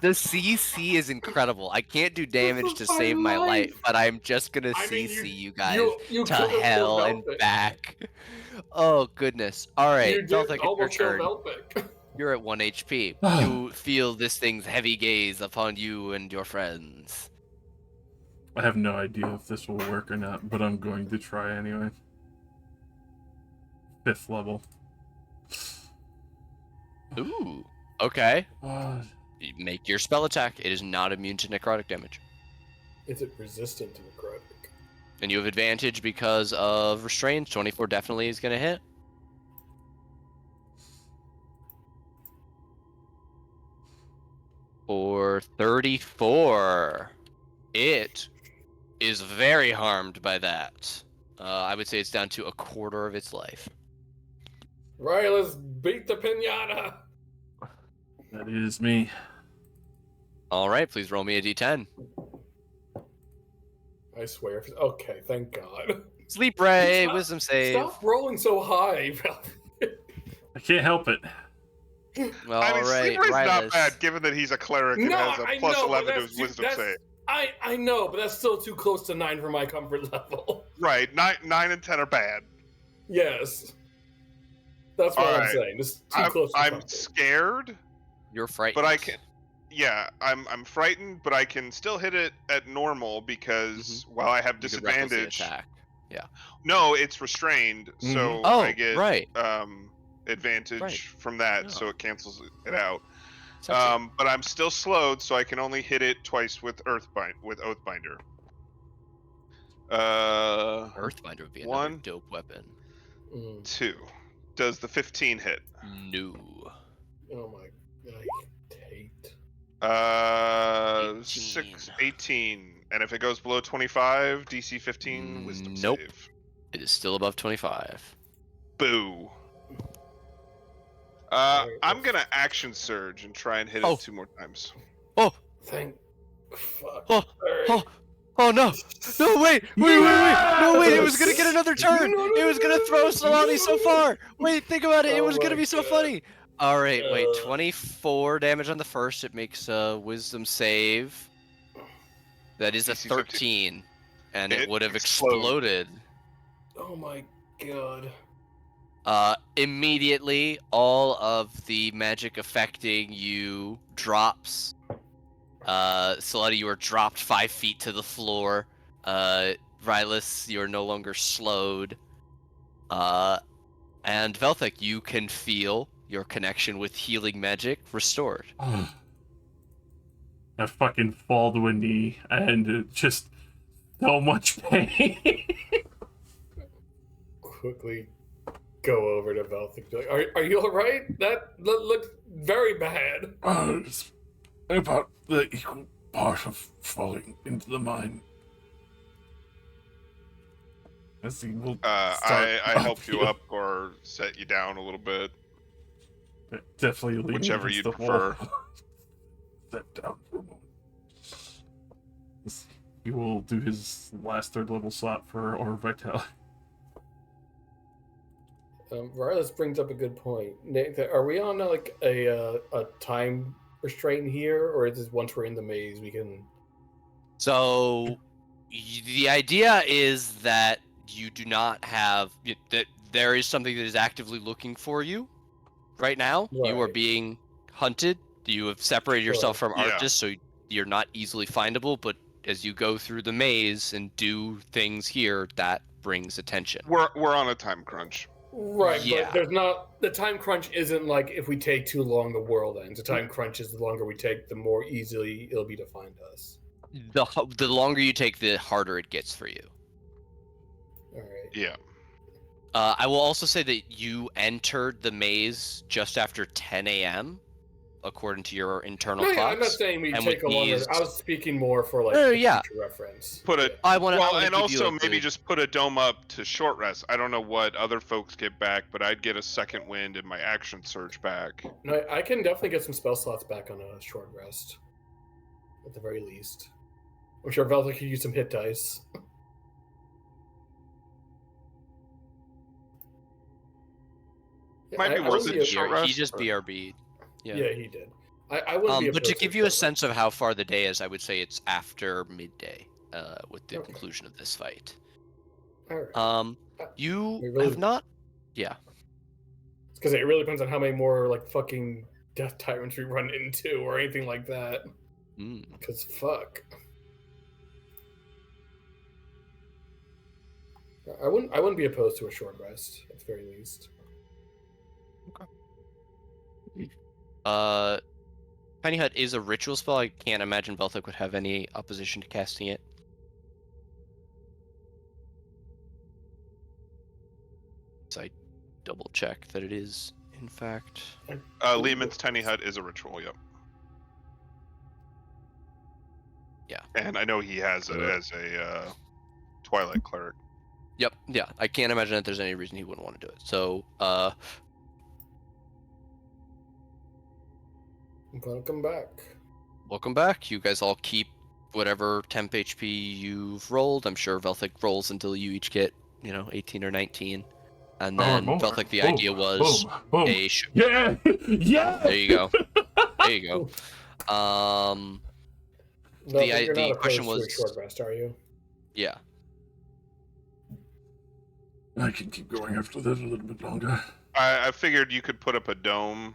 The CC is incredible. I can't do damage to save my life, but I'm just gonna I mean, CC you guys you to could've killed hell and Velvet. back. Oh goodness! All right, You did Velthic, it's your almost kill turn. Velvic. You're at 1 HP. You feel this thing's heavy gaze upon you and your friends. I have no idea if this will work or not, but I'm going to try anyway. 5th level. Ooh. Okay. What? You make your spell attack. It is not immune to necrotic damage. Is it resistant to necrotic? And you have advantage because of restraints. 24 definitely is going to hit. For 34. It is very harmed by that. I would say it's down to a quarter of its life. Right, let's beat the pinata. That is me. All right, please roll me a d10. I swear. Okay, thank God. Sleep ray, Stop- wisdom save. Stop rolling so high. I can't help it. All I mean, right, Sleeper's not Rylus. bad, given that he's a cleric and No, has a I plus know, but 11 to that's his too- wisdom that's- save. I know, but that's still too close to 9 for my comfort level. Right, 9 and 10 are bad. Yes. That's what I'm Alright. saying. It's too close to I'm comfort. scared, You're frightened. but I can. Yeah, I'm frightened, but I can still hit it at normal because while I have You could recklessly disadvantage. attack. No, it's restrained, so Oh, I get right. advantage Right. from that, so Oh. it cancels it out. Sexy. But I'm still slowed, so I can only hit it twice with Oathbinder. Earthbinder would be another one. dope weapon. 2. Does the 15 hit? No. Oh my God, I hate. 18. And if it goes below 25, DC 15, wisdom Nope. save. It is still above 25. Boo. Alright, I'm gonna action surge and try and hit Oh. it 2 more times. Oh, Thank. Fuck. oh, Alright. oh, oh no. No, wait. No, wait. It was going to get another turn. No, It was going to throw Solani so far. Wait, think about it. It Oh was going to my be so God. funny. All right, wait. Uh. 24 damage on the first. It makes a wisdom save. That is a DC 13. And it It would have explode. exploded. Oh my God. Immediately, all of the magic affecting you drops. Salati, you are dropped 5 feet to the floor. Rylus, you are no longer slowed. And Velthek, you can feel your connection with healing magic restored. I fucking fall to a knee and just so much pain. Quickly go over to Velthic. Be like, are you alright? That looked very bad. It's about the equal part of falling into the mine. As he will I help you up or set you down a little bit, Definitely leaning whichever against you'd the prefer. wall. Step down for a moment. He will do his last third level slot for Aura Vitality. Varlas brings up a good point. Nick, are we on like a time restraint here, or is this once we're in the maze we can? So the idea is that you do not have that there is something that is actively looking for you right now. You are Right. being hunted. You have separated yourself from Yeah. Arctis, so you're not easily findable. But as you go through the maze and do things here, that brings attention. We're on a time crunch. Right, Yeah. but there's not the time crunch. Isn't like if we take too long, the world ends. The time crunch is the longer we take, the more easily it'll be to find us. The longer you take, the harder it gets for you. All right. Yeah. I will also say that you entered the maze just after 10 a.m. according to your internal No, yeah, clocks. I'm not saying we and take a with longer. these, I was speaking more for like yeah, future reference. Put a Yeah. I want well, to and give you also a maybe good, just put a dome up to short rest. I don't know what other folks get back, but I'd get a second wind and my action surge back. No, I can definitely get some spell slots back on a short rest, at the very least. I'm sure Velta could use some hit dice. Might be worth wouldn't it. be Short he rest. just BRB'd. Yeah, he did. I wouldn't be But to opposed give a you a short sense of rest. how far the day is, I would say it's after midday, with the Okay. conclusion of this fight. All right. You We really- have not, yeah. Because it really depends on how many more like fucking death tyrants we run into or anything like that. Mm. Because fuck. I wouldn't be opposed to a short rest at the very least. Tiny Hut is a ritual spell. I can't imagine Velthik would have any opposition to casting it. So I double check that it is, in fact. Lehman's tiny hut is a ritual. Yep. Yeah. And I know he has it as a Twilight cleric. Yep. Yeah. I can't imagine that there's any reason he wouldn't want to do it. So, Welcome back. welcome back. You guys all keep whatever temp HP you've rolled. I'm sure Velthik rolls until you each get, 18 or 19. And then Velthik, the idea was boom. a Yeah, yeah. There you go. There you go. No, you're the not question opposed to a was, short rest, are you? yeah. I can keep going after that a little bit longer. I figured you could put up a dome,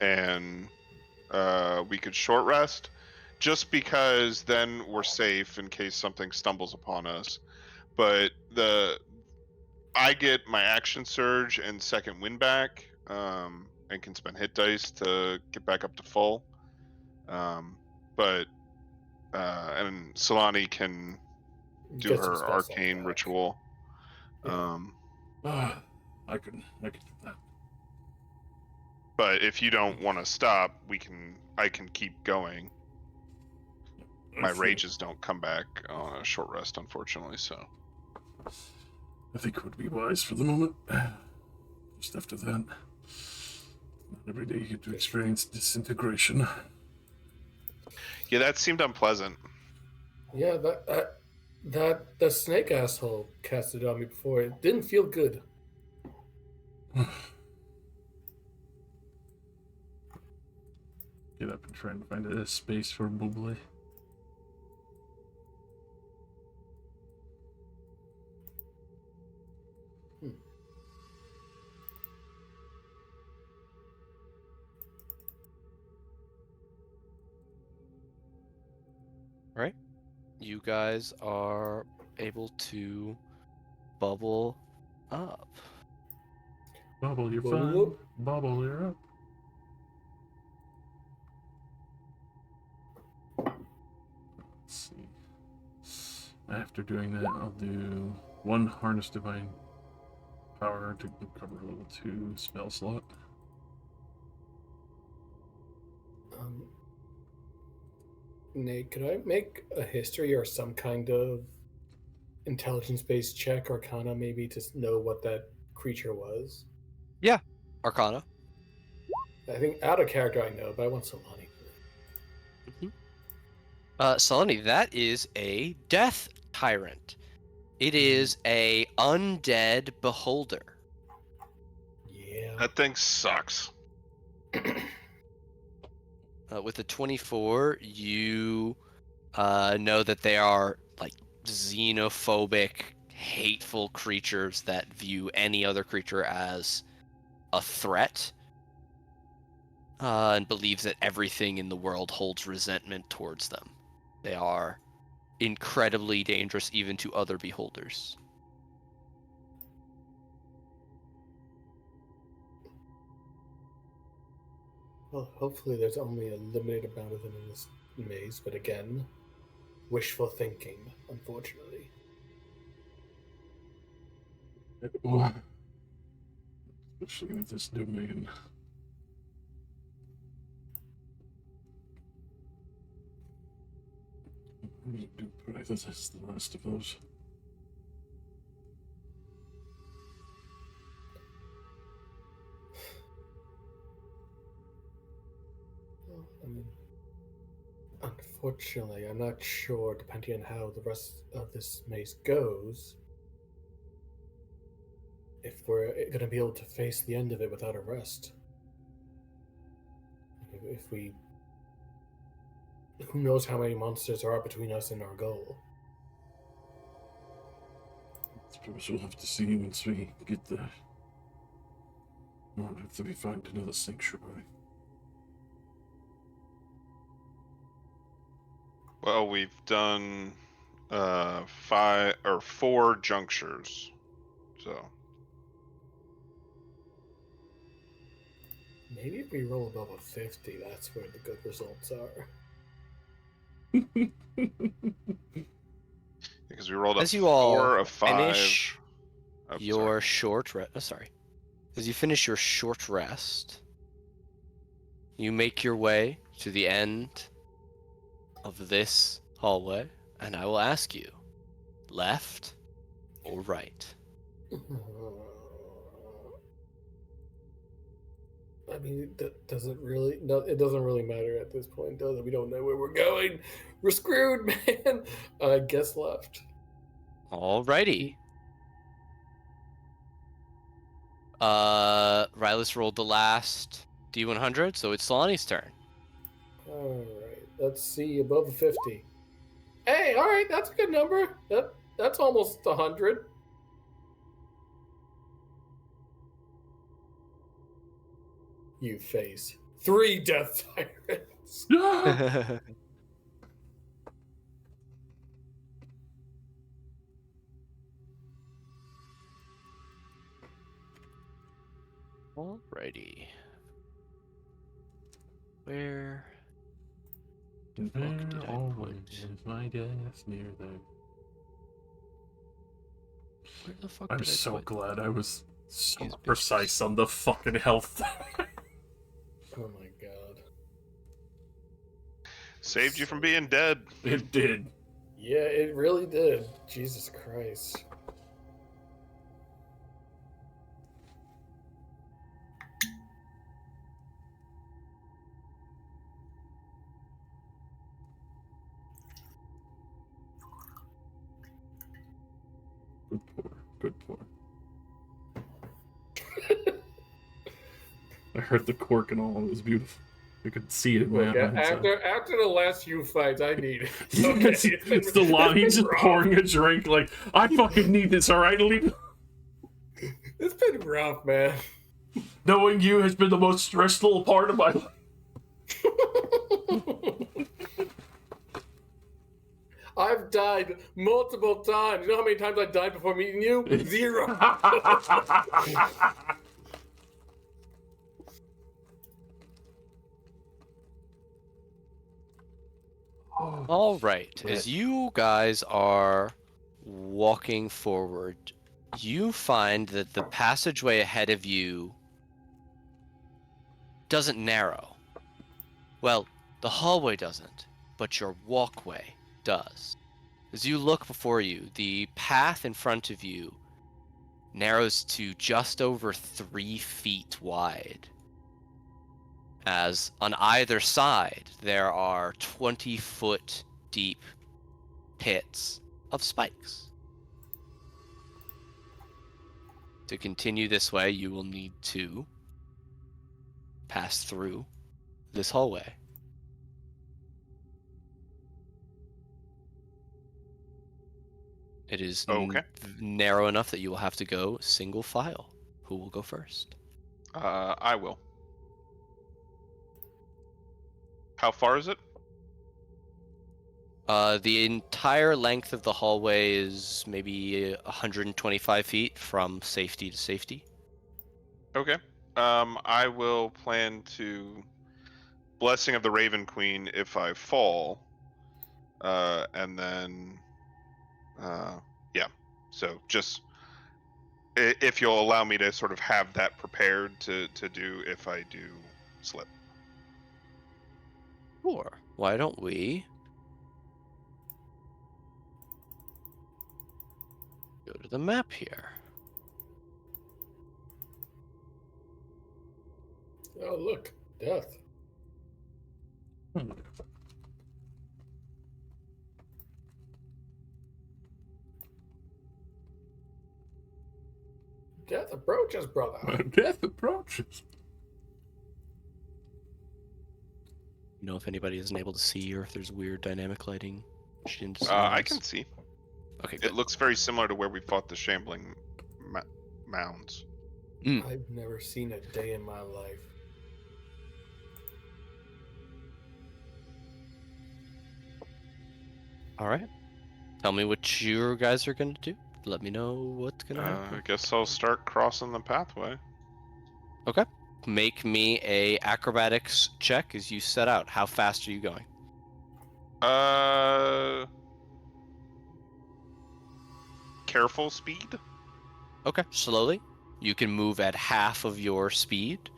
and we could short rest, just because then we're safe in case something stumbles upon us. But I get my action surge and second wind back, and can spend hit dice to get back up to full. But and Solani can do Get some her spell slots arcane back. ritual. Yeah. I can do that. But if you don't want to stop, I can keep going. My rages don't come back on a short rest, unfortunately. So I think it would be wise for the moment. Just after that, not every day you get to experience disintegration. yeah, that seemed unpleasant. Yeah, that the snake asshole casted on me before. It didn't feel good. Get up and try and find a space for Bubbly. Right? You guys are able to bubble up. Bubble, you're Bubble fine. Bubble, you're up. Let's see. After doing that, I'll do one Harness Divine Power to cover level 2 spell slot. Nate, could I make a history or some kind of intelligence-based check, Arcana, maybe to know what that creature was? Yeah, Arcana. I think out of character I know, but I want Solani. Saloni, that is a death tyrant. It is a undead beholder. Yeah. That thing sucks. With a 24, you know that they are like xenophobic, hateful creatures that view any other creature as a threat, and believes that everything in the world holds resentment towards them. They are incredibly dangerous even to other beholders. Well, hopefully there's only a limited amount of them in this maze, but again, wishful thinking, unfortunately. Especially with this domain. Do better than the rest of those. Well, I mean, unfortunately, I'm not sure, depending on how the rest of this maze goes, if we're going to be able to face the end of it without a rest. If we... Who knows how many monsters are between us and our goal. I suppose we'll have to see once we get there. Or after we find another sanctuary. Well, we've done 4 junctures, so Maybe if we roll above a 50, that's where the good results are. because we rolled up As you all 4 of 5. finish Oh, your short rest, as you finish your short rest, you make your way to the end of this hallway, and I will ask you, left or right? I mean, does it really? No, it doesn't really matter at this point, does it? We don't know where we're going. We're screwed, man. I guess left. Alrighty. Rylas rolled the last D100, so it's Solani's turn. All right. Let's see above a 50. Hey, all right, that's a good number. That's almost 100. You face 3 death tyrants. Alrighty. Where And the fuck did there I always put? is my death near there. Where the fuck I'm did I so put? glad I was so These precise bitches. on the fucking health. Oh my god. saved you from being dead. It did. Yeah, it really did. Jesus Christ. Good pour. Good pour. I heard the cork and all. It was beautiful. I could see it in my Look, eyes. after the last few fights, I need it. It's the Lonnie just pouring a drink like, I fucking need this, alright? It's been rough, man. Knowing you has been the most stressful part of my life. I've died multiple times. You know how many times I died before meeting you? 0. All right. As you guys are walking forward, you find that the passageway ahead of you doesn't narrow. Well, the hallway doesn't, but your walkway does. As you look before you, the path in front of you narrows to just over 3 feet wide. As on either side, there are 20-foot deep pits of spikes. To continue this way, you will need to pass through this hallway. It is Okay. narrow enough that you will have to go single file. Who will go first? I will. How far is it? The entire length of the hallway is maybe 125 feet from safety to safety. Okay. I will plan to Blessing of the Raven Queen if I fall. And then yeah. So just if you'll allow me to sort of have that prepared to do if I do slip. Sure. Why don't we go to the map here? Oh, look, death. Death approaches, brother. Death approaches. You know if anybody isn't able to see or if there's weird dynamic lighting? I can see. Okay, It good. looks very similar to where we fought the shambling mounds. I've never seen a day in my life. All right. Tell me what you guys are going to do. Let me know what's going to I happen. guess I'll start crossing the pathway. Okay. Make me a acrobatics check as you set out. How fast are you going? Careful speed. Okay. Slowly. You can move at half of your speed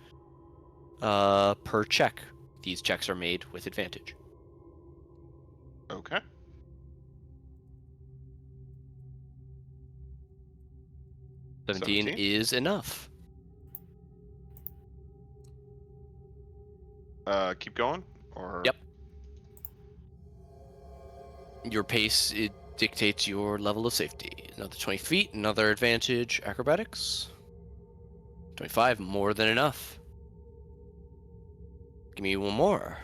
per check. These checks are made with advantage. Okay. 17 is enough. Keep going, or Yep. Your pace, it dictates your level of safety. Another 20 feet, another advantage. Acrobatics. 25, more than enough. Give me one more.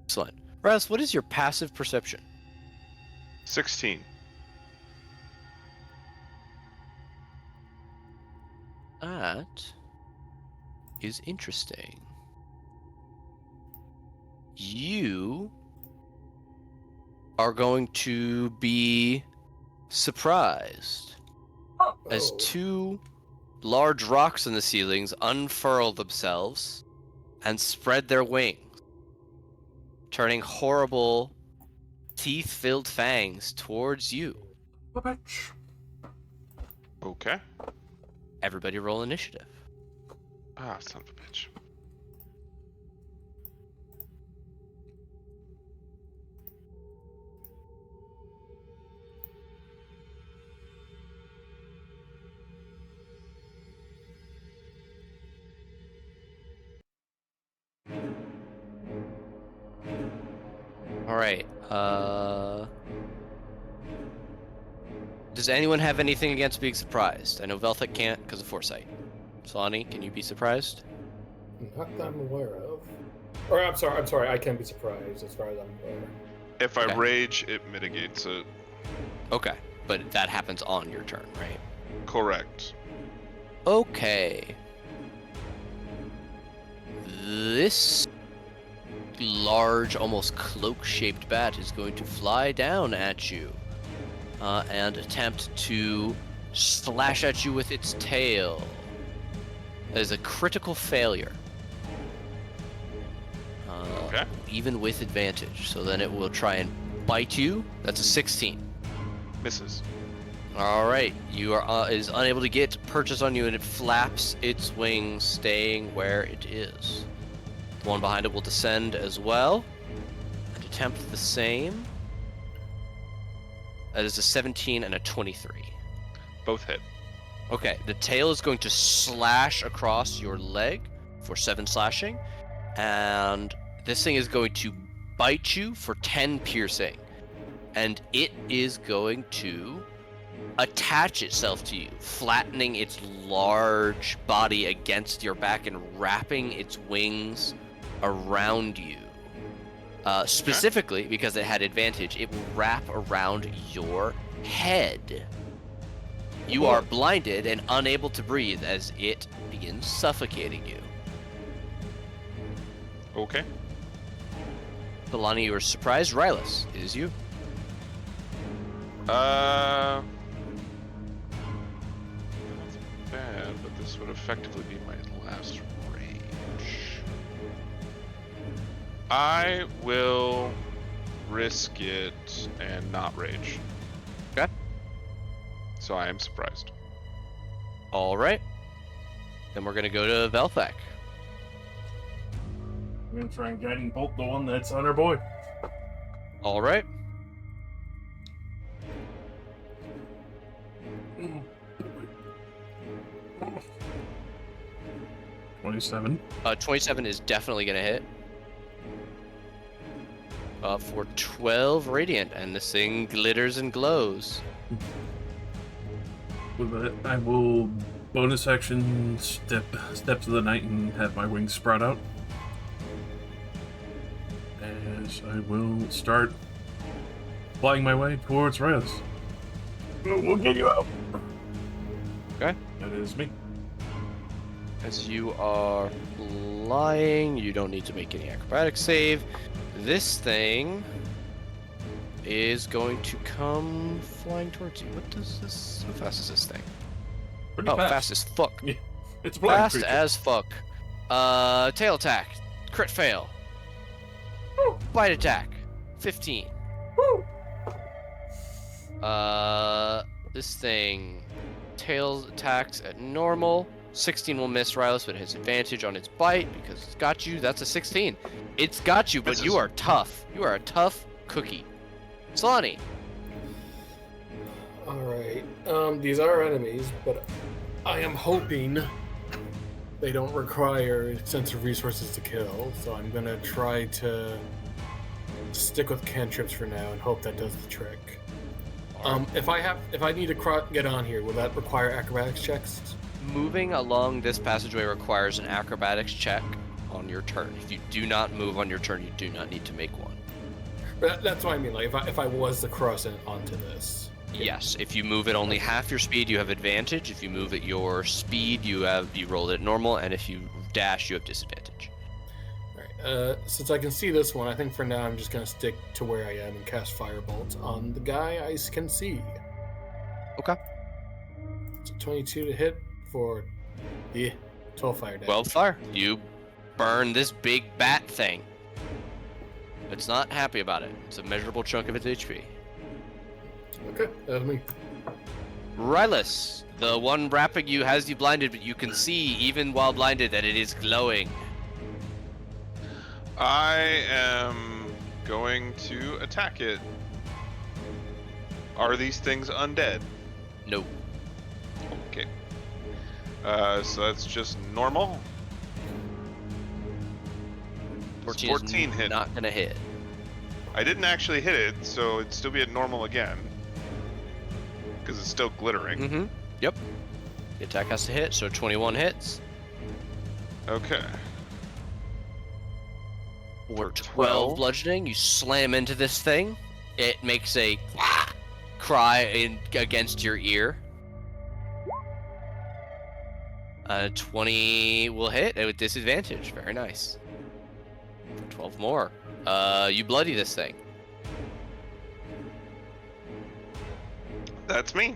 Excellent. Raz, what is your passive perception? 16. That is interesting. You are going to be surprised as Oh. 2 large rocks in the ceilings unfurl themselves and spread their wings, turning horrible, teeth-filled fangs towards you. Bitch. Okay. Everybody roll initiative. Ah, son of a bitch. All right. Does anyone have anything against being surprised? I know Velthic can't because of foresight. Solani, can you be surprised? Not that I'm aware of. Or I'm sorry, I can be surprised as far as I'm aware. If I Okay. rage, it mitigates it. Okay, but that happens on your turn, right? Correct. Okay. This large, almost cloak-shaped bat is going to fly down at you and attempt to slash at you with its tail. That is a critical failure. Okay. Even with advantage. So then it will try and bite you. That's a 16. Misses. All right, you are is unable to get purchase on you, and it flaps its wings, staying where it is. The one behind it will descend as well and attempt the same. That is a 17 and a 23. Both hit. Okay, the tail is going to slash across your leg for 7 slashing, and this thing is going to bite you for 10 piercing, and it is going to attach itself to you, flattening its large body against your back and wrapping its wings around you. Specifically, because it had advantage, it will wrap around your head. You are blinded and unable to breathe as it begins suffocating you. Okay. Belani, you are surprised. Rylus, it is you. That's bad, but this would effectively be my last rage. I will risk it and not rage. Okay. So I am surprised. All right. Then we're going to go to Velthak. I'm gonna try and guiding bolt the one that's on our boy. All right. Mm. 27. 27 is definitely going to hit. For 12 radiant, and this thing glitters and glows. With that, I will bonus action step to the night and have my wings sprout out. As I will start flying my way towards Reyes. We'll get you out. Okay. That is me. As you are flying, you don't need to make any acrobatic save. This thing is going to come flying towards you. What does this? How fast is this thing? Pretty Oh, fast. fast as fuck. Yeah, it's a blind Fast creature. as fuck. Tail attack. Crit fail. Woo. Bite attack. 15. Woo. This thing tails attacks at normal. 16 will miss Rylus, but it has advantage on its bite because it's got you. That's a 16. It's got you, but you are tough. You are a tough cookie. Solani. Alright. These are enemies, but I am hoping they don't require extensive resources to kill, so I'm gonna try to stick with cantrips for now and hope that does the trick. If I need to get on here, will that require acrobatics checks? Moving along this passageway requires an acrobatics check on your turn. If you do not move on your turn, you do not need to make one. But that's what I mean. Like if I was to cross it onto this. Yes, if you move at only half your speed, you have advantage. If you move at your speed, you roll it at normal, and if you dash, you have disadvantage. Alright, since I can see this one, I think for now I'm just gonna stick to where I am and cast Firebolt on the guy I can see. Okay. So 22 to hit for the 12 fire damage. 12 fire. You burn this big bat thing. It's not happy about it. It's a measurable chunk of its HP. Okay, that was me. Rylus, the one wrapping you has you blinded, but you can see, even while blinded, that it is glowing. I am going to attack it. Are these things undead? No. Okay. So that's just normal. 14, 14 is hit. Not gonna hit. I didn't actually hit it, so it'd still be at normal again. Because it's still glittering. Mm-hmm. Yep. The attack has to hit, so 21 hits. Okay. Or 12 12. bludgeoning. You slam into this thing. It makes a cry against your ear. 20 will hit with disadvantage. Very nice. 12 more. You bloody this thing. That's me.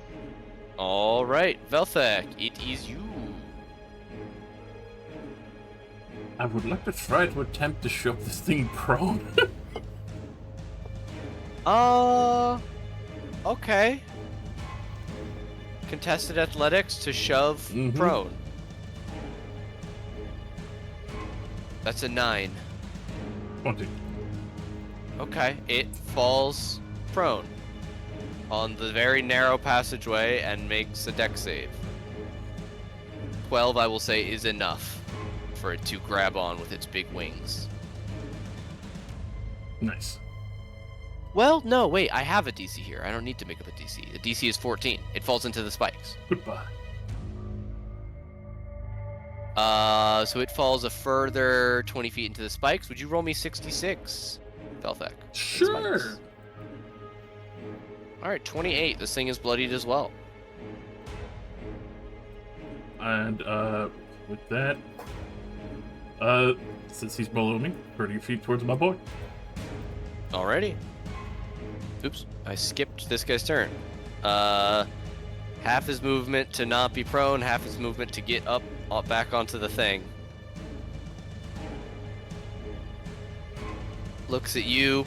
All right, Velthak, it is you. I would like to try to attempt to shove this thing prone. Okay. Contested athletics to shove prone. That's a 9. 20. Okay, it falls prone on the very narrow passageway and makes a dex save. 12, I will say, is enough for it to grab on with its big wings. Nice. Well, no, wait, I have a DC here. I don't need to make up a DC. The DC is 14. It falls into the spikes. Goodbye. So it falls a further 20 feet into the spikes. Would you roll me 66, Felthek? Sure. All right, 28. This thing is bloodied as well. And with that, since he's below me, 30 feet towards my boy. Alrighty. Oops, I skipped this guy's turn. Half his movement to not be prone, half his movement to get up back onto the thing. Looks at you,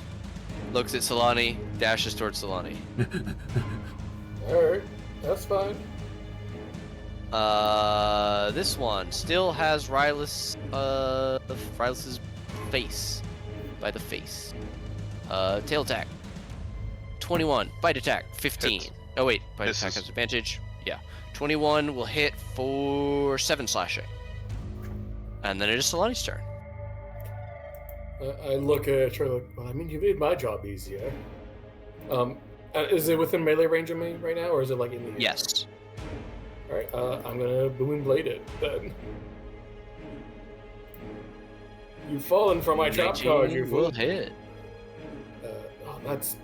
looks at Solani, dashes towards Solani. Alright, that's fine. This one still has Rylus, Rylus's face. By the face. Tail attack. 21. Bite attack. 15. Hits. Oh wait, bite Misses. attack has advantage. Yeah. 21 will hit for 7 slashing. And then it is Solani's turn. I look at Charlie like, well, I mean, you made my job easier. Is it within melee range of me right now, or is it like in the air? Yes. Alright, I'm gonna booming blade it then. You've fallen from my trap card, you will fool. hit. That's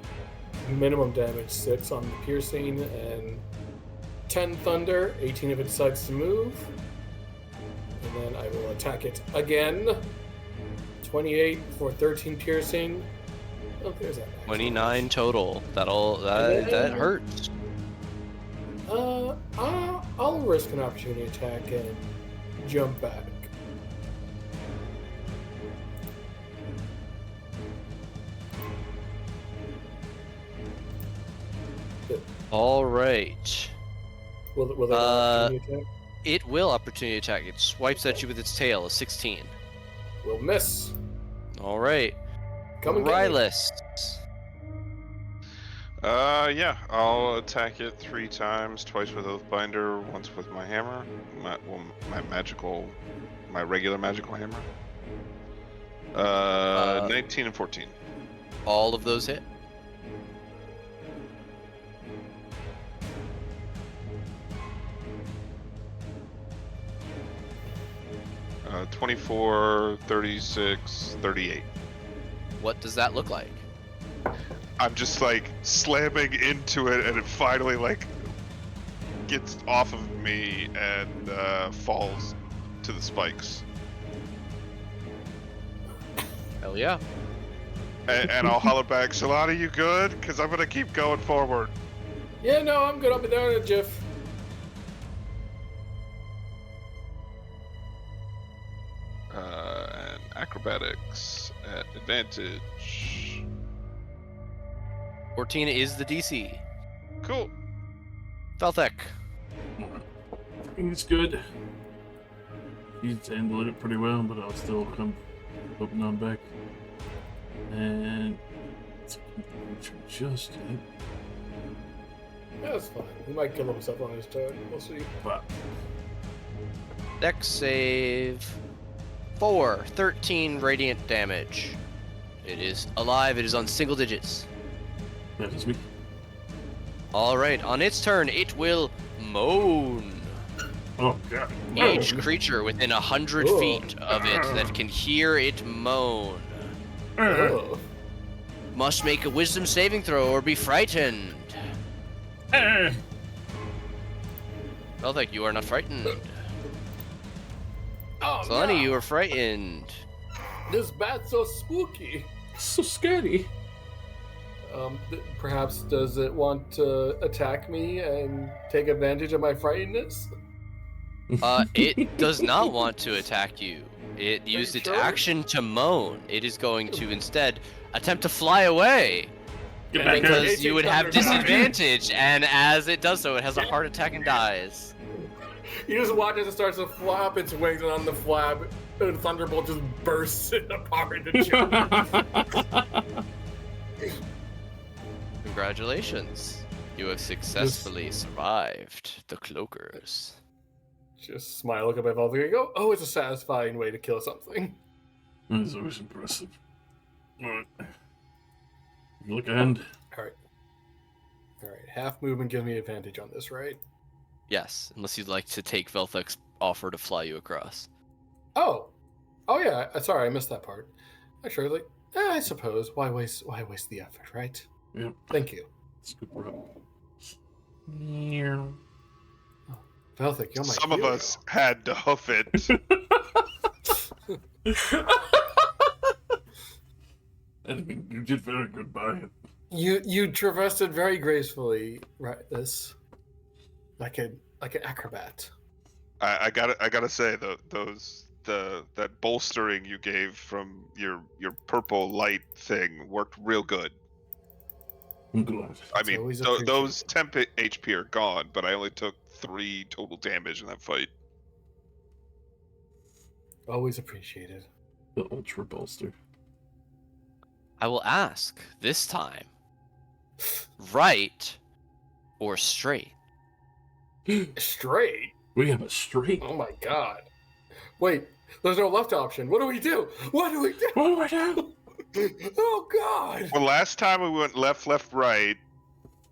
minimum damage 6 on the piercing and 10 thunder, 18 if it decides to move. And then I will attack it again. 28 for 13 piercing. Oh, there's that. 29 total. That hurts. I'll risk an opportunity attack and jump back. All right. Will it opportunity attack? It will opportunity attack. It swipes at you with its tail. A 16. Will miss. All right. Come and get me. Rylus. Yeah, I'll attack it 3 times, twice with Oathbinder, once with my hammer, my regular magical hammer. 19 and 14. All of those hit. Uh, 24, 36, 38. What does that look like? I'm just like slamming into it, and it finally like gets off of me and falls to the spikes. Hell yeah. And I'll holler back, Solani, you good? Because I'm gonna keep going forward. Yeah, no, I'm good. I'll be there in a jiff. And acrobatics at advantage. 14 is the DC. Cool. Felthek. He's good. He's handling it pretty well, but I'll still come open on back. And let's keep the creature just hit. Yeah, that's fine. He might kill himself on his turn. We'll see. Wow. Dex save. 4. 13 radiant damage. It is alive. It is on single digits. That is me. Alright, on its turn, it will moan. Oh, God. Each creature within 100 Ooh. feet of it that can hear it moan Oh. must make a wisdom saving throw or be frightened. Felthek, you are not frightened. Oh, Solani, no. you are frightened. This bat's so spooky. So scary. Perhaps does it want to attack me and take advantage of my frightenedness? It does not want to attack you. It used its sure? action to moan. It is going to instead attempt to fly away Get back here. because you would have Thunder. disadvantage, and as it does so, it has a heart attack and dies. You just watch as it starts to flap its wings, and on the flap, And Thunderbolt just bursts it apart and chunks. Congratulations. You have successfully survived the Cloakers. Just smile, look up at Velvet and go, oh, it's a satisfying way to kill something. That's always impressive. Alright. Look ahead. Alright. Alright, half movement gives me advantage on this, right? Yes, unless you'd like to take Velthek's offer to fly you across. Oh. Oh yeah, sorry, I missed that part. Actually, like, I suppose. Why waste the effort, right? Yep. Thank you. Scoop her up. Yeah. Velthek, you're my Some hero. of us had to hoof it. And you did very good by it. You traversed it very gracefully, right? This like an acrobat. I gotta say that bolstering you gave from your purple light thing worked real good. I'm glad. I It's mean, always those appreciated. temp HP are gone, but I only took 3 total damage in that fight. Always appreciated. The ultra bolster. I will ask this time, right or straight? Straight. We have a straight. Oh my god. Wait, there's no left option. What do we do? What do we do? What do I do? Oh god. Well, last time we went left, left, right.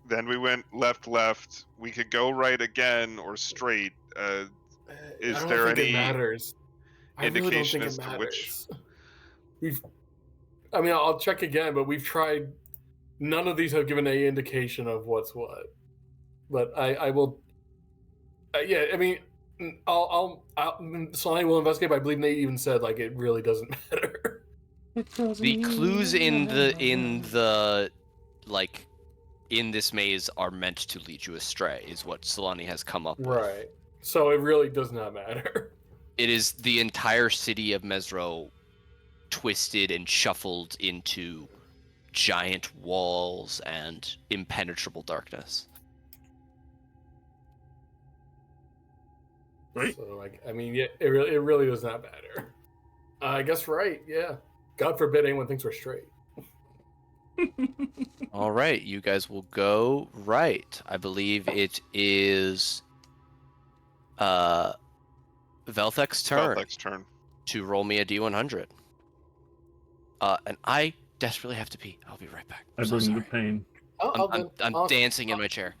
Then we went left, left. We could go right again or straight. Is I don't there think any it matters. I really don't indication think as it to matters. I mean, I'll check again, but we've tried. None of these have given any indication of what's what. But I will. Yeah, I mean, I'll Sonny will investigate. But I believe Nate even said like it really doesn't matter. The clues in the like in this maze are meant to lead you astray, is what Solani has come up with. Right. So it really does not matter. It is the entire city of Mesro twisted and shuffled into giant walls and impenetrable darkness. Right? So like, I mean, yeah, it really does not matter. I guess right. Yeah. God forbid anyone thinks we're straight. All right, you guys will go right. I believe it is Velthek's turn Velthek's turn? to roll me a d100. And I desperately have to pee. I'll be right back. I I'm so bring the sorry. pain. I'm dancing in my chair.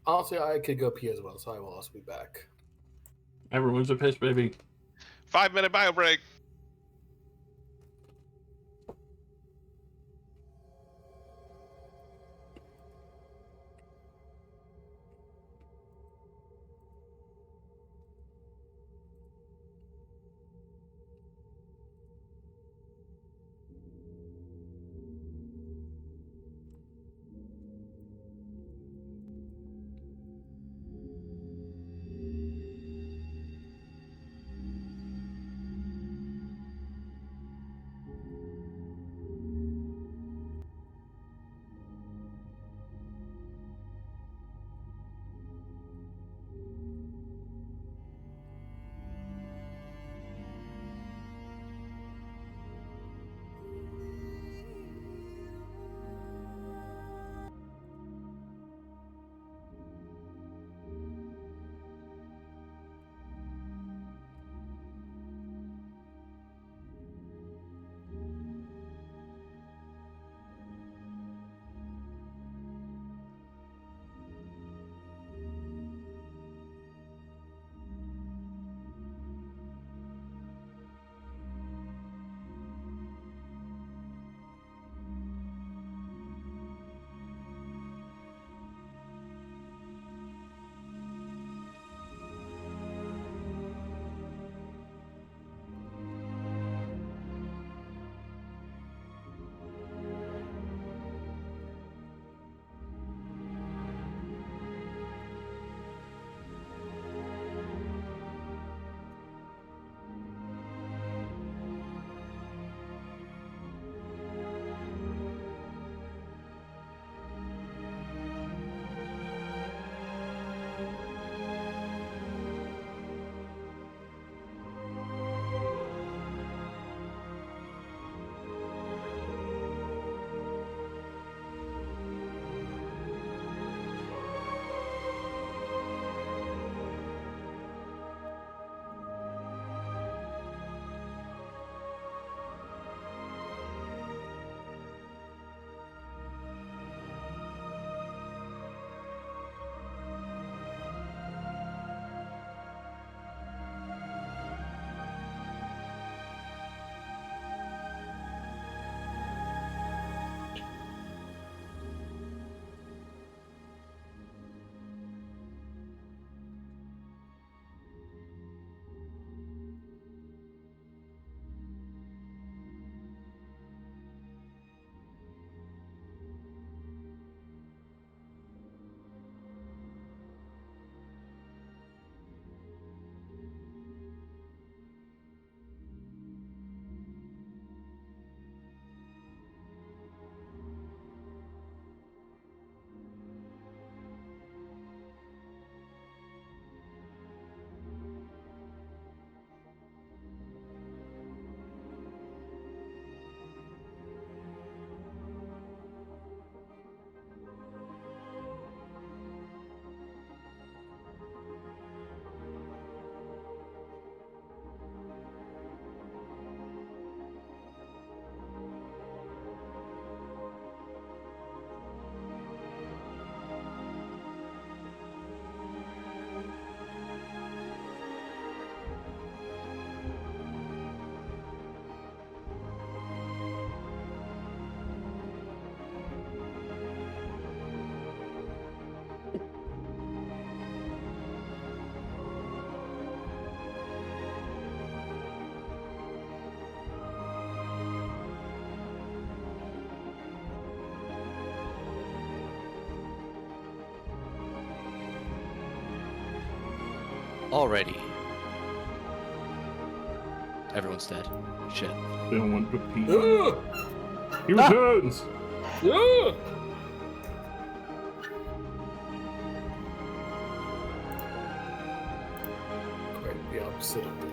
Honestly, I could go pee as well, so I will also be back. Everyone's a piss baby. 5-minute bio break. Alrighty. Everyone's dead. Shit. They don't want to pee. Ugh! He returns! Ugh! Quite the opposite of that.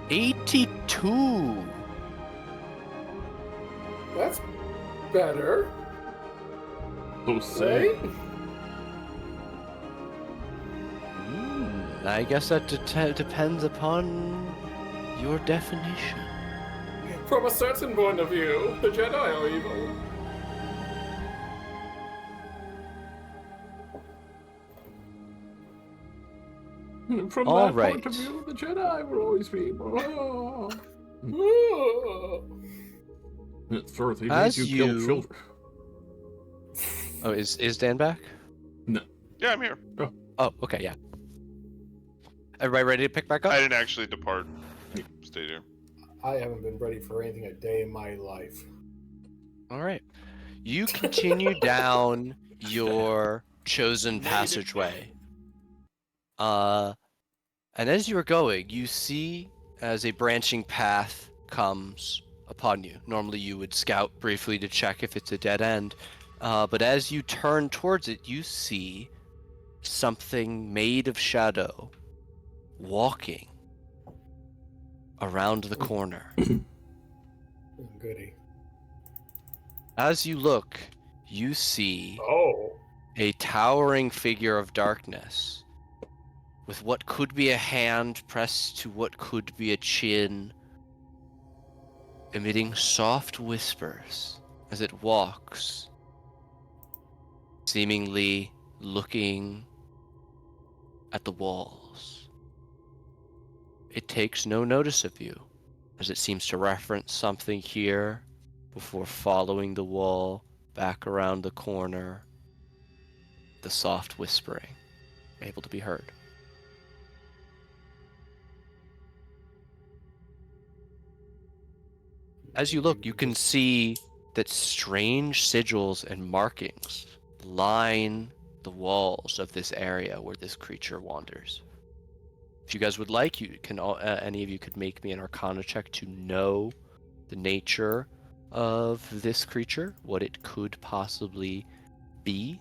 82. That's better, Those say. right? I guess that depends upon your definition. From a certain point of view, the Jedi are evil. From All that right. point of view, the Jedi will always be evil. Oh. It's true, they made As you you- kill children. Oh, is Dan back? Yeah, I'm here. Oh, okay, yeah. Everybody ready to pick back up? I didn't actually depart. Stayed here. I haven't been ready for anything a day in my life. All right. You continue down your chosen passageway. And as you are going, you see as a branching path comes upon you. Normally you would scout briefly to check if it's a dead end. But as you turn towards it, you see something made of shadow walking around the corner. Goody. As you look, you see Oh. a towering figure of darkness with what could be a hand pressed to what could be a chin, emitting soft whispers as it walks, seemingly looking at the walls. It takes no notice of you, as it seems to reference something here before following the wall back around the corner, the soft whispering able to be heard. As you look, you can see that strange sigils and markings line the walls of this area where this creature wanders. If you guys would like, you can any of you could make me an Arcana check to know the nature of this creature, what it could possibly be.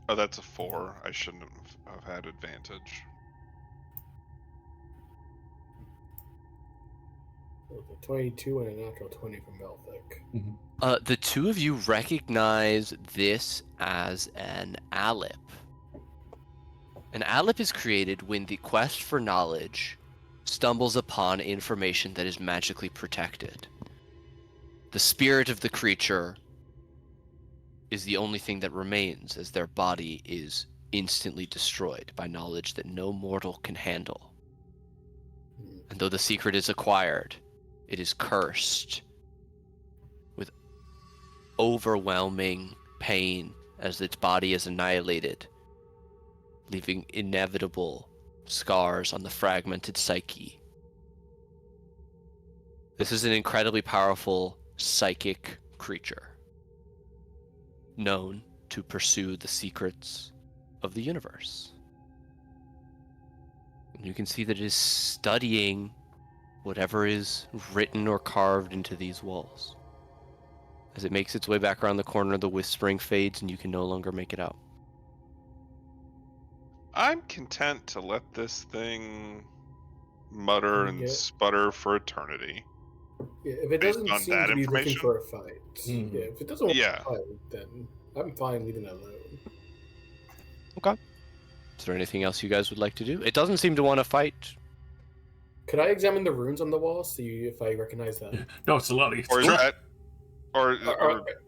Oh, that's a 4. I shouldn't have had advantage. A 22 and a natural 20 from Velthic. The two of you recognize this as an Alip. An Alip is created when the quest for knowledge stumbles upon information that is magically protected. The spirit of the creature is the only thing that remains, as their body is instantly destroyed by knowledge that no mortal can handle. And though the secret is acquired, it is cursed with overwhelming pain as its body is annihilated, leaving inevitable scars on the fragmented psyche. This is an incredibly powerful psychic creature, known to pursue the secrets of the universe. And you can see that it is studying whatever is written or carved into these walls. As it makes its way back around the corner, the whispering fades and you can no longer make it out. I'm content to let this thing mutter and Yeah. sputter for eternity. Yeah, if it Based doesn't on seem that to be looking information? for a fight. Mhm. Yeah, if it doesn't want Yeah. to fight, then I'm fine leaving it alone. Is there anything else you guys would like to do? It doesn't seem to want to fight. Could I examine the runes on the wall, see if I recognize them? No, it's a lot easier. Or is that, or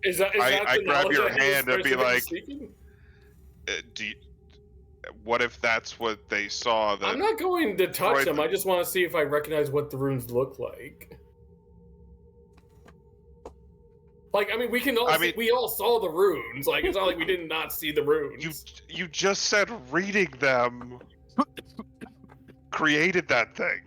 Is that I the grab knowledge your I use hand and be specifically like, speaking? do you, what if that's what they saw? That I'm not going to touch Right. them. I just want to see if I recognize what the runes look like. Like, I mean, we can all I see, mean- we all saw the runes. Like, it's not like we did not see the runes. you just said reading them created that thing.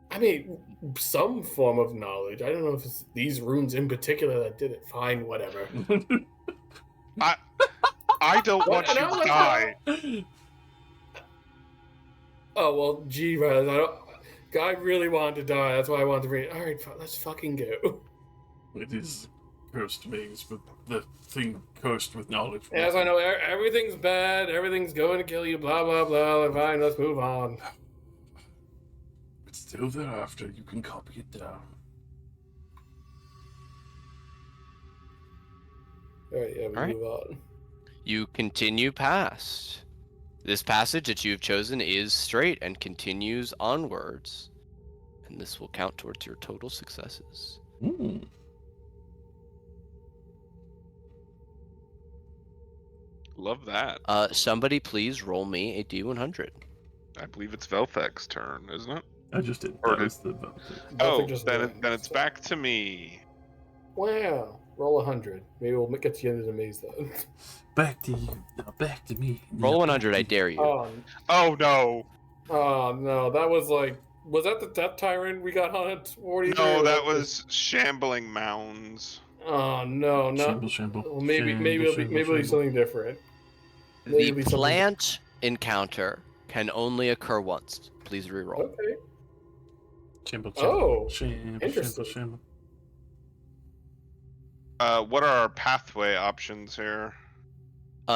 I mean, some form of knowledge. I don't know if it's these runes in particular that did it. Fine, whatever. I don't What? want you No, to let's die. Oh well, gee, Raz, I don't. Guy really wanted to die. That's why I wanted to read. All right, let's fucking go. It is cursed maze, but the thing cursed with knowledge. As I know, everything's bad. Everything's going to kill you. Blah blah blah. Fine, let's move on. But still thereafter, you can copy it down. All right, yeah, we All right. move on. You continue past. This passage that you've chosen is straight and continues onwards. And this will count towards your total successes. Mm. Love that. Somebody please roll me a D100. I believe it's Velthek's turn, isn't it? I just did. Or That was the vote. Oh, just then went, then it's so- back to me. Wow, roll 100. Maybe we'll get to the end of the maze then. Back to you. Now back to me. Roll Now 100, back I to dare you. Oh no. Oh no, that was like, was that the Death Tyrant we got on at 40? No, that was shambling mounds. Oh no, Shamble, shamble. Well, maybe Shamble, maybe it'll be shamble, maybe it'll be shamble. something different. Maybe The it'll be something plant encounter can only occur once. Please reroll. Okay. Shamble, Oh, shamble, interesting. shamble. What are our pathway options here?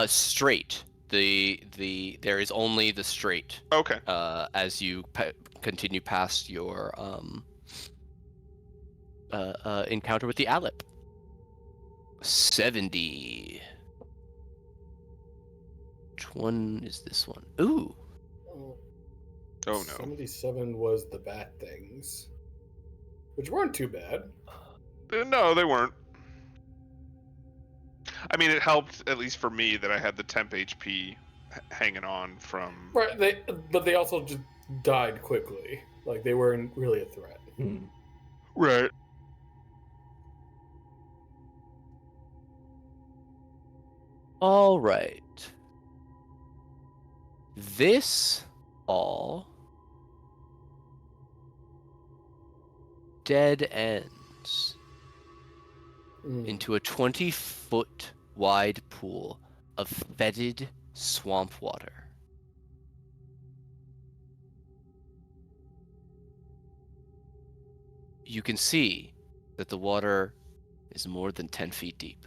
Straight. There is only the straight. Okay. As you continue past your encounter with the Alep. 70. Which one is this one? Ooh. Oh no. 77 was the bad things, which weren't too bad. No, they weren't. I mean, it helped at least for me that I had the temp HP hanging on from. Right, but they also just died quickly. Like they weren't really a threat. Hmm. Right. All right. This all dead ends into a 20-foot wide pool of fetid swamp water. You can see that the water is more than 10 feet deep.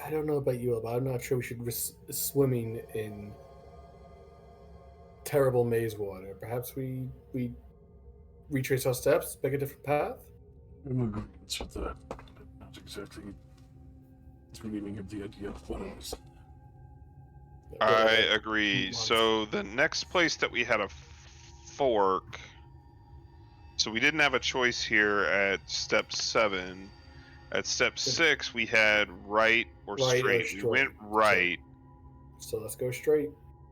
I don't know about you, but I'm not sure we should risk swimming in terrible maze water. Perhaps we retrace our steps, pick a different path. I'm agreeing with that, but not exactly dreaming of the idea of what I was. I agree. So the next place that we had a fork. So we didn't have a choice here at step 7. At step 6, we had right or straight. We went right. So let's go straight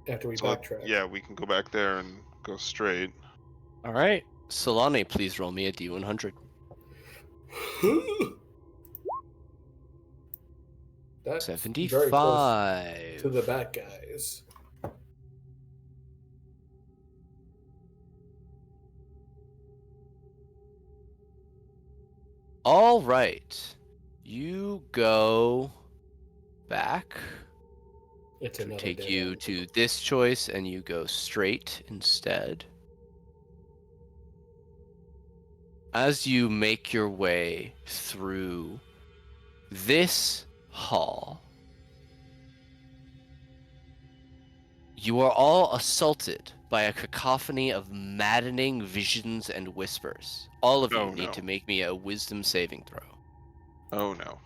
after we backtrack. Yeah, we can go back there and go straight. All right. Solani, please roll me a D100. That's 75. very close to the bad guys. All right. You go back. It's To another take dead you end. to this choice, and you go straight instead. As you make your way through this hall, you are all assaulted by a cacophony of maddening visions and whispers. All of you Oh, need no. to make me a wisdom saving throw. Oh no.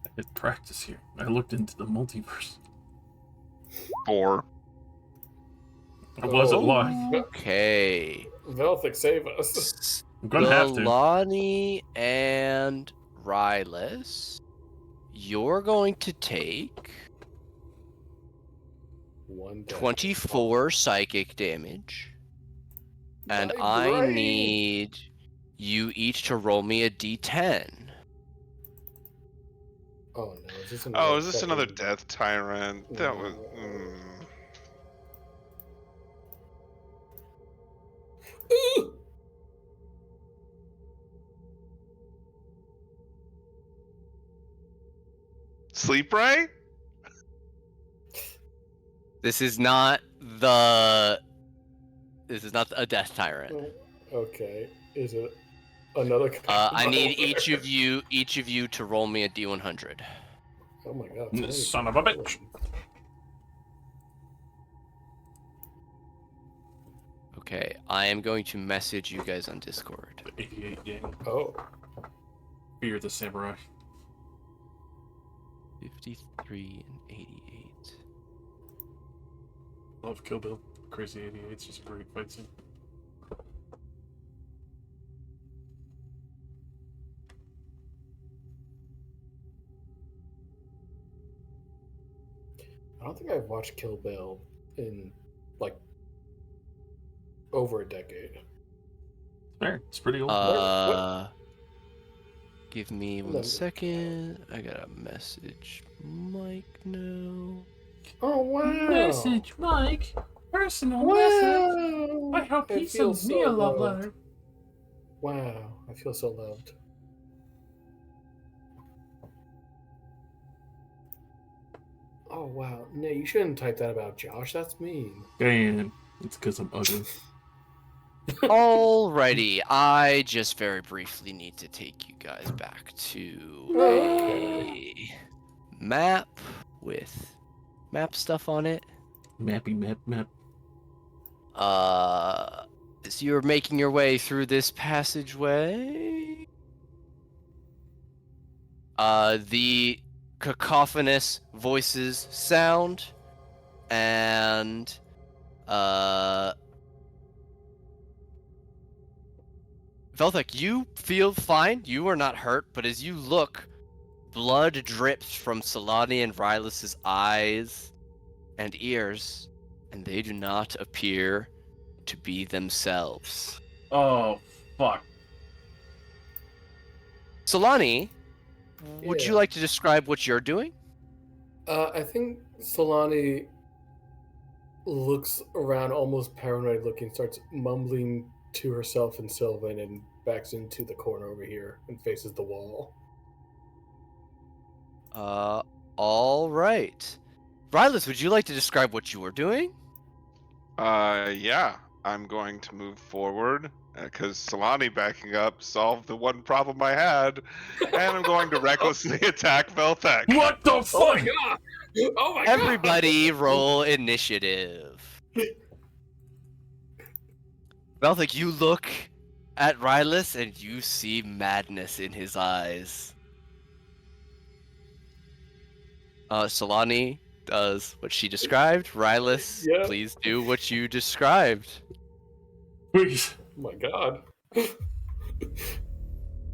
I had practice here. I looked into the multiverse. 4. I wasn't lying. Okay. Velthik, save us. I'm gonna have to. Lonnie and Rylas, you're going to take 1 death. 24 psychic damage. And My I brain. need you each to roll me a d10. Oh no! Is this another death tyrant? That was. Ooh! Sleep right? This is not the. This is not a death tyrant. Okay. Is it another kind I of need malware? each of you to roll me a d100. Oh my god. so many Son of a people. bitch. Okay, I am going to message you guys on Discord. The 88 gang. Oh. Fear the samurai. 53 and 88. Love Kill Bill. Crazy 88. It's just a great fight scene. I don't think I've watched Kill Bill in like over a decade. Fair. It's pretty old. Give me one second. I got a message. Mike, no. Oh wow! Message, Mike. Personal Wow! I hope It he feels sends me a love loved. letter. Wow, I feel so loved. Oh wow, no, you shouldn't type that about Josh. That's mean. Dan. It's because I'm ugly. Alrighty, I just very briefly need to take you guys back to Okay. a map with map stuff on it. Mappy map. As you're making your way through this passageway, the cacophonous voices sound, and Velthek, you feel fine. You are not hurt, but as you look, blood drips from Solani and Rylas' eyes and ears, and they do not appear to be themselves. Oh, fuck. Solani, would you Yeah. like to describe what you're doing? I think Solani looks around, almost paranoid looking, starts mumbling to herself in Sylvan, and backs into the corner over here and faces the wall. All right. Rylas, would you like to describe what you are doing? Yeah, I'm going to move forward because Solani backing up solved the one problem I had, and I'm going to recklessly attack Velthek. What the fuck? Oh my god! Oh my god! Everybody roll initiative. Velthek, you look at Rylas and you see madness in his eyes. Solani does what she described. Rylas, Yeah. please do what you described. Please. Oh my god.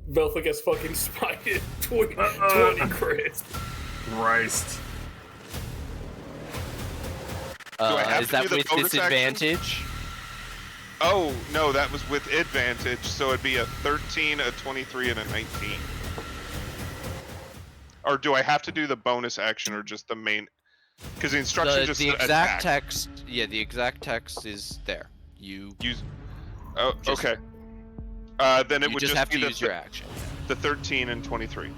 Veltha gets fucking spited. 20 crits. Christ. Do I have Is to that do the with bonus action? disadvantage? Oh, no, that was with advantage, so it'd be a 13, a 23, and a 19. Or do I have to do the bonus action or just the main? Because the instruction just The said exact attack. text, yeah, the exact text is there. You Use. Oh, Just- okay. Then it you would just have be to use your action. the 13 and 23.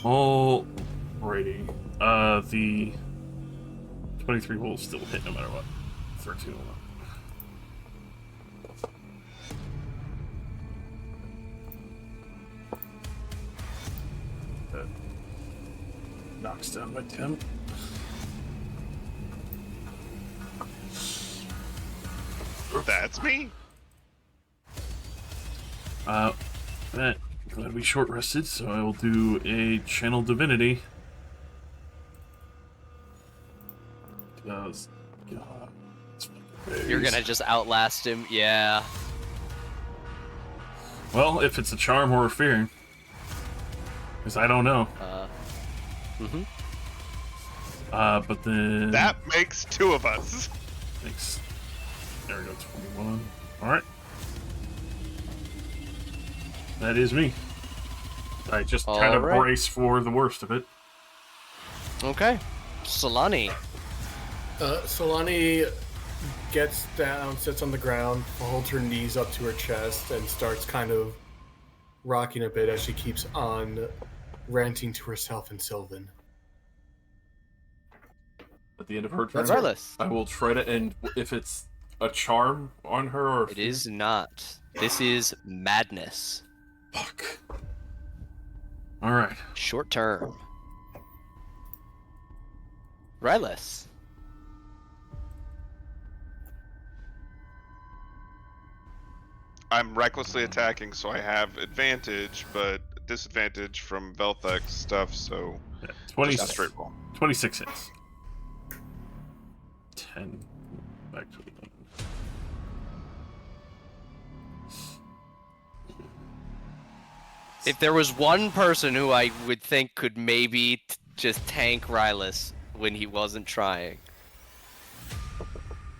Alrighty. The 23 will still hit no matter what. 13 will not. That knocks down my 10. That's me. That glad we short rested, so I will do a channel divinity. Does God, You're gonna just outlast him, yeah. Well, if it's a charm or a fear, because I don't know. But then That makes two of us. makes there we go 21. All right. That is me. I just kind of Alright. brace for the worst of it. Okay. Solani. Solani gets down, sits on the ground, holds her knees up to her chest, and starts kind of rocking a bit as she keeps on ranting to herself in Sylvan. at the end of her turn. That's right. Regardless, I will try to end if it's a charm on her or. it is not. This is madness. Fuck. All right. Short term. Rylus. I'm recklessly attacking, so I have advantage, but disadvantage from Velthek's stuff, so Yeah, 20, just a straight roll. 26 hits. 10. Back to 11. If there was one person who I would think could maybe just tank Rylus when he wasn't trying,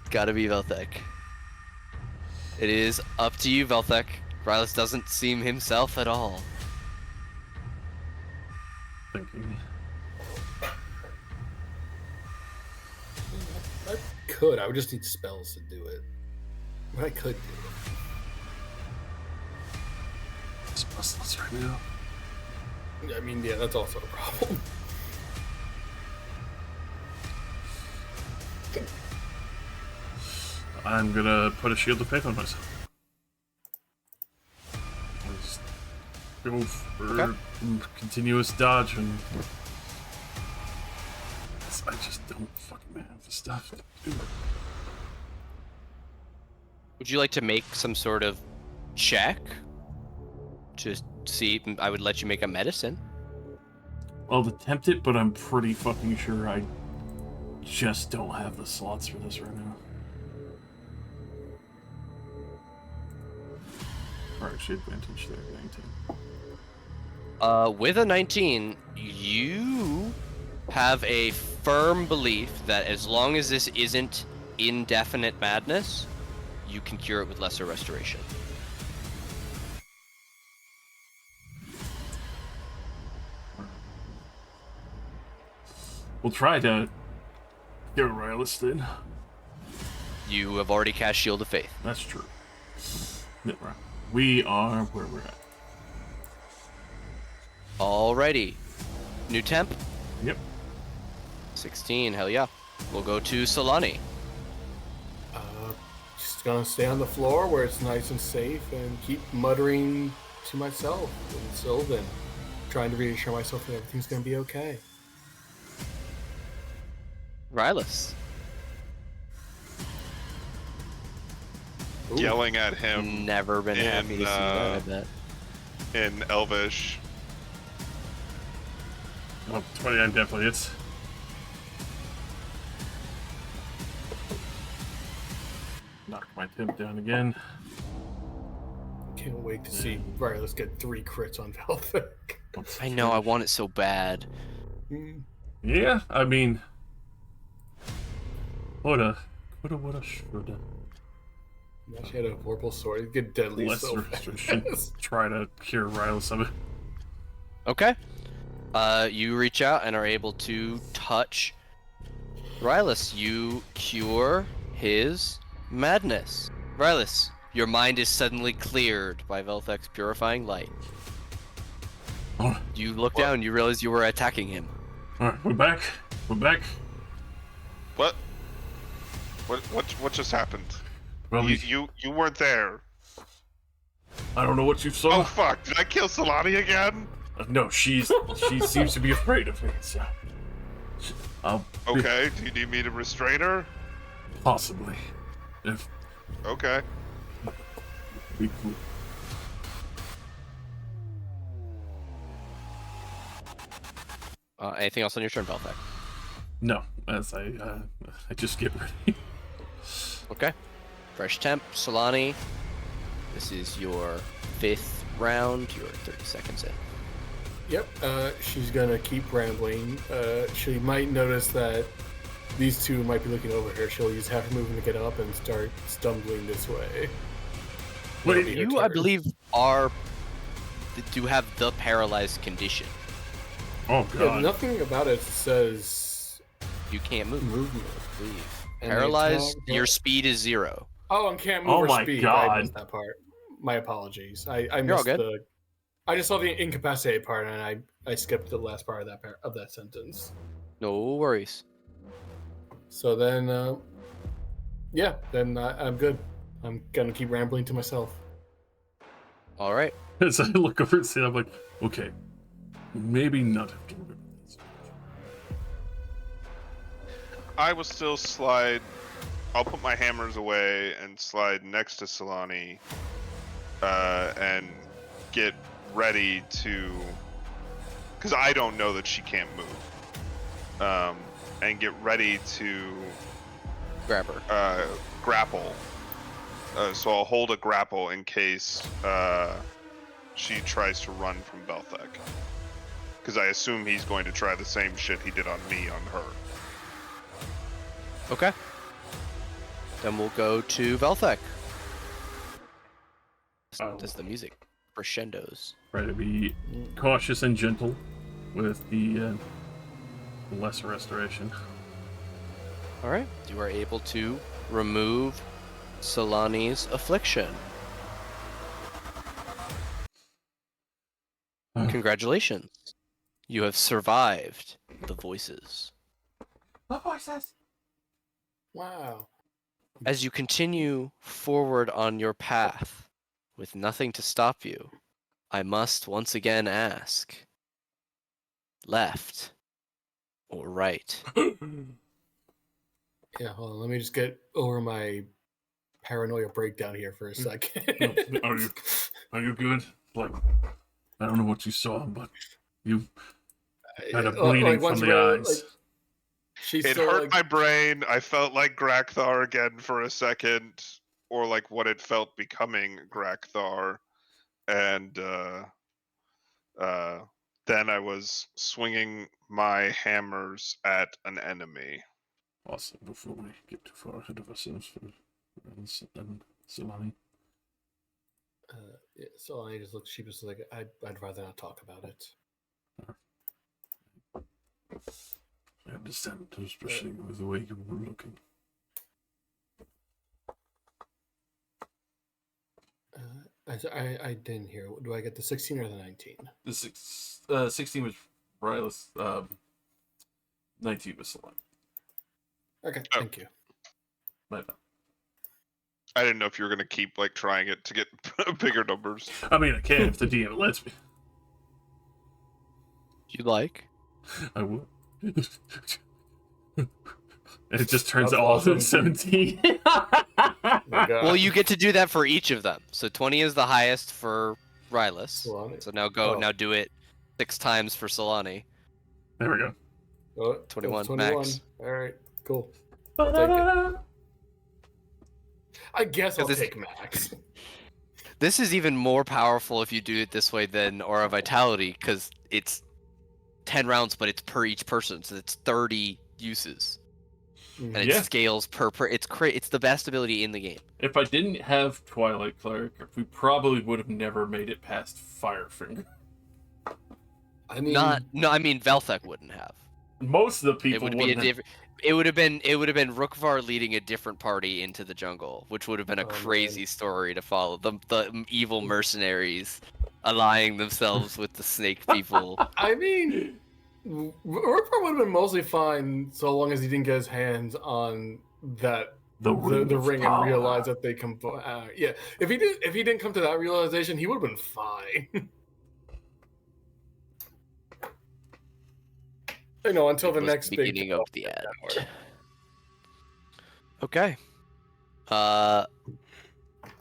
gotta be Velthek. It is up to you, Velthek. Rylus doesn't seem himself at all. Thinking. I could. I would just need spells to do it. But I could do It's bustless right now. it. I mean, yeah, that's also a problem. I'm gonna put a shield of faith on myself. I'll just go for continuous dodge and I just don't fucking have the stuff to do. Would you like to make some sort of check? Just see, I would let you make a medicine. I'll attempt it, but I'm pretty fucking sure I just don't have the slots for this right now. Or actually advantage there, 19. With a 19, you have a firm belief that as long as this isn't indefinite madness, you can cure it with lesser restoration. We'll try to get Rylus then. You have already cast Shield of Faith. That's true. Yeah, right. We are where we're at. Alrighty. New temp? Yep. 16, hell yeah. We'll go to Solani. Just gonna stay on the floor where it's nice and safe and keep muttering to myself and Sylvan, trying to reassure myself that everything's gonna be okay. Rylus. Ooh. Yelling at him Never been happy to see that, I bet. in Elvish. Well, 29 definitely hits. Knock my temp down again. Can't wait to see Rylus get 3 crits on Velvet. I know, I want it so bad. Yeah, I mean, woulda, shoulda. She had a vorpal sword. It'd get deadly Less so restriction. fast. Try to cure Rylus of it. Okay. You reach out and are able to touch Rylus. You cure his madness. Rylus, your mind is suddenly cleared by Velthek's purifying light. Oh, You look down, you realize you were attacking him. alright, we're back. We're back. What? What just happened? Well, You weren't there. I don't know what you saw. Oh fuck! Did I kill Solani again? No, she seems to be afraid of me, so I'll Okay. Do you need me to restrain her? possibly. If Okay. we could. Anything else on your turn, Velthek? No, as I just get ready. Okay. Fresh temp, Solani. This is your 5th round. You're 30 seconds in. Yep, she's gonna keep rambling. She might notice that these two might be looking over her. She'll use half her movement to get up and start stumbling this way. Wait, That'll be her you, I turn. believe, do have the paralyzed condition. Oh Yeah, god. nothing about it says You can't move. movement. I believe. And Paralyzed, the your attack- speed is 0. Oh, and can't move Oh or my speak. God. I missed that part. My apologies. I You're all missed good. the. I just saw the incapacitated part, and I skipped the last part of that sentence. No worries. So then, yeah, then I'm good. I'm gonna keep rambling to myself. All right. As I look over and see, I'm like, okay, maybe not have to remember this. I will still slide. I'll put my hammers away and slide next to Solani, and get ready to, because I don't know that she can't move, and get ready to Grab her. grapple. So I'll hold a grapple in case she tries to run from Belthek, because I assume he's going to try the same shit he did on me on her. Okay. Then we'll go to Velthek. Oh. Does the music crescendos? Try to be cautious and gentle with the lesser restoration. All right. You are able to remove Solani's affliction. Congratulations. You have survived the voices. The voices. Wow. As you continue forward on your path with nothing to stop you, I must once again ask, left or right? Yeah, hold on. Let me just get over my paranoia breakdown here for a second. Are you good? Like, I don't know what you saw, but you had a Like, bleeding once from the we're, eyes. like, she's It still hurt like, my brain. I felt like Grakthar again for a second, or like what it felt becoming Grakthar, and then I was swinging my hammers at an enemy. Also, before we get too far ahead of ourselves for and Solani. yeah, so I just look sheepish, like I'd rather not talk about it. I understand, especially with the way you were looking. I didn't hear. Do I get the 16 or the 19? The 16 was Rylus. 19 was Solani. Okay, Oh. thank you. My bad. I didn't know if you were gonna keep like trying it to get bigger numbers. I mean, I can if the DM lets me. You like? I will. And it just turns That's all awesome. 17. Well, you get to do that for each of them. So 20 is the highest for Rylus. Solani. So now go. Oh. Now do it 6 times for Solani. There we go. Oh, 21, 21. max. All right, cool. I'll take it. I guess I'll 'Cause take max. This is even more powerful if you do it this way than Aura Vitality, because it's 10 rounds, but it's per each person, so it's 30 uses, and it Yeah. scales per. It's the best ability in the game. If I didn't have Twilight Cleric, we probably would have never made it past Firefinger. I mean, I mean Velthek wouldn't have. Most of the It people would be a wouldn't have. different. It would have been Rookvar leading a different party into the jungle, which would have been a Oh, crazy man. story to follow. The evil mercenaries allying themselves with the snake people. I mean, Rookvar would have been mostly fine so long as he didn't get his hands on that The ring, the of ring power. and realize that they come. Yeah, if he didn't come to that realization, he would have been fine. You know, until the Was next the big beginning of the end. Okay.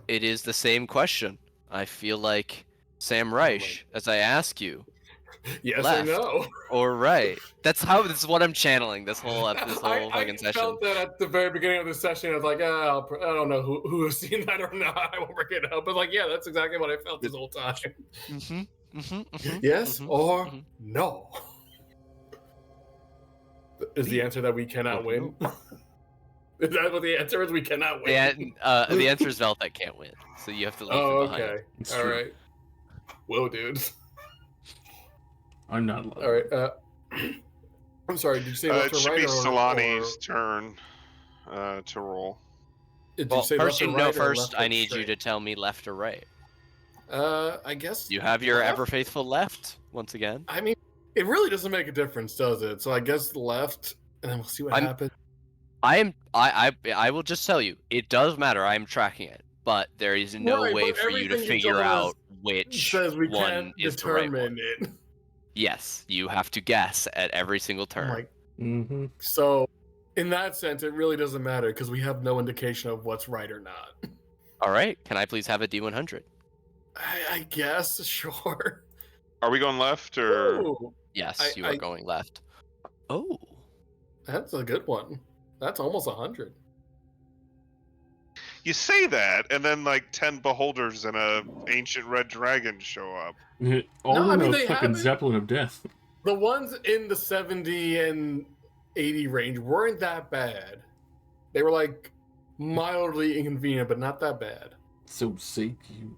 It is the same question. I feel like Sam Reich, as I ask you, Yes left. or no? or right. This is what I'm channeling this whole I fucking session. felt that at the very beginning of the session. I was like, I don't know who has seen that or not. I won't bring it up. But like, yeah, that's exactly what I felt this whole time. Yes or no? Is the answer that we cannot win? Is that what the answer is? We cannot win. The answer is Velthek can't win, so you have to leave Oh, him behind. okay. It's All true. right. Whoa, dude. I'm not allowed. All right. I'm sorry. Did you say left It or should right? be or Solani's turn to roll. Did Well, you say first left or you right? know. or First, left I or need you straight? to tell me left or right. I guess You have your left? ever faithful left once again. I mean, it really doesn't make a difference, does it? So I guess left, and then we'll see what happens. I will just tell you, it does matter. I am tracking it, but there is no Right, way but for you to everything you figure told us out which says we one can't is the right one. determine it. Yes, you have to guess at every single I'm turn. like, Mm-hmm. so in that sense, it really doesn't matter because we have no indication of what's right or not. All right, can I please have a D100? I guess, sure. Are we going left or? Ooh, Yes, you are going left. Oh, that's a good one. That's almost 100. You say that, and then like 10 beholders and a ancient red dragon show up. All No, I in mean, a they fucking haven't. zeppelin of death. The ones in the 70 and 80 range weren't that bad. They were like mildly inconvenient, but not that bad. So sake you.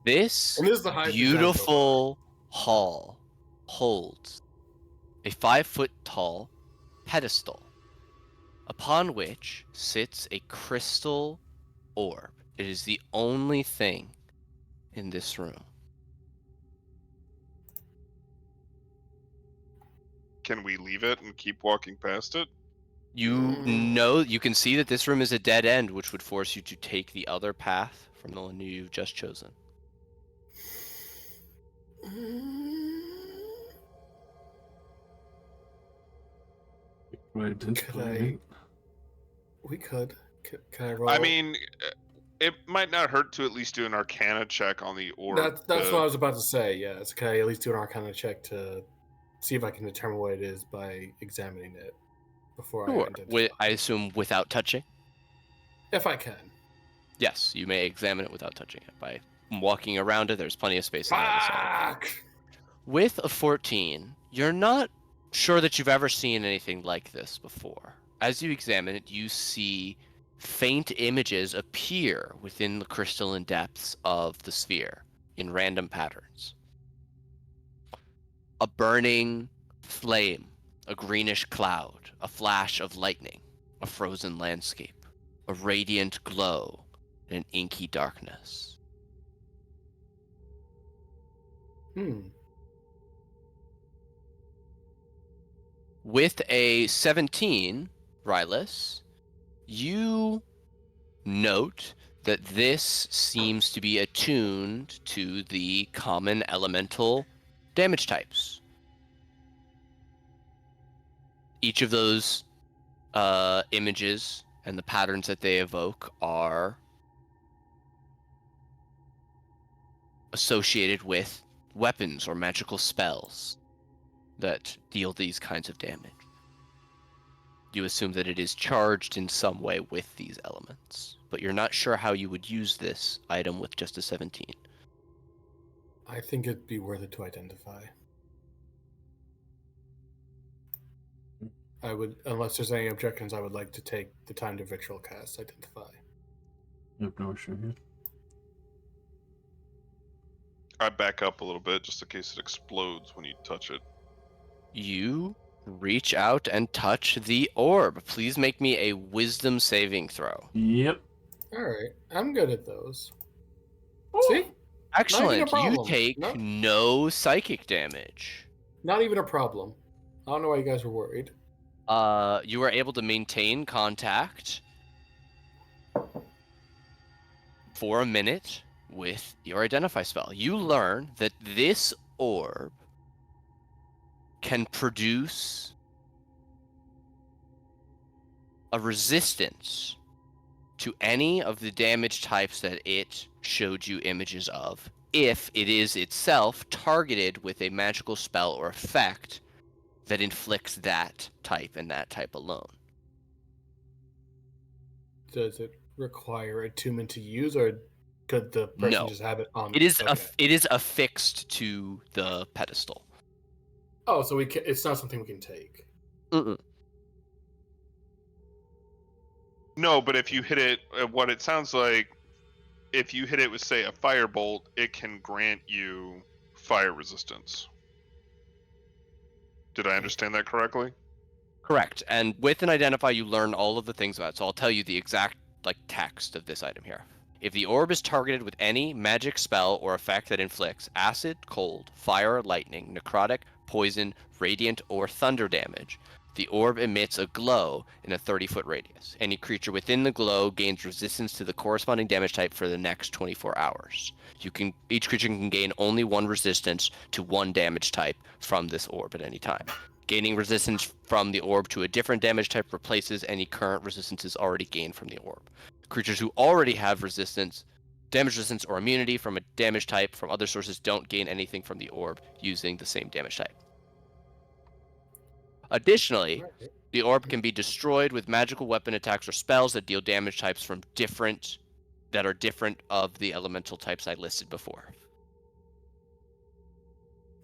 this And this is the highest we've gotten so far. beautiful hall holds a 5-foot tall pedestal upon which sits a crystal orb. It is the only thing in this room. Can we leave it and keep walking past it? You know, you can see that this room is a dead end, which would force you to take the other path from the one you've just chosen. Do I identify it? We could. Can I roll? I mean, it might not hurt to at least do an Arcana check on the orb. That's what I was about to say. Yes. Can I at least do an Arcana check to see if I can determine what it is by examining it before I Sure. identify? I assume without touching? If I can. Yes, you may examine it without touching it. By walking around it, there's plenty of space on the other side. Fuck! With a 14, you're not sure that you've ever seen anything like this before. As you examine it, you see faint images appear within the crystalline depths of the sphere in random patterns. A burning flame, a greenish cloud, a flash of lightning, a frozen landscape, a radiant glow, and an inky darkness. With a 17, Rylus, you note that this seems to be attuned to the common elemental damage types. Each of those images and the patterns that they evoke are associated with weapons or magical spells that deal these kinds of damage. You assume that it is charged in some way with these elements, but you're not sure how you would use this item with just a 17. I think it'd be worth it to identify. I would, unless there's any objections, I would like to take the time to ritual cast identify. I have no issue here. I back up a little bit just in case it explodes when you touch it. You reach out and touch the orb. Please make me a wisdom saving throw. Yep. Alright, I'm good at those. Ooh. See? Excellent. You problem. take No. no psychic damage. Not even a problem. I don't know why you guys were worried. You are able to maintain contact for a minute with your identify spell. You learn that this orb can produce a resistance to any of the damage types that it showed you images of, if it is itself targeted with a magical spell or effect that inflicts that type and that type alone. Does it require attunement to use, or could the person No. just have it on? It is Okay. it is affixed to the pedestal. Oh, so it's not something we can take. Mm-mm. No, but if you hit it, what it sounds like, if you hit it with, say, a firebolt, it can grant you fire resistance. Did I understand that correctly? Correct. And with an identify, you learn all of the things about it. So I'll tell you the exact text of this item here. If the orb is targeted with any magic spell or effect that inflicts acid, cold, fire, lightning, necrotic, poison, radiant, or thunder damage, The orb emits a glow in a 30-foot radius. Any creature within the glow gains resistance to the corresponding damage type for the next 24 hours. Each creature can gain only one resistance to one damage type from this orb at any time. Gaining resistance from the orb to a different damage type replaces any current resistances already gained from the orb. Creatures who already have damage resistance or immunity from a damage type from other sources don't gain anything from the orb using the same damage type. Additionally, Alright. the orb can be destroyed with magical weapon attacks or spells that deal damage types that are different of the elemental types I listed before.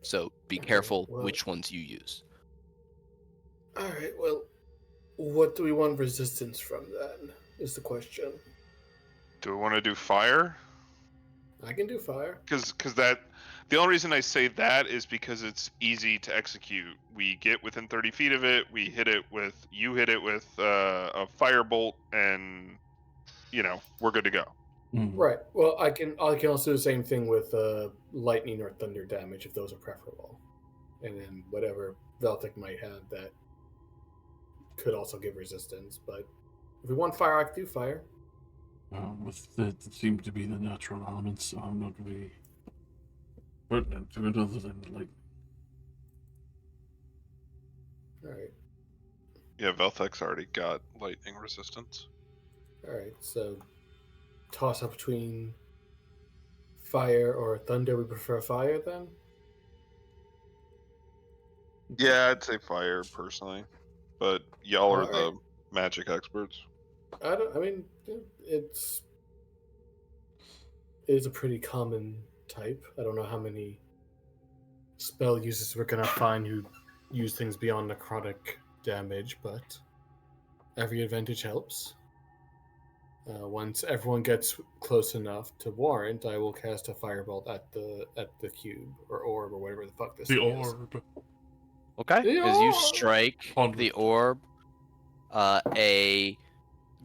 So be Okay, careful well- which ones you use. Alright, well, what do we want resistance from then? Is the question. Do we want to do fire? I can do fire. Because the only reason I say that is because it's easy to execute. We get within 30 feet of it. You hit it with a firebolt, and we're good to go. Mm. Right. Well, I can also do the same thing with lightning or thunder damage if those are preferable, and then whatever Veltic might have that could also give resistance. But if we want fire, I can do fire. With that seems to be the natural elements, so I'm not really pertinent to it other than like. All right. Yeah, Velthek's already got lightning resistance. All right. So toss up between fire or thunder. We prefer fire then. Yeah, I'd say fire personally, but y'all are Alright. the magic experts. I mean, it's it is a pretty common type. I don't know how many spell users we're gonna find who use things beyond necrotic damage, but every advantage helps. Once everyone gets close enough to warrant, I will cast a firebolt at the cube or orb or whatever the fuck this The thing is. orb. Okay? The As you orb! strike Onward. the orb, a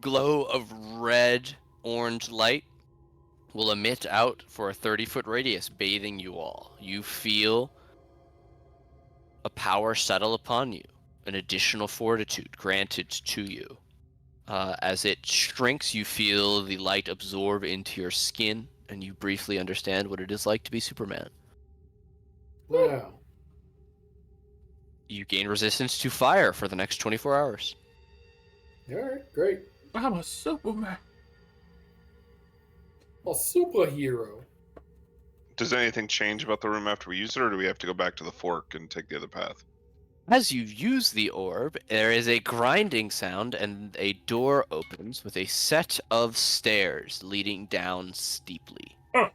glow of red orange light will emit out for a 30-foot radius, bathing you all. You feel a power settle upon you, an additional fortitude granted to you. As it shrinks, you feel the light absorb into your skin, and you briefly understand what it is like to be Superman. Wow. You gain resistance to fire for the next 24 hours. Alright, great. I'm a Superman. A superhero. Does anything change about the room after we use it, or do we have to go back to the fork and take the other path? As you use the orb, there is a grinding sound and a door opens with a set of stairs leading down steeply. Oh.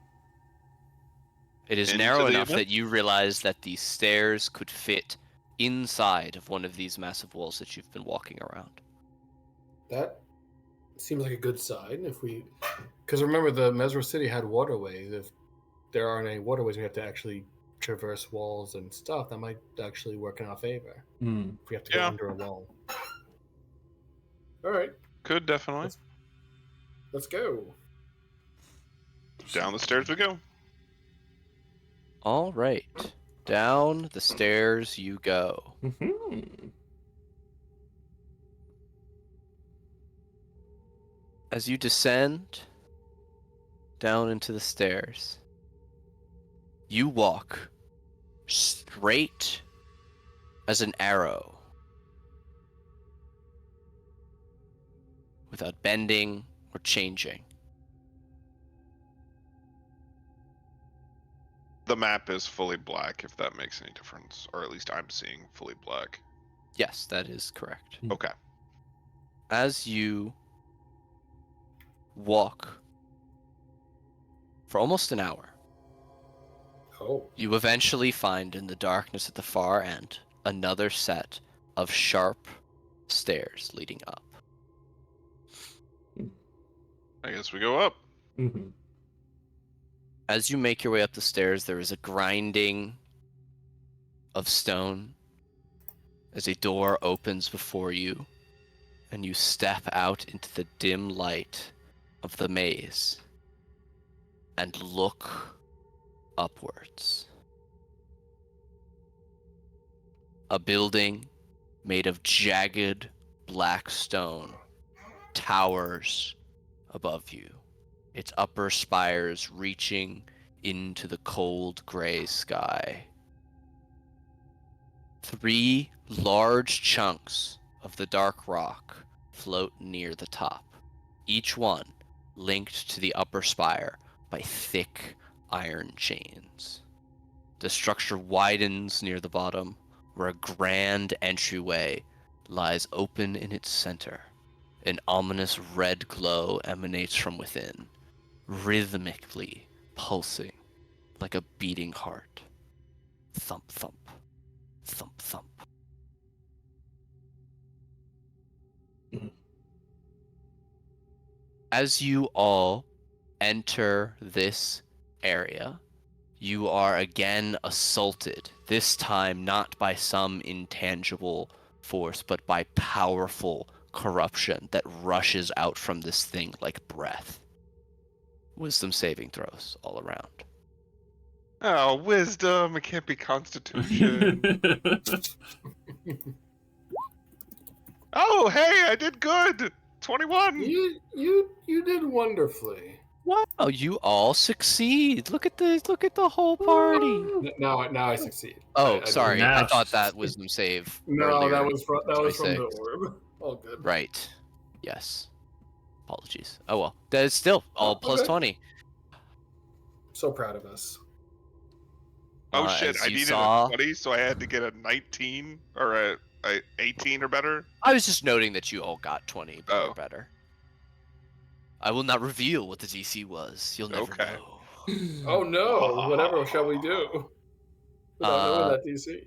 It is Into narrow the enough abyss? that you realize that the stairs could fit inside of one of these massive walls that you've been walking around. That seems like a good sign. Because remember, the Mesro City had waterways. If there aren't any waterways, we have to actually traverse walls and stuff. That might actually work in our favor. Mm. If we have to go Yeah. under a wall. All right, Could definitely. let's go. Down the stairs we go. All right. Down the stairs you go. Mm-hmm. As you descend down into the stairs, you walk straight as an arrow without bending or changing. The map is fully black, if that makes any difference, or at least I'm seeing fully black. Yes, that is correct. Okay. As you walk for almost an hour, Oh, you eventually find in the darkness at the far end another set of sharp stairs leading up. I guess we go up. Mm-hmm. As you make your way up the stairs, there is a grinding of stone as a door opens before you, and you step out into the dim light of the maze and look upwards. A building made of jagged black stone, towers above you, its upper spires reaching into the cold gray sky. 3 large chunks of the dark rock float near the top, each one linked to the upper spire by thick iron chains. The structure widens near the bottom, where a grand entryway lies open in its center. An ominous red glow emanates from within, rhythmically pulsing like a beating heart. Thump, thump, thump, thump. As you all enter this area, you are again assaulted, this time not by some intangible force, but by powerful corruption that rushes out from this thing like breath. Wisdom saving throws all around. Oh, wisdom. It can't be constitution. Oh, hey, I did good. 21. You did wonderfully. Wow, you all succeed. Look at the whole party. Now I succeed. Oh, I sorry. didn't- I Now thought she's- that wisdom save No, earlier. that was from the 26. orb. All good. Right. Yes. Apologies. Oh well. That is still all plus okay. 20. So proud of us. Oh shit! As I you needed saw, a 20, so I had to get a 19 or a 18 or better. I was just noting that you all got 20 or Oh. better. I will not reveal what the DC was. You'll never Okay. know. Oh no! Whatever shall we do? Without knowing that DC.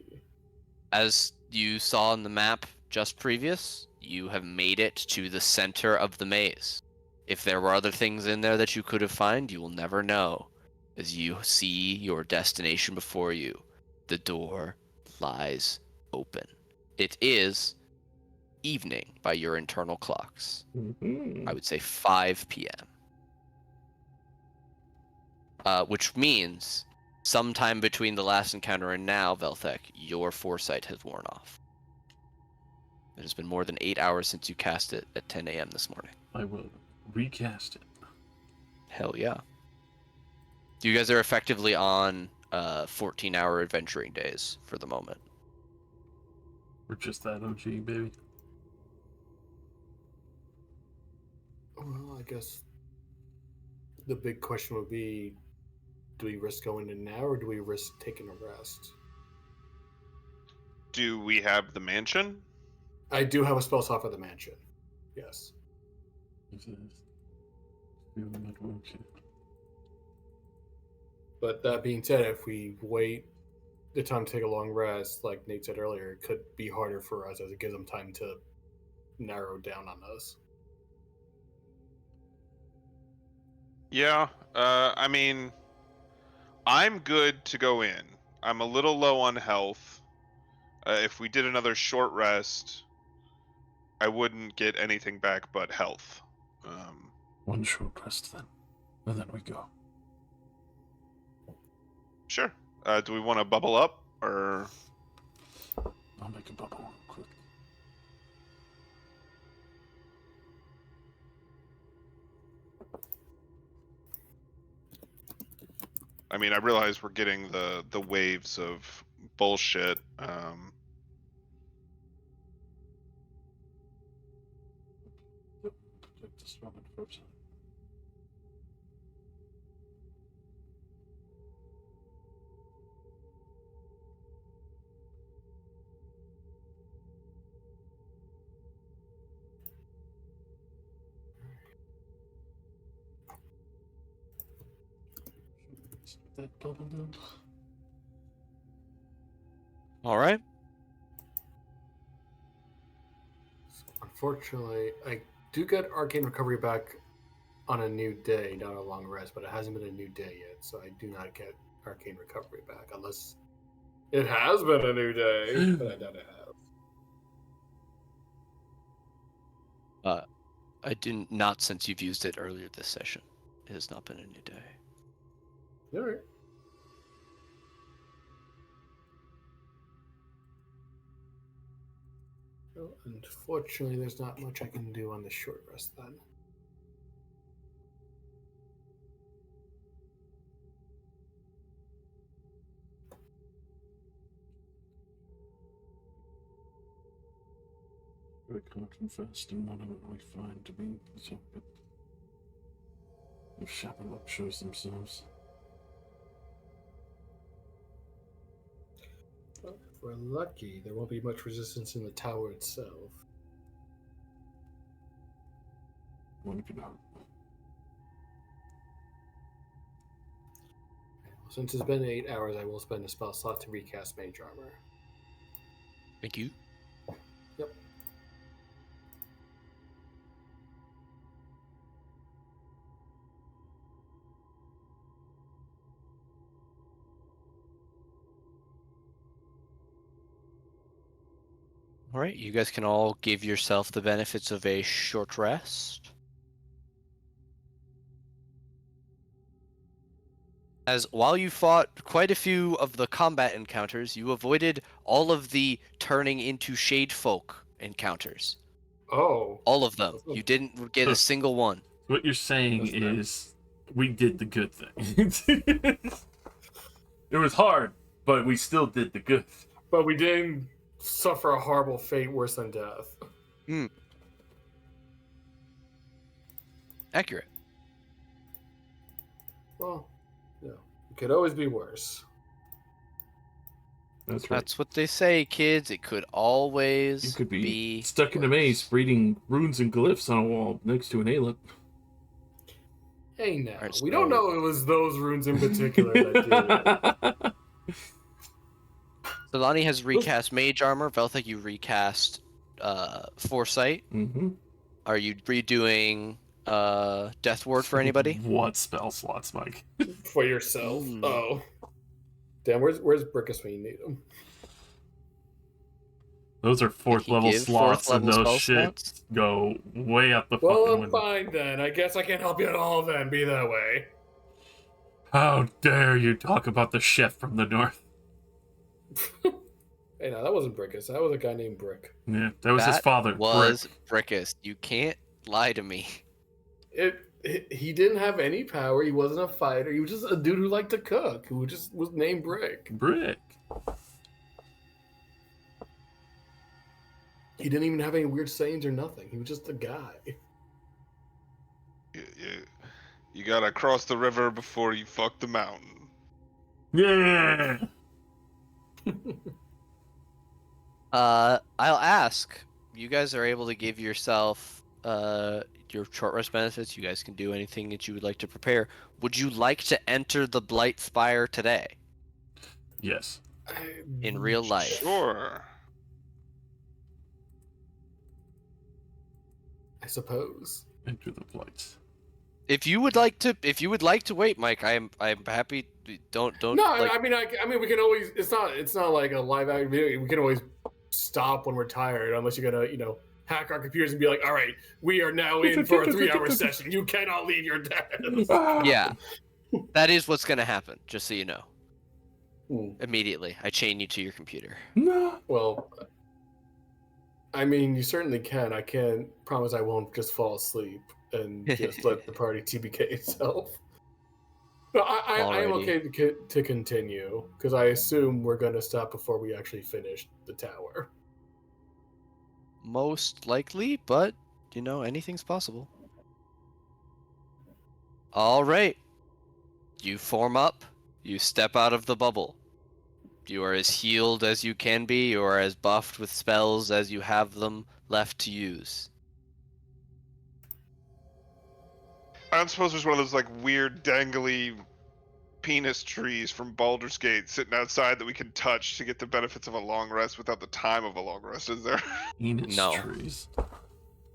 As you saw on the map just previous, you have made it to the center of the maze. If there were other things in there that you could have found, you will never know. As you see your destination before you, the door lies open. It is evening by your internal clocks. I would say 5 p.m. Which means sometime between the last encounter and now, Velthek, your foresight has worn off. It has been more than 8 hours since you cast it at 10 a.m. this morning. I will recast it. Hell yeah. You guys are effectively on 14-hour adventuring days for the moment. We're just that OG, baby. Well, I guess the big question would be, do we risk going in now or do we risk taking a rest? Do we have the mansion? I do have a spell slot for the mansion. Yes. But that being said, if we wait the time to take a long rest, like Nate said earlier, it could be harder for us as it gives them time to narrow down on us. Yeah. I mean, I'm good to go in. I'm a little low on health. If we did another short rest, I wouldn't get anything back but health. One short rest then, and then we go. Sure. Do we want to bubble up or? I'll make a bubble real quick. I mean, I realize we're getting the waves of bullshit. Protect the strong and first. That bubble down. All right. Unfortunately, I do get Arcane Recovery back on a new day, not a long rest, but it hasn't been a new day yet, so I do not get Arcane Recovery back unless it has been a new day, but I doubt it has. I didn't, not since you've used it earlier this session. It has not been a new day. All right. Well, unfortunately, there's not much I can do on the short rest then. I can't confess to one of them we find to be so good. If Shapalop shows themselves. Well, if we're lucky, there won't be much resistance in the tower itself. One could hope. Since it's been 8 hours, I will spend a spell slot to recast Mage Armor. Thank you. Yep. All right, you guys can all give yourself the benefits of a short rest. As while you fought quite a few of the combat encounters, you avoided all of the turning into shade folk encounters. Oh. All of them. You didn't get a single one. What you're saying That's fair. is we did the good thing. It was hard, but we still did the good. But we didn't suffer a horrible fate worse than death. Accurate. Well, yeah. It could always be worse. That's right. That's what they say, kids. It could always You could be be stuck in a maze worse. reading runes and glyphs on a wall next to an ailip. Hey now, Alright, we don't so- know it was those runes in particular that did it. So Lonnie has recast Mage Armor. Velthek, you recast Foresight. Mm-hmm. Are you redoing Death Ward for anybody? What spell slots, Mike? For yourself. Mm. Oh. Damn, where's Brickus when you need him? Those are fourth he level give slots, fourth and level those spell shit slots? go way up the Well, fucking I'm window. fine then. I guess I can't help you at all then. Be that way. How dare you talk about the chef from the north? Hey, no, that wasn't Brickus. That was a guy named Brick. Yeah, that was his That father. was Brick. Brickus. You can't lie to me. He didn't have any power. He wasn't a fighter. He was just a dude who liked to cook, who just was named Brick. Brick. He didn't even have any weird sayings or nothing. He was just a guy. You gotta cross the river before you fuck the mountain. Yeah. I'll ask. You guys are able to give yourself your short rest benefits. You guys can do anything that you would like to prepare. Would you like to enter the Blight Spire today Yes. in real life? Sure. I suppose. Enter the blights. If you would like to wait, Mike, I'm happy. Don't. No, Like, I mean, we can always. It's not like a live action video. We can always stop when we're tired, unless you're gonna, hack our computers and be like, all right, we are now in for a 3-hour session. You cannot leave your desk. yeah, that is what's gonna happen. Just so you know, Hmm. immediately I chain you to your computer. No. Well, I mean, you certainly can. I can't promise I won't just fall asleep and just let the party TBK itself. No, I am Alrighty. okay to continue, because I assume we're going to stop before we actually finish the tower. Most likely, but anything's possible. All right. You form up. You step out of the bubble. You are as healed as you can be. You are as buffed with spells as you have them left to use. I don't suppose there's one of those like weird dangly penis trees from Baldur's Gate sitting outside that we can touch to get the benefits of a long rest without the time of a long rest, is there? Enos No. trees.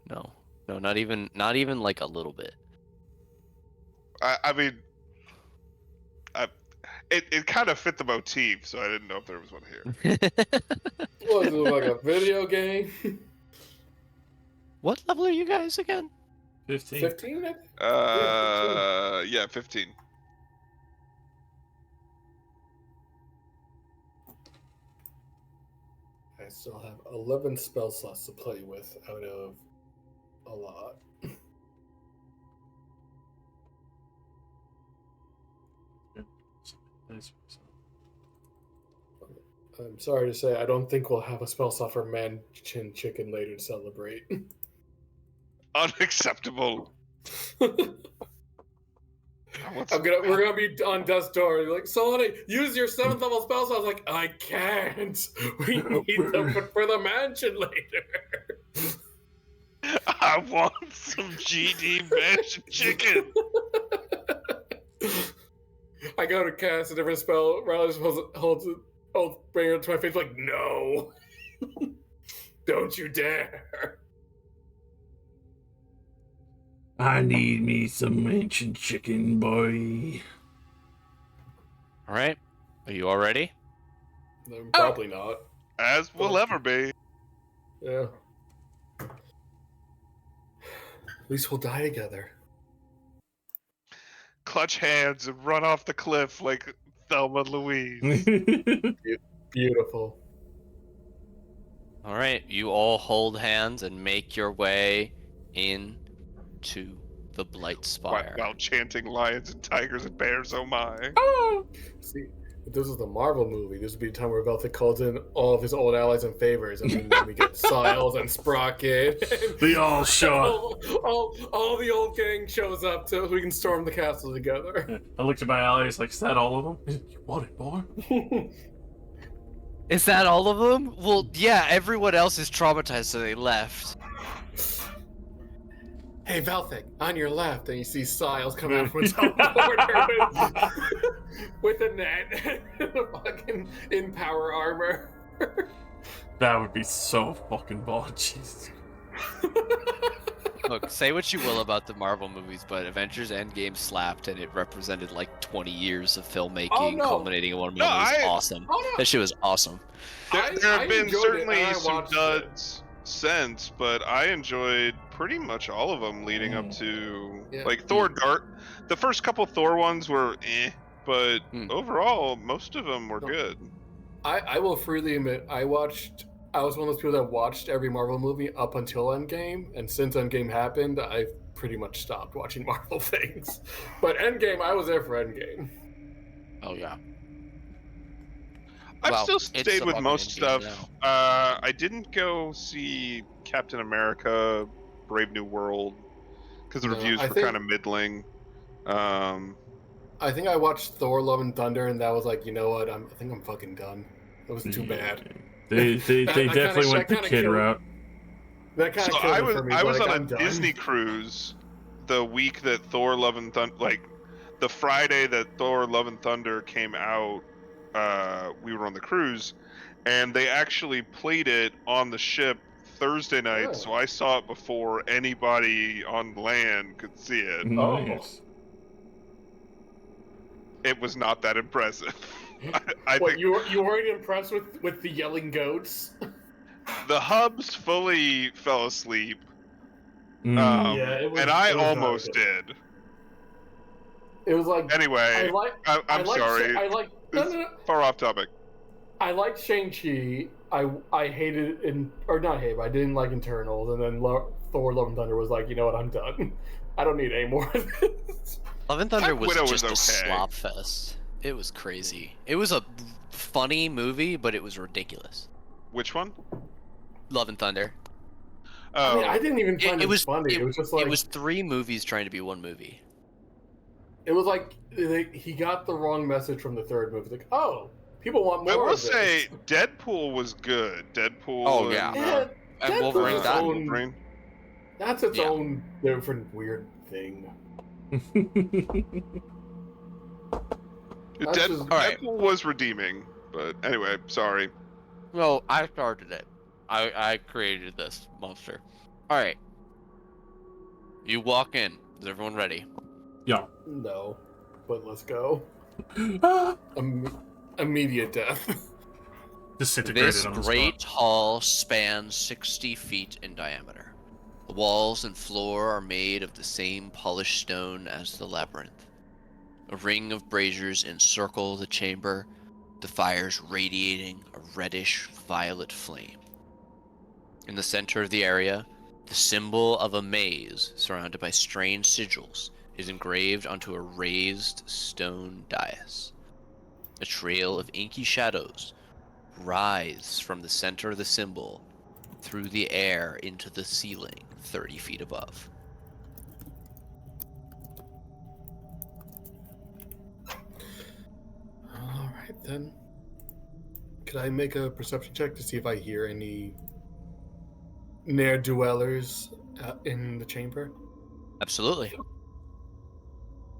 No, not even like a little bit. I mean, it kind of fit the motif, so I didn't know if there was one here. What, does it look like a video game? What level are you guys again? 15. 15, I think? Yeah, 15. still have 11 spell slots to play with out of a lot. I'm sorry to say, I don't think we'll have a spell slot for man-chin chicken later to celebrate. Unacceptable. We're gonna be on death's door. Like, Solani, use your 7th level spell slot. I was like, I can't. We need them for the mansion later. I want some GD mansion chicken. I go to cast a different spell. Riley holds bring it to my face like, no. Don't you dare. I need me some ancient chicken, boy. All right. Are you all ready? No, probably not. As will ever be. Yeah. At least we'll die together. Clutch hands and run off the cliff like Thelma and Louise. Beautiful. All right. You all hold hands and make your way into the Blight Spire. While chanting lions and tigers and bears, oh my. See, if this was the Marvel movie, this would be the time where Beltic calls in all of his old allies and favors, and then we get Siles and Sprocket. They all show up. All the old gang shows up so we can storm the castle together. I looked at my allies like, is that all of them? You wanted more? Is that all of them? Well, yeah, everyone else is traumatized, so they left. Hey, Velthic, on your left, and you see Siles come out from his own corner with a net and a fucking in power armor. That would be so fucking bad, Jesus. Look, say what you will about the Marvel movies, but Avengers Endgame slapped, and it represented like 20 years of filmmaking, Oh, no. culminating in one movie. No, It was I- awesome. Oh, no. That shit was awesome. There I have been enjoyed it, certainly and I some watched it. duds since, but I enjoyed pretty much all of them leading up to Yeah. like Thor Dark. The first couple Thor ones were but overall most of them were No. good. I will freely admit, I was one of those people that watched every Marvel movie up until Endgame, and since Endgame happened, I've pretty much stopped watching Marvel things. But Endgame, I was there for Endgame. Oh yeah. I've Well, still it's stayed with above most Endgame stuff. I didn't go see Captain America: Brave New World because the No, reviews I were think- kind of middling. I think I watched Thor: Love and Thunder, and that was like, you know what? I think I'm fucking done. It was too bad. They That definitely kinda- went the that kinda kid killed- route. That kind So of killed I it was for me. I was like, on I'm a done. Disney cruise the week that Thor: Love and Thunder, like the Friday that Thor: Love and Thunder came out. We were on the cruise, and they actually played it on the ship Thursday night, Oh. so I saw it before anybody on land could see it. Nice. It was not that impressive. I What, think you weren't impressed with the yelling goats? the hubs fully fell asleep. Yeah, it was- and I it was not almost good. did. It was like Anyway, I'm sorry. Far off topic. I liked Shang-Chi. I hated not hate, but I didn't like Internals, and then Thor: Love and Thunder was like, you know what, I'm done. I don't need any more of this. Love and Thunder Black was Widow was just a okay. slop fest. It was crazy. It was a funny movie, but it was ridiculous. Which one? Love and Thunder. I mean, Oh, I didn't even find it was funny. It was just like it was 3 movies trying to be 1 movie. it was like he got the wrong message from the third movie. Like, oh, people want more. I will of this. say Deadpool was good. Deadpool. Oh, and, yeah. Yeah, And Deadpool's Wolverine its died. own- Wolverine. That's its Yeah. own different weird thing. That's just- Alright. Deadpool was redeeming, but anyway, sorry. Well, I started it. I created this monster. Alright. You walk in. Is everyone ready? Yeah. No, but let's go. Ah! Immediate death. Disintegrated This on the great spot. hall spans 60 feet in diameter. The walls and floor are made of the same polished stone as the labyrinth. A ring of braziers encircle the chamber, the fires radiating a reddish violet flame. In the center of the area, the symbol of a maze surrounded by strange sigils is engraved onto a raised stone dais. A trail of inky shadows rise from the center of the symbol through the air into the ceiling 30 feet above. All right, then. Could I make a perception check to see if I hear any ne'er-dwellers in the chamber? Absolutely.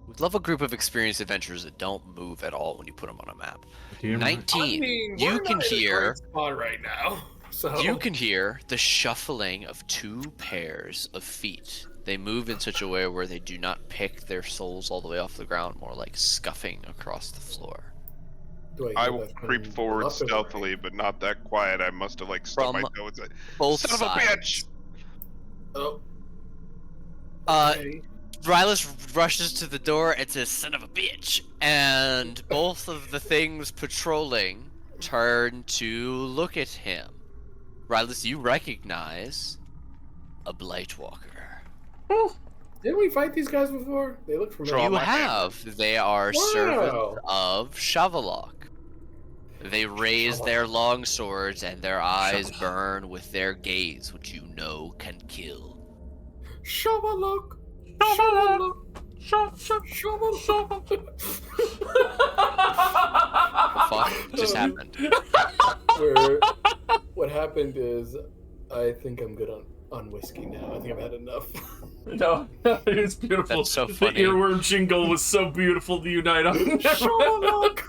We'd love a group of experienced adventurers that don't move at all when you put them on a map. Damn right. 19. I mean, You we're can not in a hear. great spot right now. So You can hear the shuffling of two pairs of feet. They move in such a way where they do not pick their soles all the way off the ground, more like scuffing across the floor. Do I hear will that creep from forward left or the stealthily, right? but not that quiet. I must have like stubbed my From toe and said, both "Son of a sides. bitch!" Oh. Uh, Okay. Rylas rushes to the door and says, "Son of a bitch!" And both of the things patrolling turn to look at him. Rylas, you recognize a Blightwalker. Didn't we fight these guys before? They look familiar. Draw You my hammer. have. They are Wow. servants of Shavalok. They raise their long swords and their eyes burn with their gaze, which you know can kill. Shavalok! Shavalok! Fuck just happened. What happened is, I think I'm good on whiskey now. I think I've had enough. No, it's beautiful. That's so The funny. earworm jingle was so beautiful to unite on. Shavalok!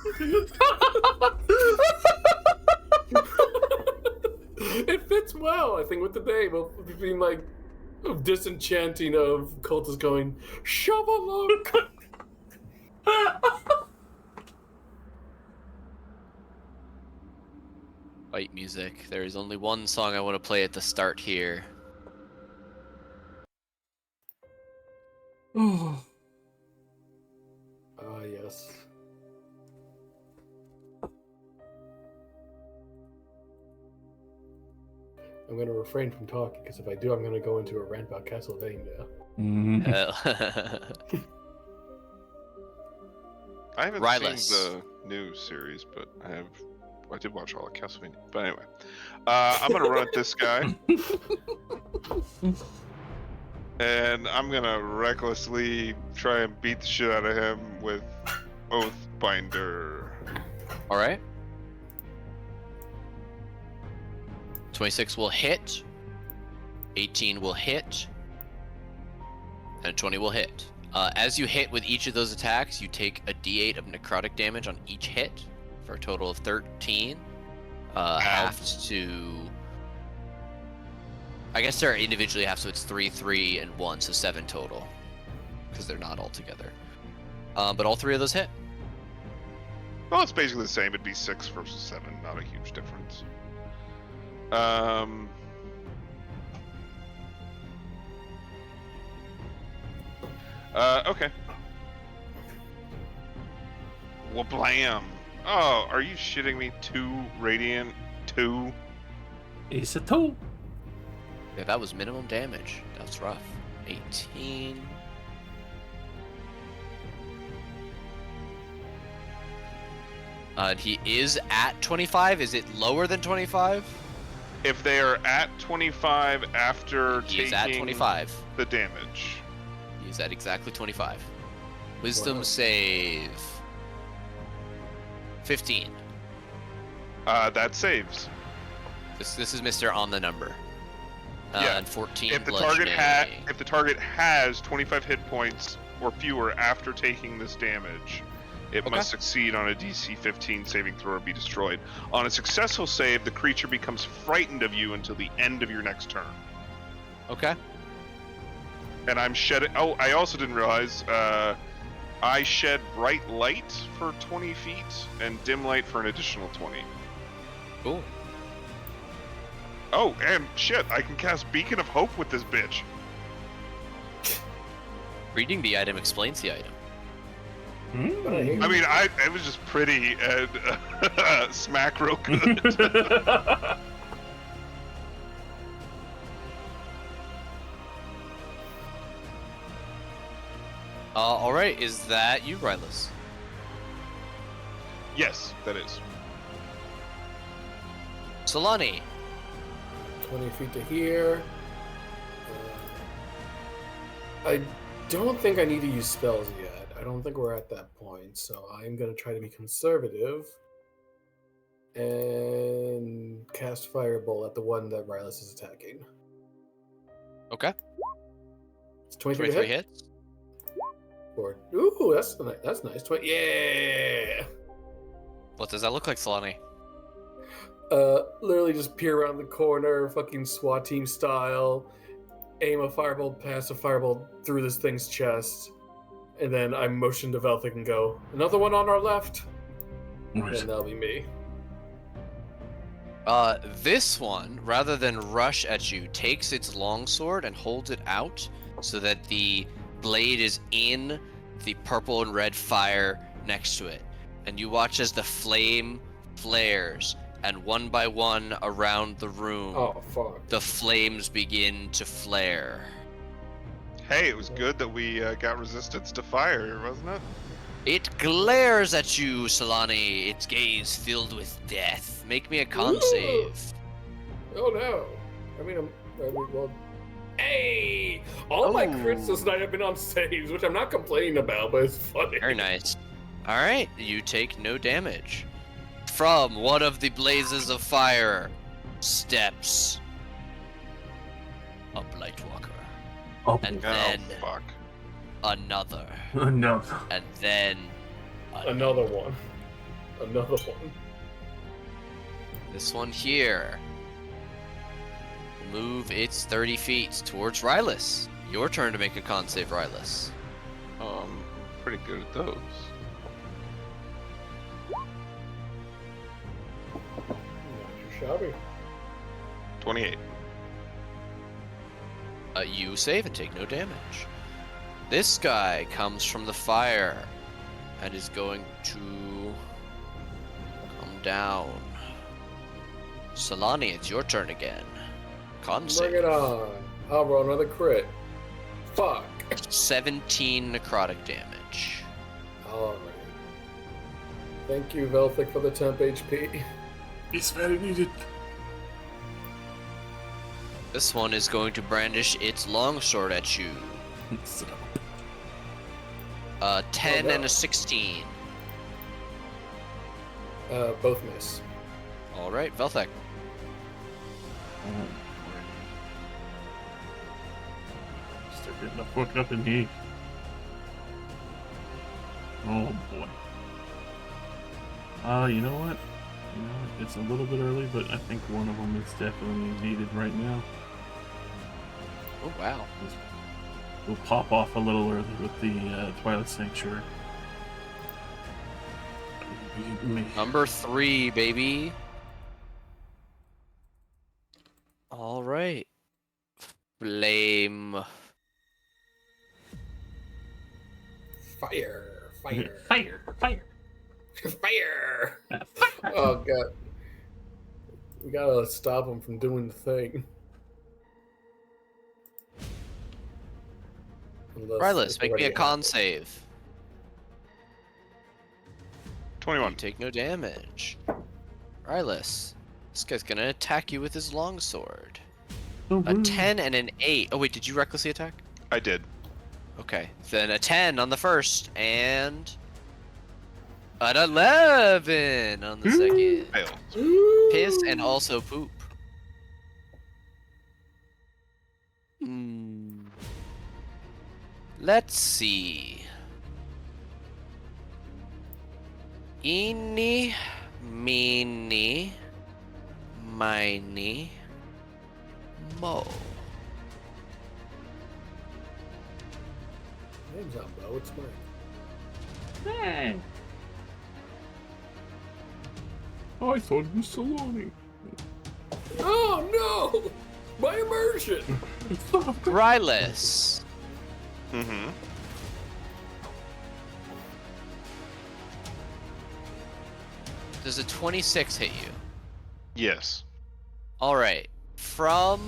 It fits well, I think, with the name of between like disenchanting of cultists going Shavalok. Fight music. There is only one song I want to play at the start here. Yes. I'm going to refrain from talking because if I do, I'm going to go into a rant about Castlevania. I haven't Rylas. seen the new series, but I did watch all of Castlevania. But anyway, I'm gonna run at this guy, and I'm gonna recklessly try and beat the shit out of him with Oathbinder. All right. 26 will hit. 18 will hit. And 20 will hit. As you hit with each of those attacks, you take a d8 of necrotic damage on each hit for a total of 13. Halved to... I guess they're individually half, so it's 3, 3, and 1, so 7 total. Because they're not all together. But all 3 of those hit. Well, it's basically the same. It'd be 6 versus 7, not a huge difference. Okay. Well, blam. Oh, are you shitting me? 2 radiant, 2. It's a tool. Yeah, that was minimum damage. That's rough. 18. He is at 25. Is it lower than 25? If they are at 25 after He is taking at 25. the damage. He's at exactly 25. Wisdom Wow. save. 15. That saves. This is Mr. on the number. Yeah. And 14 If the bludgeoning. target has 25 hit points or fewer after taking this damage, it Okay. must succeed on a DC 15 saving throw or be destroyed. On a successful save, the creature becomes frightened of you until the end of your next turn. Okay. And I'm shedding. Oh, I also didn't realize. I shed bright light for 20 feet and dim light for an additional 20. Cool. Oh, and shit, I can cast Beacon of Hope with this bitch. Reading the item explains the item. But I hate I mean, it was just pretty and smack real good. All right, is that you, Rylus? Yes, that is. Solani. 20 feet to here. I don't think I need to use spells yet. I don't think we're at that point, so I'm going to try to be conservative and cast Fireball at the one that Rylus is attacking. Okay. It's 23 to 23 hit. hits. Or, ooh, that's nice. 20, yeah! What does that look like, Solani? Literally just peer around the corner, fucking SWAT team style, aim a fireball, pass a fireball through this thing's chest, and then I motion to Velthic and go, another one on our left, Right. and that'll be me. This one, rather than rush at you, takes its longsword and holds it out so that the blade is in the purple and red fire next to it. And you watch as the flame flares, and one by one around the room, Oh, fuck. the flames begin to flare. Hey, it was good that we got resistance to fire, wasn't it? It glares at you, Solani, its gaze filled with death. Make me a con Ooh. save. Oh, no. Well, hey! All my crits this Oh. night have been on saves, which I'm not complaining about, but it's funny. Very nice. Alright, you take no damage. From one of the blazes of fire steps a Blightwalker. Oh, And Oh, then fuck. another. no. And then Another one. Another one. This one here. Move its 30 feet towards Rylus. Your turn to make a con save, Rylus. Pretty good at those. Not too shabby. 28. You save and take no damage. This guy comes from the fire and is going to come down. Solani, it's your turn again. Con Bring save. it on. I'll roll another crit. Fuck. 17 necrotic damage. Alright. Thank you, Velthic, for the temp HP. It's very needed. This one is going to brandish its longsword at you. 10 no. and a 16. Both miss. Alright, Velthek. Oh, boy. Start getting the fuck up in here. Oh boy. You know what? It's a little bit early, but I think one of them is definitely needed right now. Oh, wow. We'll pop off a little early with the Twilight Sanctuary. Me. Number 3, baby. Alright. Flame. Fire. Fire. Fire! Fire! Fire! Oh, God. We gotta stop him from doing the thing. Unless Rylus, it's make me a already con happened. save. 21. You take no damage. Rylus, this guy's gonna attack you with his longsword. A 10 and an 8. Oh, wait, did you recklessly attack? I did. Okay, then a 10 on the first, and an 11 on the second. Failed. Piss and also poop. Let's see. Eeny, meeny, miny, mo. Name's on Bo, it's mine. Hey. Oh, I thought it was Solani. Oh no! My immersion! Rylus. Mm-hmm. Does a 26 hit you? Yes. Alright. From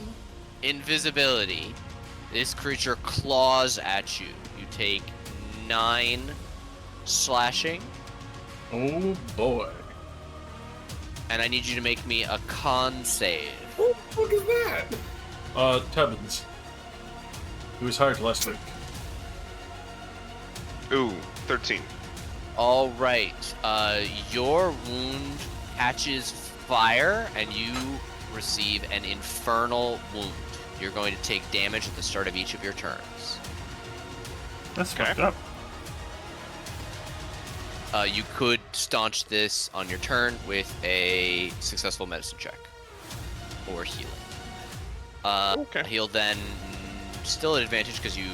invisibility, this creature claws at you. You take 9 slashing, Oh boy. and I need you to make me a con save. What the fuck is that? Tubbins. He was hired last week. Ooh, 13. All right. Your wound catches fire, and you receive an infernal wound. You're going to take damage at the start of each of your turns. That's Okay. fucked up. You could staunch this on your turn with a successful medicine check or healing. Okay. He'll then still at advantage because you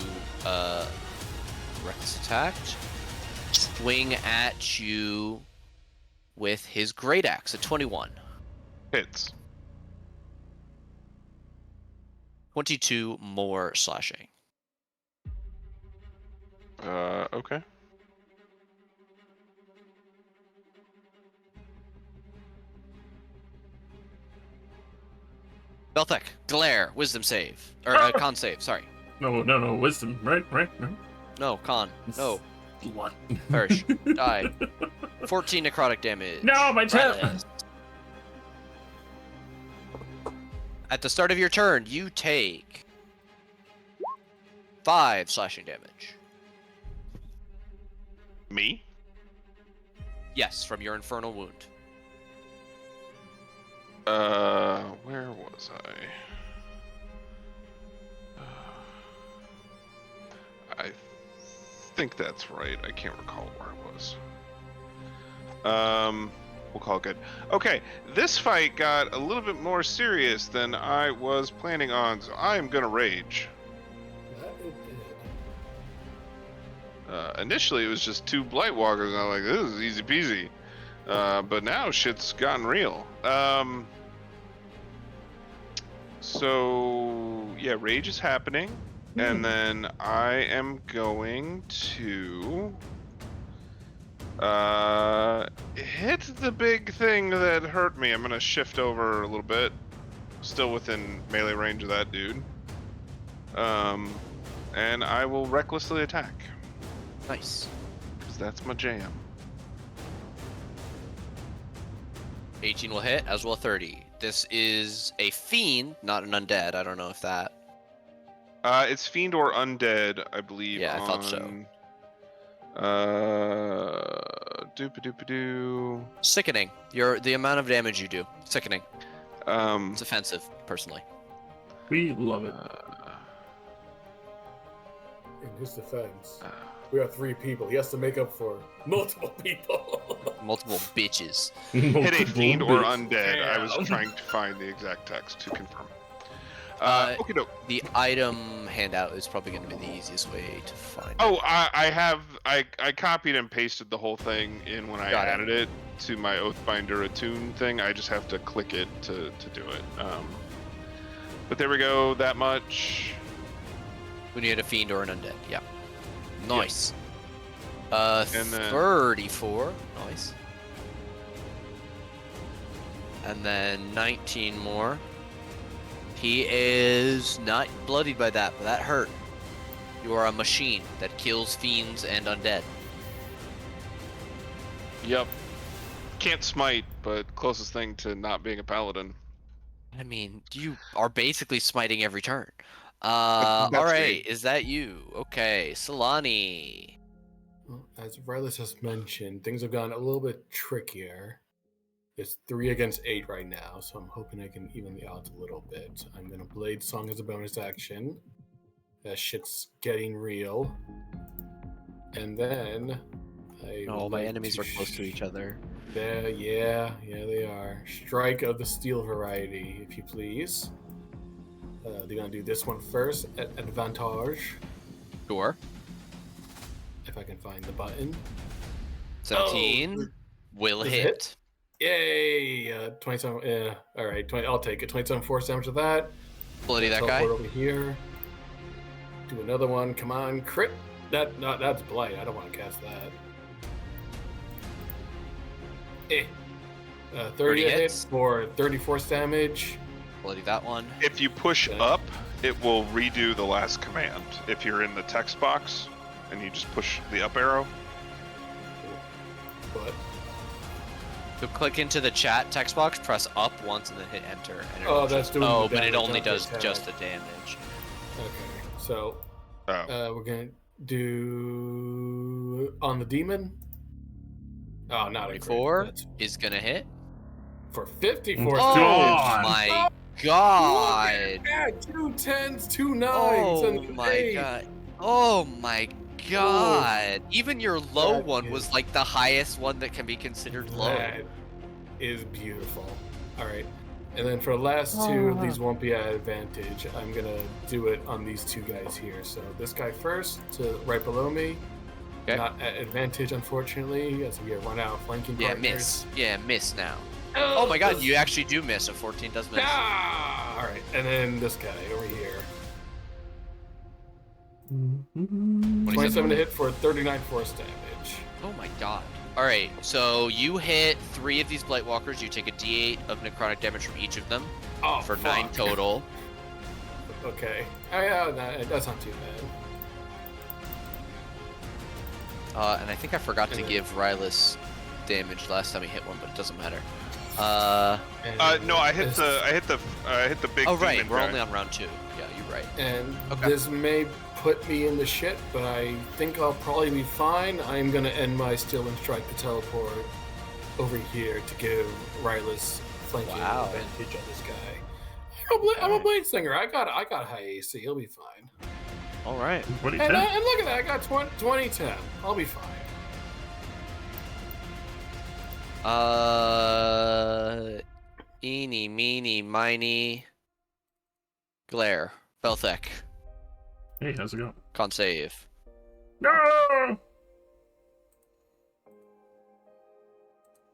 reckless attacked. Swing at you with his great axe at 21. Hits. 22 more slashing. Okay. Belthek, glare, wisdom save. Or con save, sorry. No, wisdom. Right. No, con. No, What? perish. Die. 14 necrotic damage. No, my tip! Riley. At the start of your turn, you take 5 slashing damage. Me? Yes, from your infernal wound. Where was I? I think that's right. I can't recall where it was. We'll call it good. Okay, this fight got a little bit more serious than I was planning on, so I am gonna rage. That it did. Initially, it was just 2 Blightwalkers, and I'm like, this is easy peasy. But now shit's gotten real. So yeah, rage is happening, and then I am going to hit the big thing that hurt me. I'm gonna shift over a little bit, still within melee range of that dude. And I will recklessly attack, Nice. because that's my jam. 18 will hit, as well 30. This is a fiend, not an undead. I don't know if that... It's fiend or undead, I believe. Yeah, I thought so. Doop-a-doop-a-doo. Sickening. The amount of damage you do. Sickening. Um, It's offensive, personally. We love it. In his defense, we are 3 people. He has to make up for multiple people. Multiple bitches. hit a fiend or Multiple undead. I was Damn. trying to find the exact text to confirm. Okie doke. The item handout is probably going to be the easiest way to find it. Oh, I copied and pasted the whole thing in when I Got it. added it to my Oathbinder Attune thing. I just have to click it to do it. But there we go. That much. When you hit a fiend or an undead, yeah. Nice. And then- 34. Nice. And then 19 more. He is not bloodied by that, but that hurt. You are a machine that kills fiends and undead. Yep. Can't smite, but closest thing to not being a paladin. I mean, you are basically smiting every turn. That's All me. right, is that you? Okay, Solani. Well, as Riley just mentioned, things have gotten a little bit trickier. It's 3 against 8 right now, so I'm hoping I can even the odds a little bit. I'm gonna Blade Song as a bonus action. That shit's getting real. And then I Oh, would my like enemies are close to each other. Yeah, they are. Strike of the Steel variety, if you please. They're gonna do this one first at advantage, Sure. if I can find the button. 17 will does it hit. hit? Yay! 27. Yeah, all right. 20. I'll take it. 27 force damage of that. Bloody that Teleport guy. over here. Do another one. Come on, crit. That's blight. I don't want to cast that. 30 30 hits hits. for 30 force damage. Bloody that one. If you push Okay. up, it will redo the last command. If you're in the text box, and you just push the up arrow. But So click into the chat text box, press up once, and then hit enter. And Oh, it'll that's just- doing Oh, the but it damage, only not the does attack. just the damage. okay, so Oh. we're gonna do on the demon. Oh, not a crit. 24 That's is gonna hit. for 54 Oh, damage. God. my Look god! at that! 2 10s, 2 9s, Oh and an my 8. god! Oh my god! Even your low that one is- was like the highest one that can be considered low. That is beautiful. All right, and then for the last two, these won't be at advantage. I'm gonna do it on these two guys here. So this guy first, to right below me. Okay. Not at advantage, unfortunately, as we have run out of flanking Yeah, partners. miss. Yeah, miss now. Oh my god, you actually do miss. A 14 does miss. Ah! All right, and then this guy over here. 27 to hit for 39 force damage. Oh my god. Alright, so you hit 3 of these Blightwalkers. You take a d8 of necrotic damage from each of them Oh, for fuck. 9 total. Okay. That's not too bad. And I think I forgot to And then- give Rylus damage last time he hit one, but it doesn't matter. And No, I hit this- the big. Oh right, demon we're guy. only on round 2. Yeah, you're right. And Okay. this may put me in the shit, but I think I'll probably be fine. I'm gonna end my Steel and Strike to teleport over here to give Rylus flanking Wow. advantage on this guy. I'm a blade singer. I got high AC. He'll be fine. Alright. What do you And, think? and look at that. I got 2010. I'll be fine. Eeny, meeny, miny. Glare. Belthek. Hey, how's it going? Con save. No!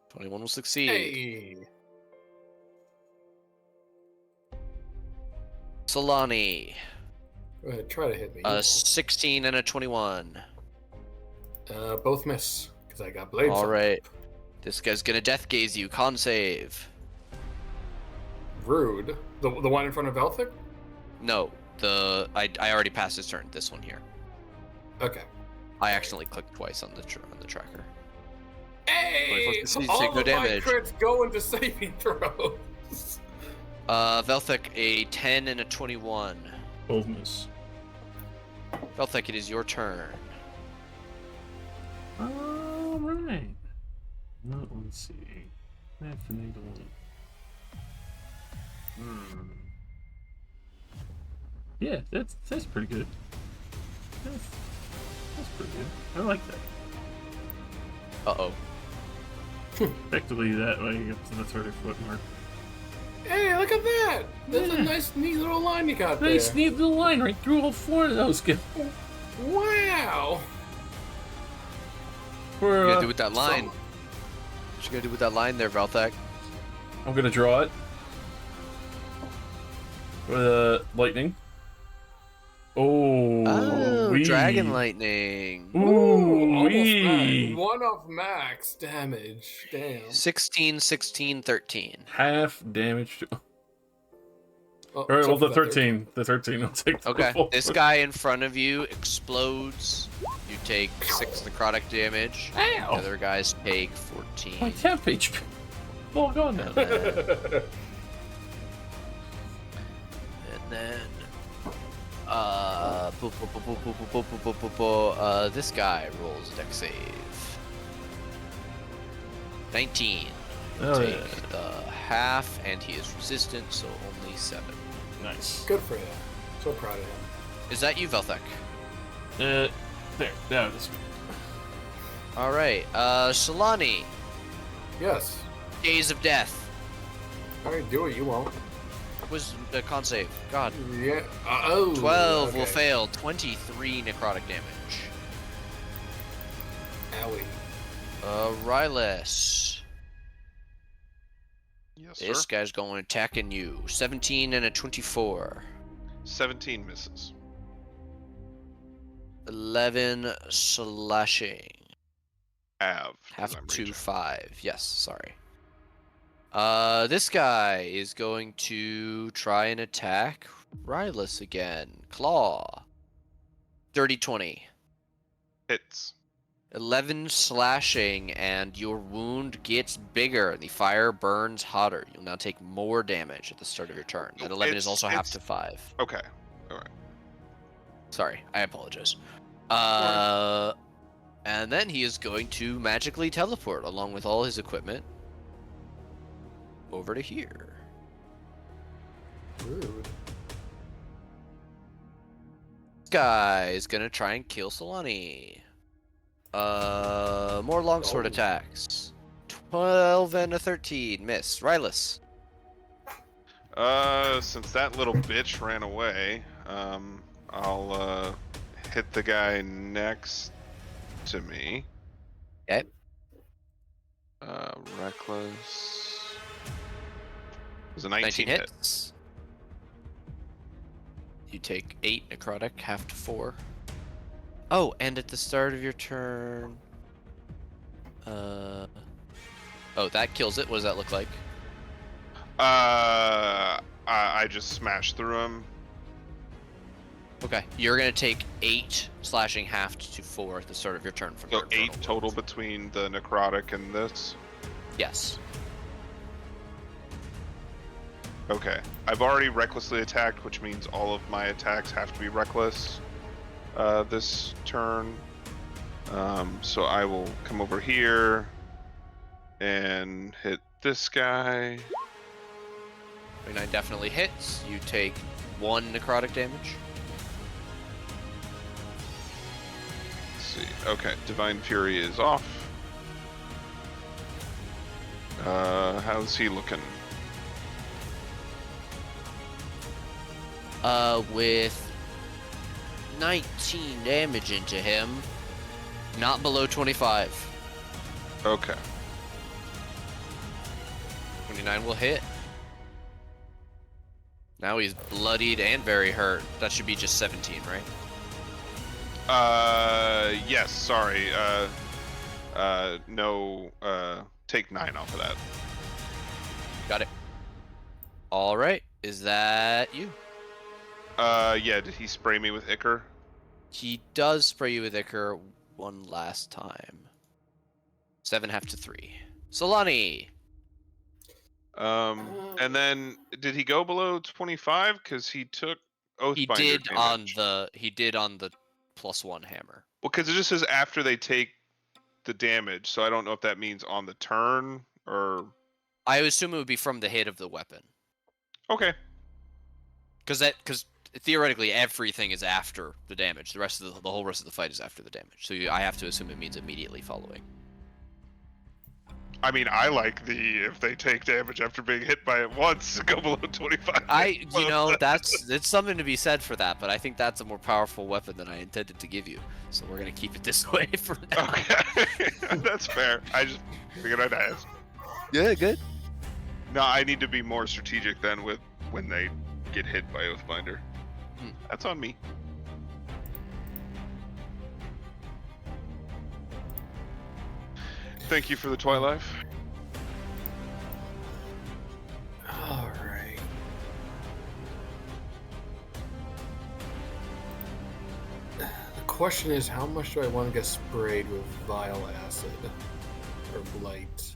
21 will succeed. Hey. Solani. Go ahead. Try to hit me. A 16 and a 21. Both miss because I got blades. All up. right. This guy's gonna death gaze you. Con save. Rude. The one in front of Elthic? No, I already passed his turn. This one here. Okay. I accidentally clicked twice on the tracker. Hey! 24 succeeds, All take no of my damage. crits go into saving throws. Velthek, a 10 and a 21. Both miss. Velthek, it is your turn. Alright. Well, let's see. I have to need one. Yeah, that's pretty good. That's pretty good. I like that. Uh-oh. Effectively that way up to the 30-foot mark. Hey, look at that! There's a nice, neat little line you got Nice, there. neat little line right through all 4 of those guys. Wow! What you For, gonna do with that line? What you gonna do with that line there, Velthek? I'm gonna draw it. For the lightning. Oh, wee. Dragon Lightning. Ooh, almost wee. max. 1 off max damage. Damn. 16, 16, 13. Half damage to... Oh, Alright, well, except the for that 13. The 13 will take the Okay, full- this guy in front of you explodes. You take 6 necrotic damage. The Ow! other guys take 14. My temp HP. All gone now. And then, and then this guy rolls a deck save. 19. Oh, Take yeah. the half, and he is resistant, so only 7. Nice. Good for him. So proud of him. Is that you, Velthek? There. Now this. Alright, Solani, Yes. Days of Death. Alright, do it. You won't. Was the con save? God. Yeah. Oh. 12 will okay. fail. 23 necrotic damage. Owie. Rylus. Yes, sir. This guy's going attacking you. 17 and a 24. 17 misses. 11 slashing. Half. 'cause Half I'm to raging. 5. Yes, sorry. This guy is going to try and attack Rylus again. Claw. 30-20. Hits. 11 slashing, and your wound gets bigger. The fire burns hotter. You'll now take more damage at the start of your turn. That 11 is also half to 5. Okay. All right. Sorry, I apologize. Alright. And then he is going to magically teleport along with all his equipment over to here. Rude. This guy is gonna try and kill Solani. More longsword Oh. attacks. 12 and a 13. Miss. Rylus. Since that little bitch ran away, I'll hit the guy next to me. Okay. Reckless. It was a 19 hit. hits. You take 8 necrotic, half to 4. Oh, and at the start of your turn. Oh, that kills it. What does that look like? I just smashed through him. Okay, you're gonna take 8 slashing, half to 4 at the start of your turn from So your 8 infernal total wounds. between the necrotic and this. Yes. Okay. I've already recklessly attacked, which means all of my attacks have to be reckless this turn. So I will come over here and hit this guy. 29 definitely hits. You take 1 necrotic damage. Let's see. Okay, Divine Fury is off. How's he looking? With 19 damage into him, not below 25. Okay. 29 will hit. Now he's bloodied and very hurt. That should be just 17, right? Yes, sorry. No, take 9 off of that. Got it. All right. Is that you? Yeah, did he spray me with Ichor? He does spray you with Ichor one last time. 7 half to 3. Solani. And then did he go below 25? Because he took He Oathbinder did damage. on the +1 hammer. Well, because it just says after they take the damage, so I don't know if that means on the turn or. I would assume it would be from the hit of the weapon. Okay. Because theoretically everything is after the damage. The whole rest of the fight is after the damage. So I have to assume it means immediately following. I mean, I like if they take damage after being hit by it once, go below 25. It's something to be said for that, but I think that's a more powerful weapon than I intended to give you. So we're gonna keep it this way for now. Okay, that's fair. I just figured I'd ask. Yeah, good. No, I need to be more strategic then with when they get hit by Oathbinder. That's on me. Thank you for the Twilight. All right. The question is, how much do I want to get sprayed with vile acid or blight?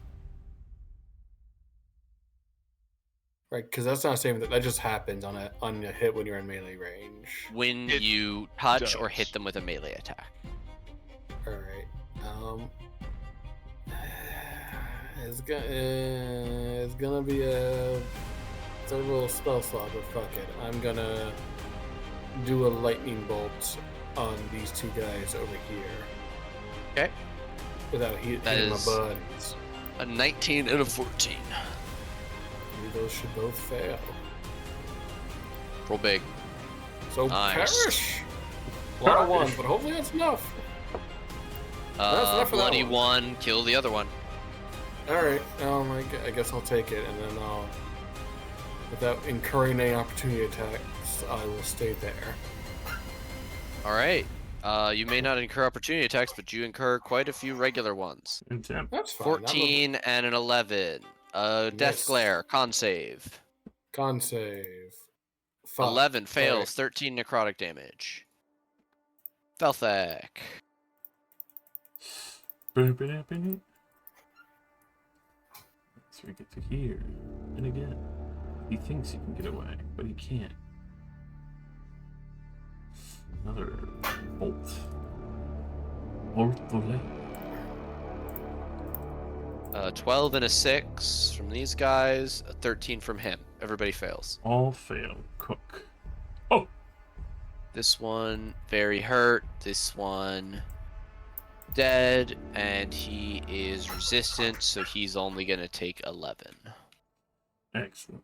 Right, because that's not a statement that just happens on a hit when you're in melee range. When It you touch or does. hit them with a melee attack. All right. It's gonna be a little spell slot, but fuck it. I'm gonna do a lightning bolt on these two guys over here. Okay. Without hitting my is- buds. A 19 and a 14. Maybe those should both fail. Roll big. So Nice. perish. A lot of ones, but hopefully that's enough. That's enough for that Bloody one. one, kill the other one. All right. I guess I'll take it, and then without incurring any opportunity attacks, I will stay there. All right. You may not incur opportunity attacks, but you incur quite a few regular ones. And 10. That's fine. 14 and an 11. Death Miss. glare, con save. Con save. Fuck. 11 fails, Alright. 13 necrotic damage. Felthek. So we get to here. And again, he thinks he can get away, but he can't. Another bolt. Bolt volley. 12 and a 6 from these guys, a 13 from him. Everybody fails. All fail. Cook. Oh! This one very hurt. This one dead, and he is resistant, so he's only gonna take 11, Excellent.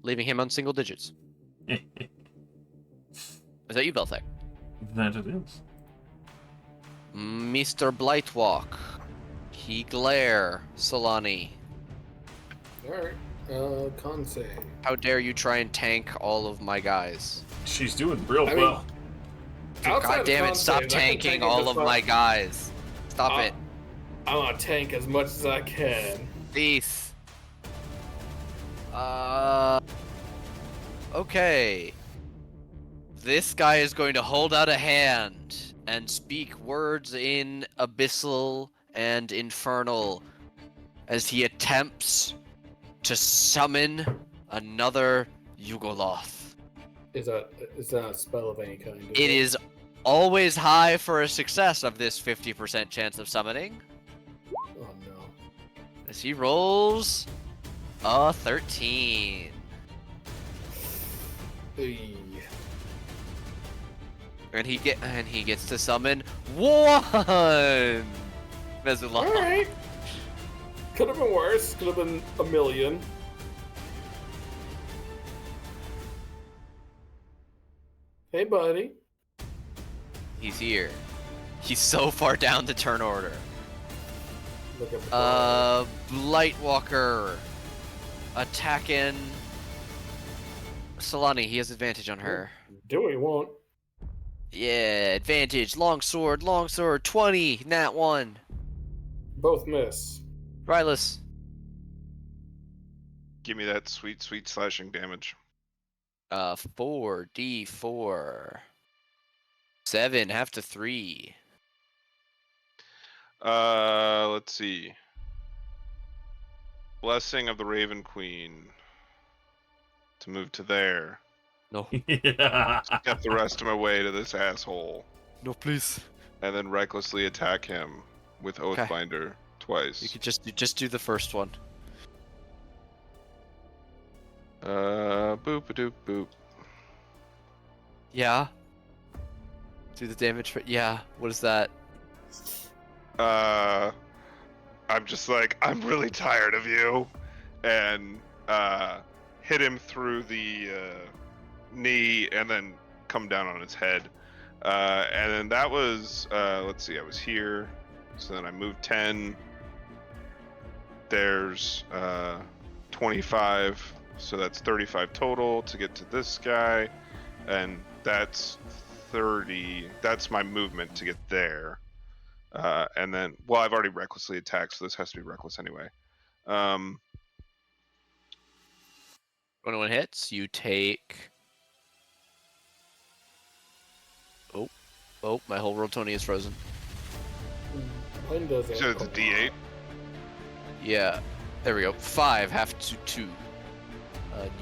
leaving him on single digits. Is that you, Belthek? That it is. Mr. Blightwalk. Key Glare, Solani. Alright. Con save. How dare you try and tank all of my guys? She's doing real I mean, well. Outside God of damn it, con stop saves, I can tanking tank all just of fine. my guys. Stop Uh, it. I want to tank as much as I can. Please. Okay. This guy is going to hold out a hand and speak words in Abyssal and Infernal as he attempts to summon another Yugoloth. Is that a spell of any kind? It is always high for a success of this 50% chance of summoning, Oh no. as he rolls a 13. Eey. And he gets to summon one Mezulon. Alright. Could have been worse. Could have been a million. Hey, buddy. He's here. He's so far down the turn order. Look at Blightwalker attacking Solani. He has advantage on her. Do what you want. Yeah, advantage. Longsword, 20, nat 1. Both miss. Rylus. Give me that sweet, sweet slashing damage. 4d4. 7, half to 3. Let's see. Blessing of the Raven Queen. To move to there. No. Yeah. Get the rest of my way to this asshole. No, please. And then recklessly attack him with Oathbinder twice. You could just do the first one. Boop a doop boop. Yeah. Do the damage for yeah. What is that? I'm just like, I'm really tired of you. And hit him through the knee and then come down on his head. And then that was, let's see, I was here. So then I moved 10. There's 25. So that's 35 total to get to this guy. And that's 30. That's my movement to get there. And then, well, I've already recklessly attacked, so this has to be reckless anyway. 21 hits. You take. Oh, my whole Rotoni is frozen. Mine doesn't. So it's a D8. Yeah, there we go. 5, half to 2.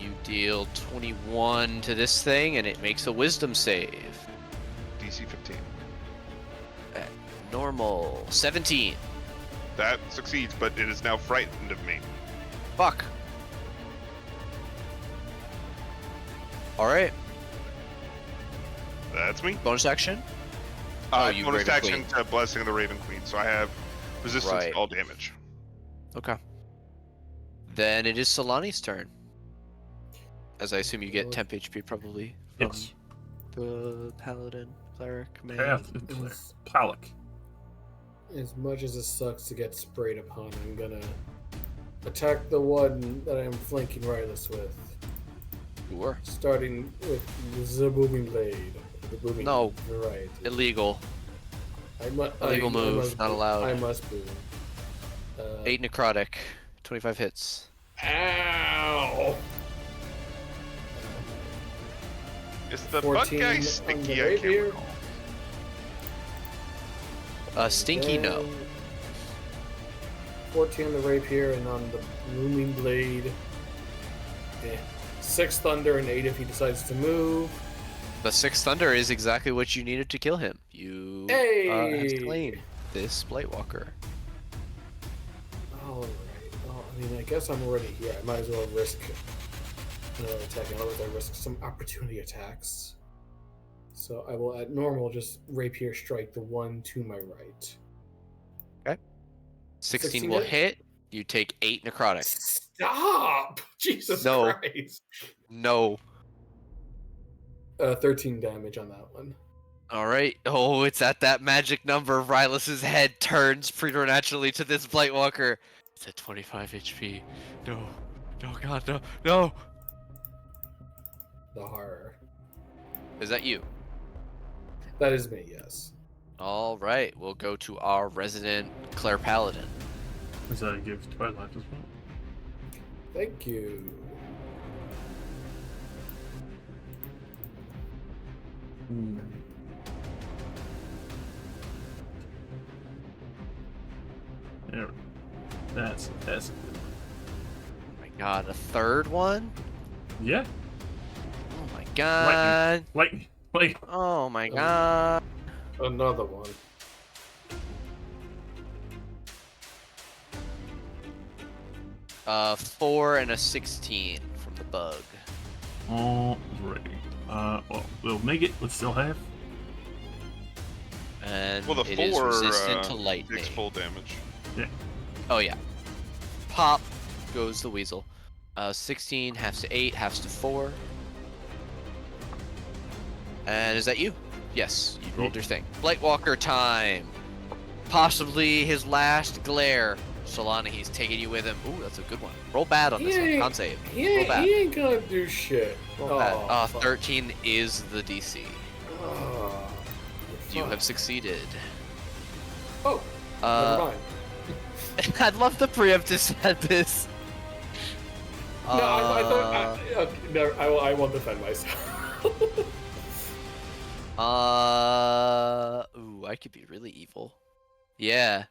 You deal 21 to this thing, and it makes a wisdom save. DC 15. At normal. 17. That succeeds, but it is now frightened of me. Fuck. Alright, That's me. bonus action? You bonus Raven action Queen. to Blessing of the Raven Queen, so I have resistance Right. to all damage. Okay. Then it is Solani's turn. As I assume you get temp HP probably from Yes. the paladin, cleric, mage. Palic. As much as it sucks to get sprayed upon, I'm gonna attack the one that I'm flanking Rylus with. Sure. Starting with the booming blade. The booming No. variety. Illegal. Illegal Illegal move, not allowed. I must boom. 8 necrotic. 25 hits. Ow! Is the bug 14 guy on sticky? the I can't rapier. recall. Stinky, no. 14 on the rapier, and on the booming blade, 6 thunder and 8 if he decides to move. The 6 thunder is exactly what you needed to kill him. You have Hey! slain this Blightwalker. Alright, well, I mean, I guess I'm already here. I might as well risk another attack. Otherwise, I risk some opportunity attacks. So I will, at normal, just rapier strike the one to my right. 16 will hit. You take 8 necrotic. Stop! Jesus No. Christ! No. 13 damage on that one. All right. Oh, it's at that magic number. Rylas's head turns preternaturally to this Blightwalker. It's at 25 HP. No. No, God, no. No. The horror. Is that you? That is me, yes. All right. We'll go to our resident Claire Paladin. Does that give Twilight as well? Thank you. Hmm. There. That's a good one. Oh my God, a third one? Yeah. Oh my God. Lightning. Oh my God. Another one. A 4 and a 16 from the bug. Alrighty. Well, we'll make it. Let's still have. And Well, the it is 4 resistant to lightning. takes full damage. Oh yeah. Pop goes the weasel. 16 halves to 8, halves to 4. And is that you? Yes, you rolled your thing. Blightwalker time. Possibly his last glare. Solana, he's taking you with him. Ooh, that's a good one. Roll bad on this one. Con save. He ain't gonna do shit. Roll bad. fuck. 13 is the DC. Oh, You fuck. have succeeded. Oh, never Uh, mind. I'd love to preempt to said this. No, I thought. Okay, no, I won't defend myself. Ooh, I could be really evil. Yeah.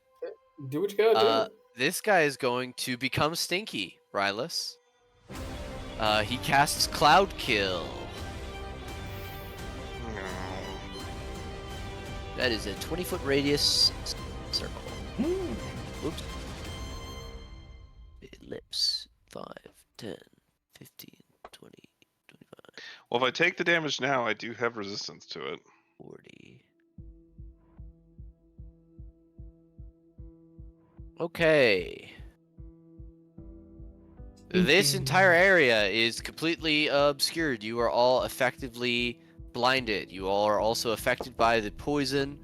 Do what you gotta do. This guy is going to become stinky, Rylus. He casts Cloud Kill. That is a 20-foot radius circle. Oops. Ellipse. 5, 10, 15, 20, 25, Well, if I take the damage now, I do have resistance to it. 40. Okay. This entire area is completely obscured. You are all effectively blinded. You all are also affected by the poison,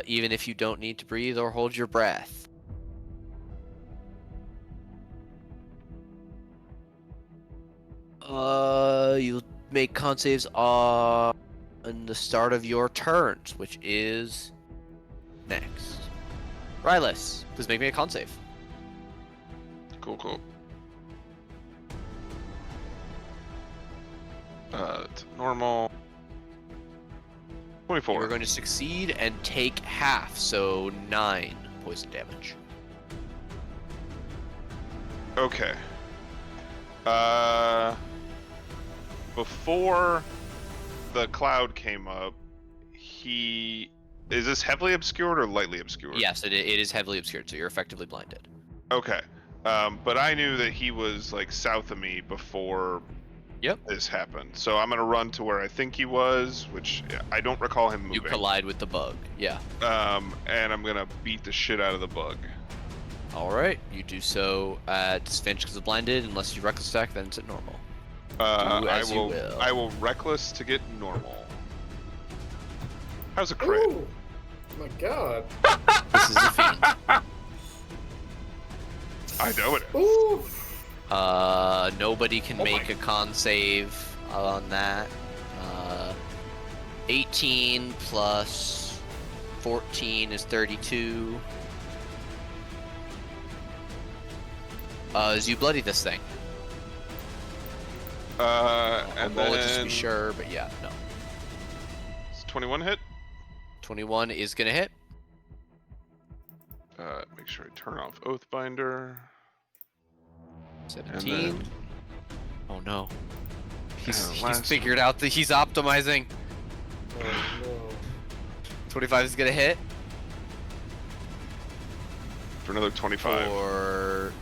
even if you don't need to breathe or hold your breath. You'll make con saves on the start of your turns, which is next. Rylus, please make me a con save. Cool. It's normal. 24. You are going to succeed and take half, so 9 poison damage. Okay. Before the cloud came up, is this heavily obscured or lightly obscured? Yes, it is heavily obscured, so you're effectively blinded. Okay. But I knew that he was like south of me before this happened. So I'm gonna run to where I think he was, which I don't recall him moving. You collide with the bug, yeah. And I'm gonna beat the shit out of the bug. Alright, you do so at disadvantage because of blinded, unless you reckless attack, then it's at normal. Do as you will. I will reckless to get normal. How's a crit? Ooh, my God. This is a fiend. I know it. Ooh. Nobody can Oh make my. a con save on that. 18 plus 14 is 32. As you bloody this thing. And Roll it then just to be sure, but yeah, no. it's 21 hit. 21 is gonna hit. Make make sure I turn off Oathbinder. 17. And then, Oh no. He's last figured out that he's optimizing. Oh no. 25 is gonna hit for another 25. for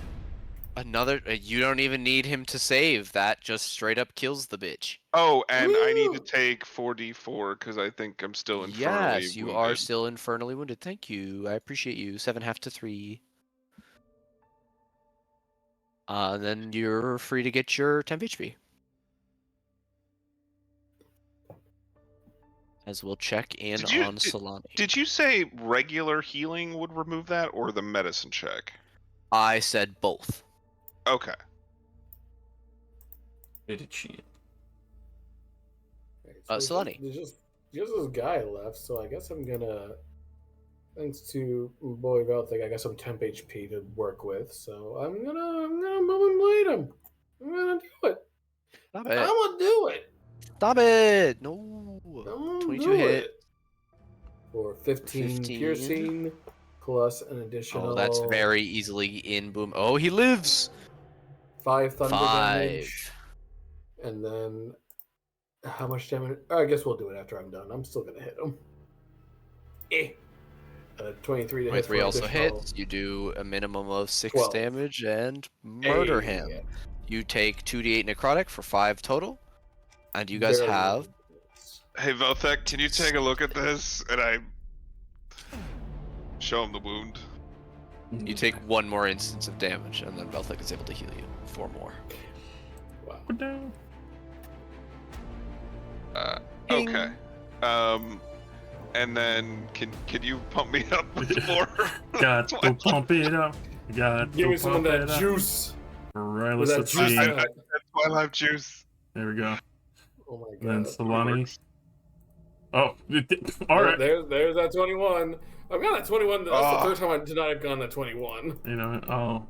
another. You don't even need him to save. That just straight up kills the bitch. Oh, and I need to Woo! take 4d4 because I think I'm still infernally Yes, you wounded. are still infernally wounded. Thank you. I appreciate you. 7.5 to 3. Then you're free to get your 10 HP. As we'll check in on Solani. Did you say regular healing would remove that, or the medicine check? I said both. Okay. Way to cheat. Right, so Solani. there's just this guy left, so I guess I'm gonna. Thanks to Boy Velthik, I got some temp HP to work with, so I'm gonna move and blade him. I'm gonna do it. Stop I'm it. gonna do it. Stop it. No. I'm gonna 22 do hit. it. For 15 piercing, plus an additional. Oh, that's very easily in boom. Oh, he lives. 5 thunder 5. damage. And then how much damage? I guess we'll do it after I'm done. I'm still gonna hit him. 23 to 23 hit. For also additional hits. You do a minimum of 6 12. damage and murder Hey. him. You take 2d8 necrotic for 5 total. And you guys Very have. good. Hey, Velthek, can you take a look at this? And I show him the wound. You take 1 more instance of damage, and then Velthek is able to heal you 4 more. Wow. Ping. Okay. And then can you pump me up with more? Got to pump it up. Got Give to me some of pump that it up. juice. Right, With let's that juice see. in it. Twilight juice. There we go. Oh my Then god. Solani. Oh, all right. There's that 21. I've got that 21. That's Oh. the third time I've not gone that 21. You know,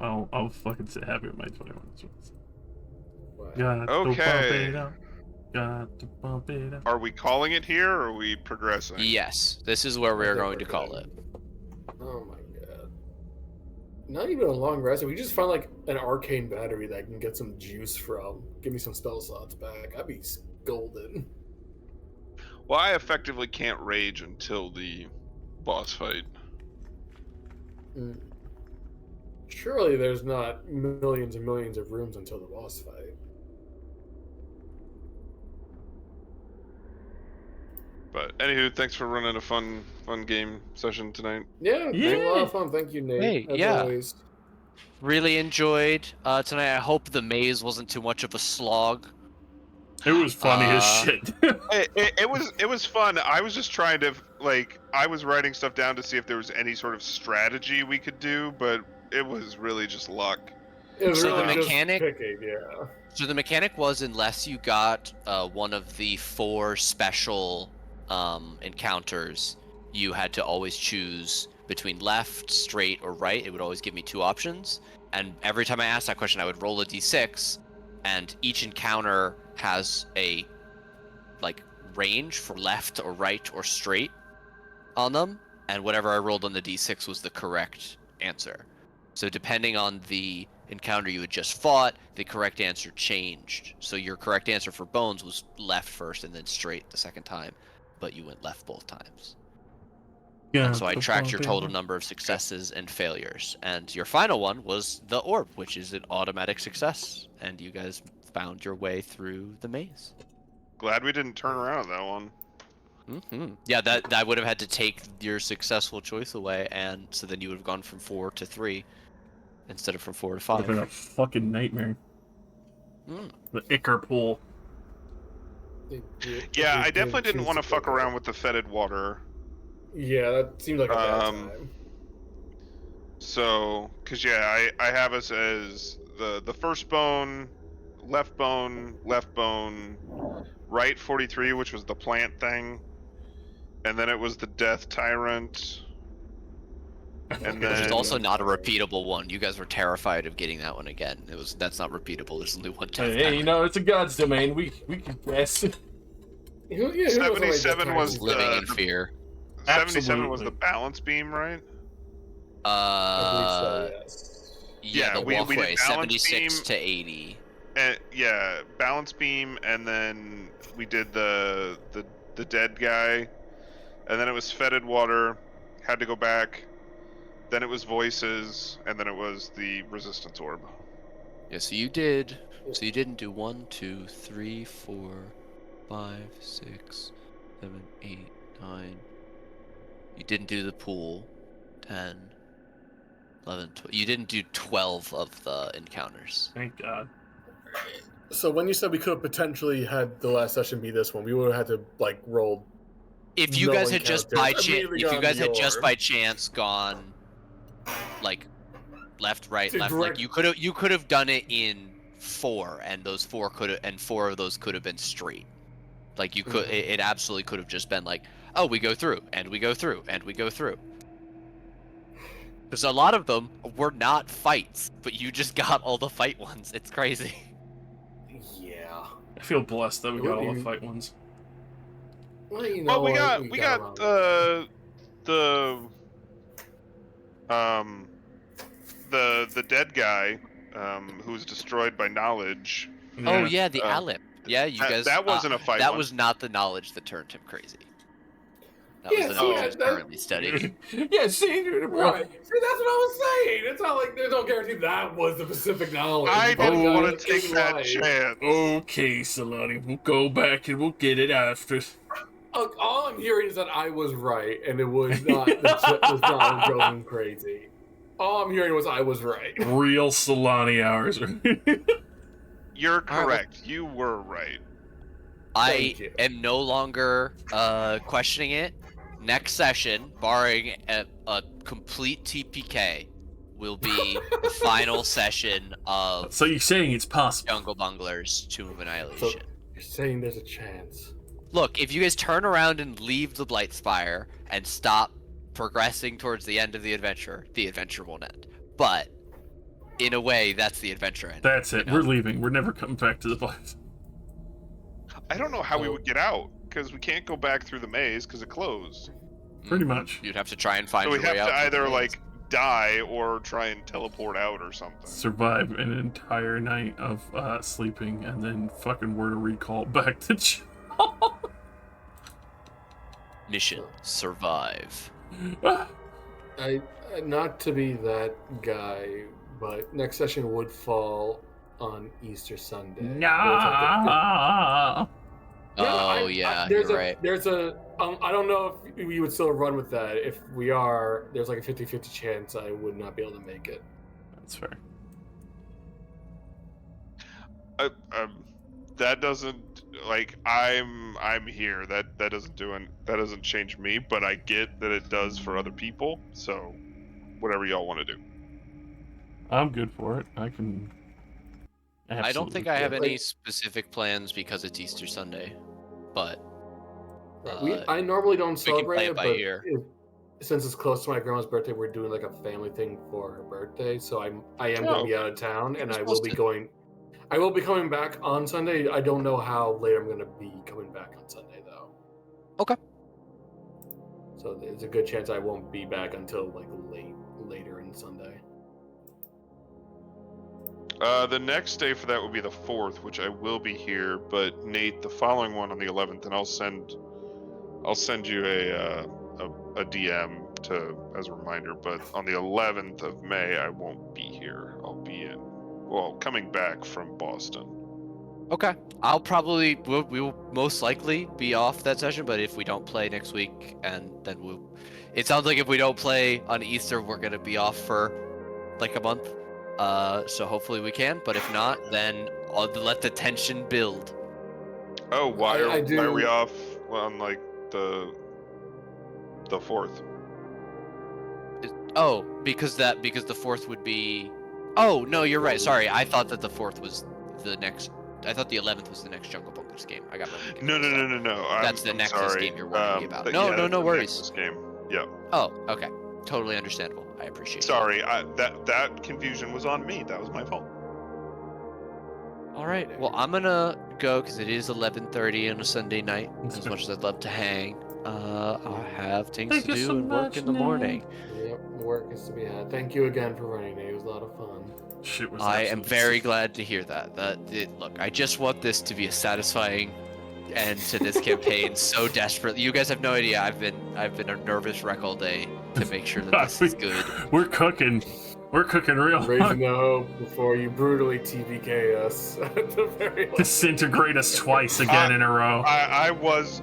I'll fucking sit happy with my 21. Wow. Got to pump Okay. it up. Got to pump it up. Are we calling it here, or are we progressing? Yes, this is where I we're think going we're to call good. it. Oh my god. Not even a long rest. If we just find like an arcane battery that I can get some juice from, give me some spell slots back, I'd be golden. Well, I effectively can't rage until the boss fight. Mm. Surely there's not millions and millions of rooms until the boss fight. But anywho, thanks for running a fun game session tonight. Yeah, it's been a lot Yeah. of fun. Thank you, Nate. Hey, as yeah. always. Really enjoyed tonight. I hope the maze wasn't too much of a slog. It was funny as Uh, shit. It was fun. I was just trying to I was writing stuff down to see if there was any sort of strategy we could do, but it was really just luck. It was So the really just mechanic- picking, yeah. So the mechanic was, unless you got one of the 4 special encounters, you had to always choose between left, straight, or right. It would always give me 2 options. And every time I asked that question, I would roll a d6, and each encounter has a range for left or right or straight on them, and whatever I rolled on the d6 was the correct answer. So depending on the encounter you had just fought, the correct answer changed. So your correct answer for bones was left first and then straight the second time, but you went left both times. And so I tracked your total number of successes and failures. And your final one was the orb, which is an automatic success. And you guys found your way through the maze. Glad we didn't turn around that one. Yeah, that would have had to take your successful choice away, and so then you would have gone from 4 to 3 instead of from 4 to Would have been a 5. fucking nightmare. The Icar pool. Yeah, I definitely didn't want to fuck around with the fetid water. Yeah, that seemed like a bad time. So, cause yeah, I have us as the first bone, left bone, right 43, which was the plant thing, and then it was the death tyrant, and Which is then also not a repeatable one. You guys were terrified of getting that one again. That's not repeatable. There's only one time. Hey, you know, it's a god's domain. We can guess. Who knows how many 77 death was tyrants Living there in fear. 77 was Absolutely. the balance beam, right? I believe so. Yes. Yeah, the we did walkway, balance 76 beam, to 80. and yeah, balance beam, and then we did the dead guy, and then it was fetid water. Had to go back. Then it was voices, and then it was the resistance orb. Yeah, so you did. So you didn't do 1, 2, 3, 4, 5, 6, 7, 8, 9. You didn't do the pool. 10, 11, 12. You didn't do 12 of the encounters. Thank God. So when you said we could have potentially had the last session be this one, we would have had to like roll. If you No guys had just by encounters, chance, immediately if you gone guys the had just orb. by chance gone like left, right, To left, direct- like you could have done it in 4, and those 4 could have, and 4 of those could have been straight. Like you could, it absolutely could have just been like, oh, we go through, and we go through, and we go through. Because a lot of them were not fights, but you just got all the fight ones. It's crazy. Yeah. I feel blessed that we It got would all be- the fight ones. Well, you know Well, we what? got around the um the dead guy who was destroyed by knowledge. Oh Yeah. yeah, the Um, Alip. Yeah, you that, guys. that wasn't a fight That one. was not the knowledge that turned him crazy. That Yeah, was the see, knowledge he's that- currently studying. Yeah, see, Right. See, that's what I was saying. It's not like there's no guarantee that was the specific knowledge. I You probably didn't got want it to take in that life. chance. Okay, Solani, we'll go back and we'll get it after. Look, all I'm hearing is that I was right, and it was not the chip was not drove him crazy. All I'm hearing was I was right. Real Solani hours. You're All right, well- correct. You were right. I Thank you. am no longer questioning it. Next session, barring a complete TPK, will be the final session of So you're saying it's possible? Jungle Bunglers Tomb of Annihilation. You're saying there's a chance. Look, if you guys turn around and leave the Blightspire and stop progressing towards the end of the adventure won't end. But in a way, that's the adventure end. That's it. you know? We're leaving. We're never coming back to the place. I don't know how we Oh. would get out because we can't go back through the maze because it closed. Pretty much. You'd have to try and find So your we have way to out. through the either maze. like die or try and teleport out or something. Survive an entire night of sleeping and then fucking word of recall back to Mission survive. I not to be that guy, but next session would fall on Easter Sunday. No. Oh yeah, there's you're a, right. There's a. I don't know if we would still run with that. If we are, there's like a 50-50 chance I would not be able to make it. That's fair. That doesn't like I'm here. That doesn't change me, but I get that it does for other people. So whatever y'all want to do. I'm good for it. I can. I don't think absolutely I have do it. any specific plans because it's Easter Sunday, but I normally don't we can celebrate play it, it by but ear. since it's close to my grandma's birthday, we're doing like a family thing for her birthday. So I am going Oh. to be out of town, and You're I will supposed be to. going. I will be coming back on Sunday. I don't know how late I'm going to be coming back on Sunday though. Okay. So there's a good chance I won't be back until like later in Sunday. The next day for that would be the 4th, which I will be here. But Nate, the following one on the 11th, and I'll send you a DM as a reminder. But on the 11th of May, I won't be here. I'll be coming back from Boston. Okay. We will most likely be off that session, but if we don't play next week, and then it sounds like if we don't play on Easter, we're gonna be off for like a month. So hopefully we can, but if not, then I'll let the tension build. Oh, why I are we do- off on like the 4th? Oh, because the 4th would be. Oh no, you're right. Sorry, I thought that the 4th was the next. I thought the 11th was the next Jungle Bunkers game. I got really No. confused there. That's the I'm Nexus sorry. game you're worrying about. But No, yeah, no that's the worries. Nexus game. Yeah. Oh, okay. Totally understandable. I appreciate it. Sorry, that confusion was on me. That was my fault. All right. Well, I'm gonna go because it is 11:30 on a Sunday night. That's As good. much as I'd love to hang, I have things Thank to you do so and work much, in the Nate. morning. Yep. Work is to be had. Thank you again for running it. It was a lot of fun. Shit was. I am absolutely very sick. glad to hear that. Look, I just want this to be a satisfying end to this campaign so desperately. You guys have no idea. I've been a nervous wreck all day to make sure that this is good. We're cooking. We're cooking real Raising hard. the hope before you brutally TVK us at the very last. Disintegrate us twice again in a row. I was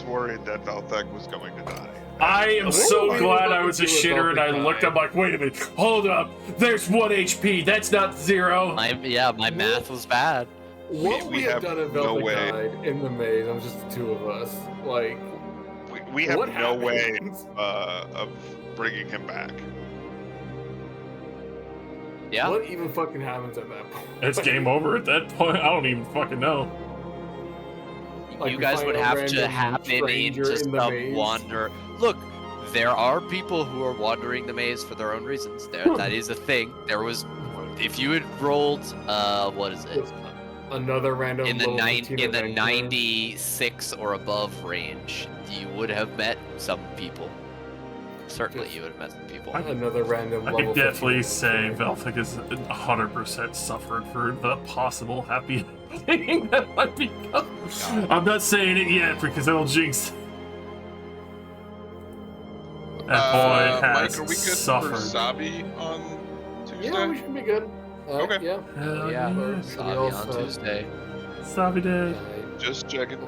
worried that Velthek was going to die. I am What so were we glad about I to was a do with shitter and I Velvet looked Guy? up like, wait a minute, hold up, there's 1 HP, that's not 0. My math was bad. What We we have have done at no Velvet way. Guide in the maze, it was just the two of us. Like, We have what no way happens? of bringing him back. Yeah. What even fucking happens at that point? It's game over at that point. I don't even fucking know. Like, You we guys find would a have to random happen stranger into in the some maze. wander. Look, there are people who are wandering the maze for their own reasons. That is a thing. There was, if you had rolled, what is it? Another random In the level 15 adventurer. 96 or above range, you would have met some people. Certainly, you would have met some people. Another random I level could definitely 15 say adventurer. Velthik is 100% suffered for the possible happy ending that might become. I'm not saying it yet because it'll jinx. That boy Mike, has are we good suffered. for Sabi on Tuesday? Yeah, we should be good. Okay. Yeah. Hell Yeah. Or should we Sabi all on set? Tuesday. Sabi did. Just checking.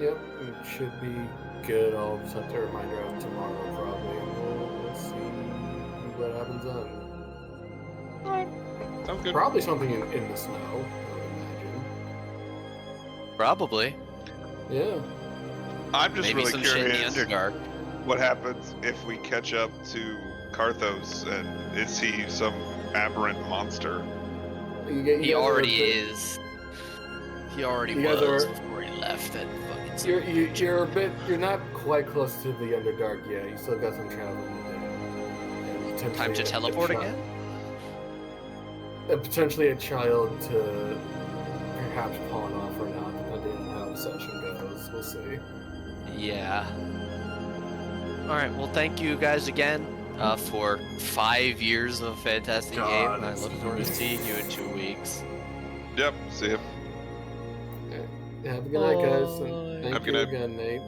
Yep, it should be good. I'll set the reminder out tomorrow probably, and we'll see what happens then. Alright. Sounds good. Probably something in the snow, I would Probably. imagine. I'm just Maybe really some shit in curious the Underdark. what happens if we catch up to Karthos, and is he some aberrant monster? Yeah. You He guys are a already bit- is. He already You guys was are- before he left that fucking You're a bit. You're not quite close to the Underdark yet. You still got some traveling to do. And potentially Time to a teleport chi- again? And potentially a child to perhaps pawn off or not, depending on how the session goes. We'll see. Yeah. Alright, well, thank you guys again for 5 years of a fantastic God, game. I that's look forward to nice. seeing you in 2 weeks. Yep, see him. Have a good night, guys. Bye. And thank Have a you good night. again, Nate.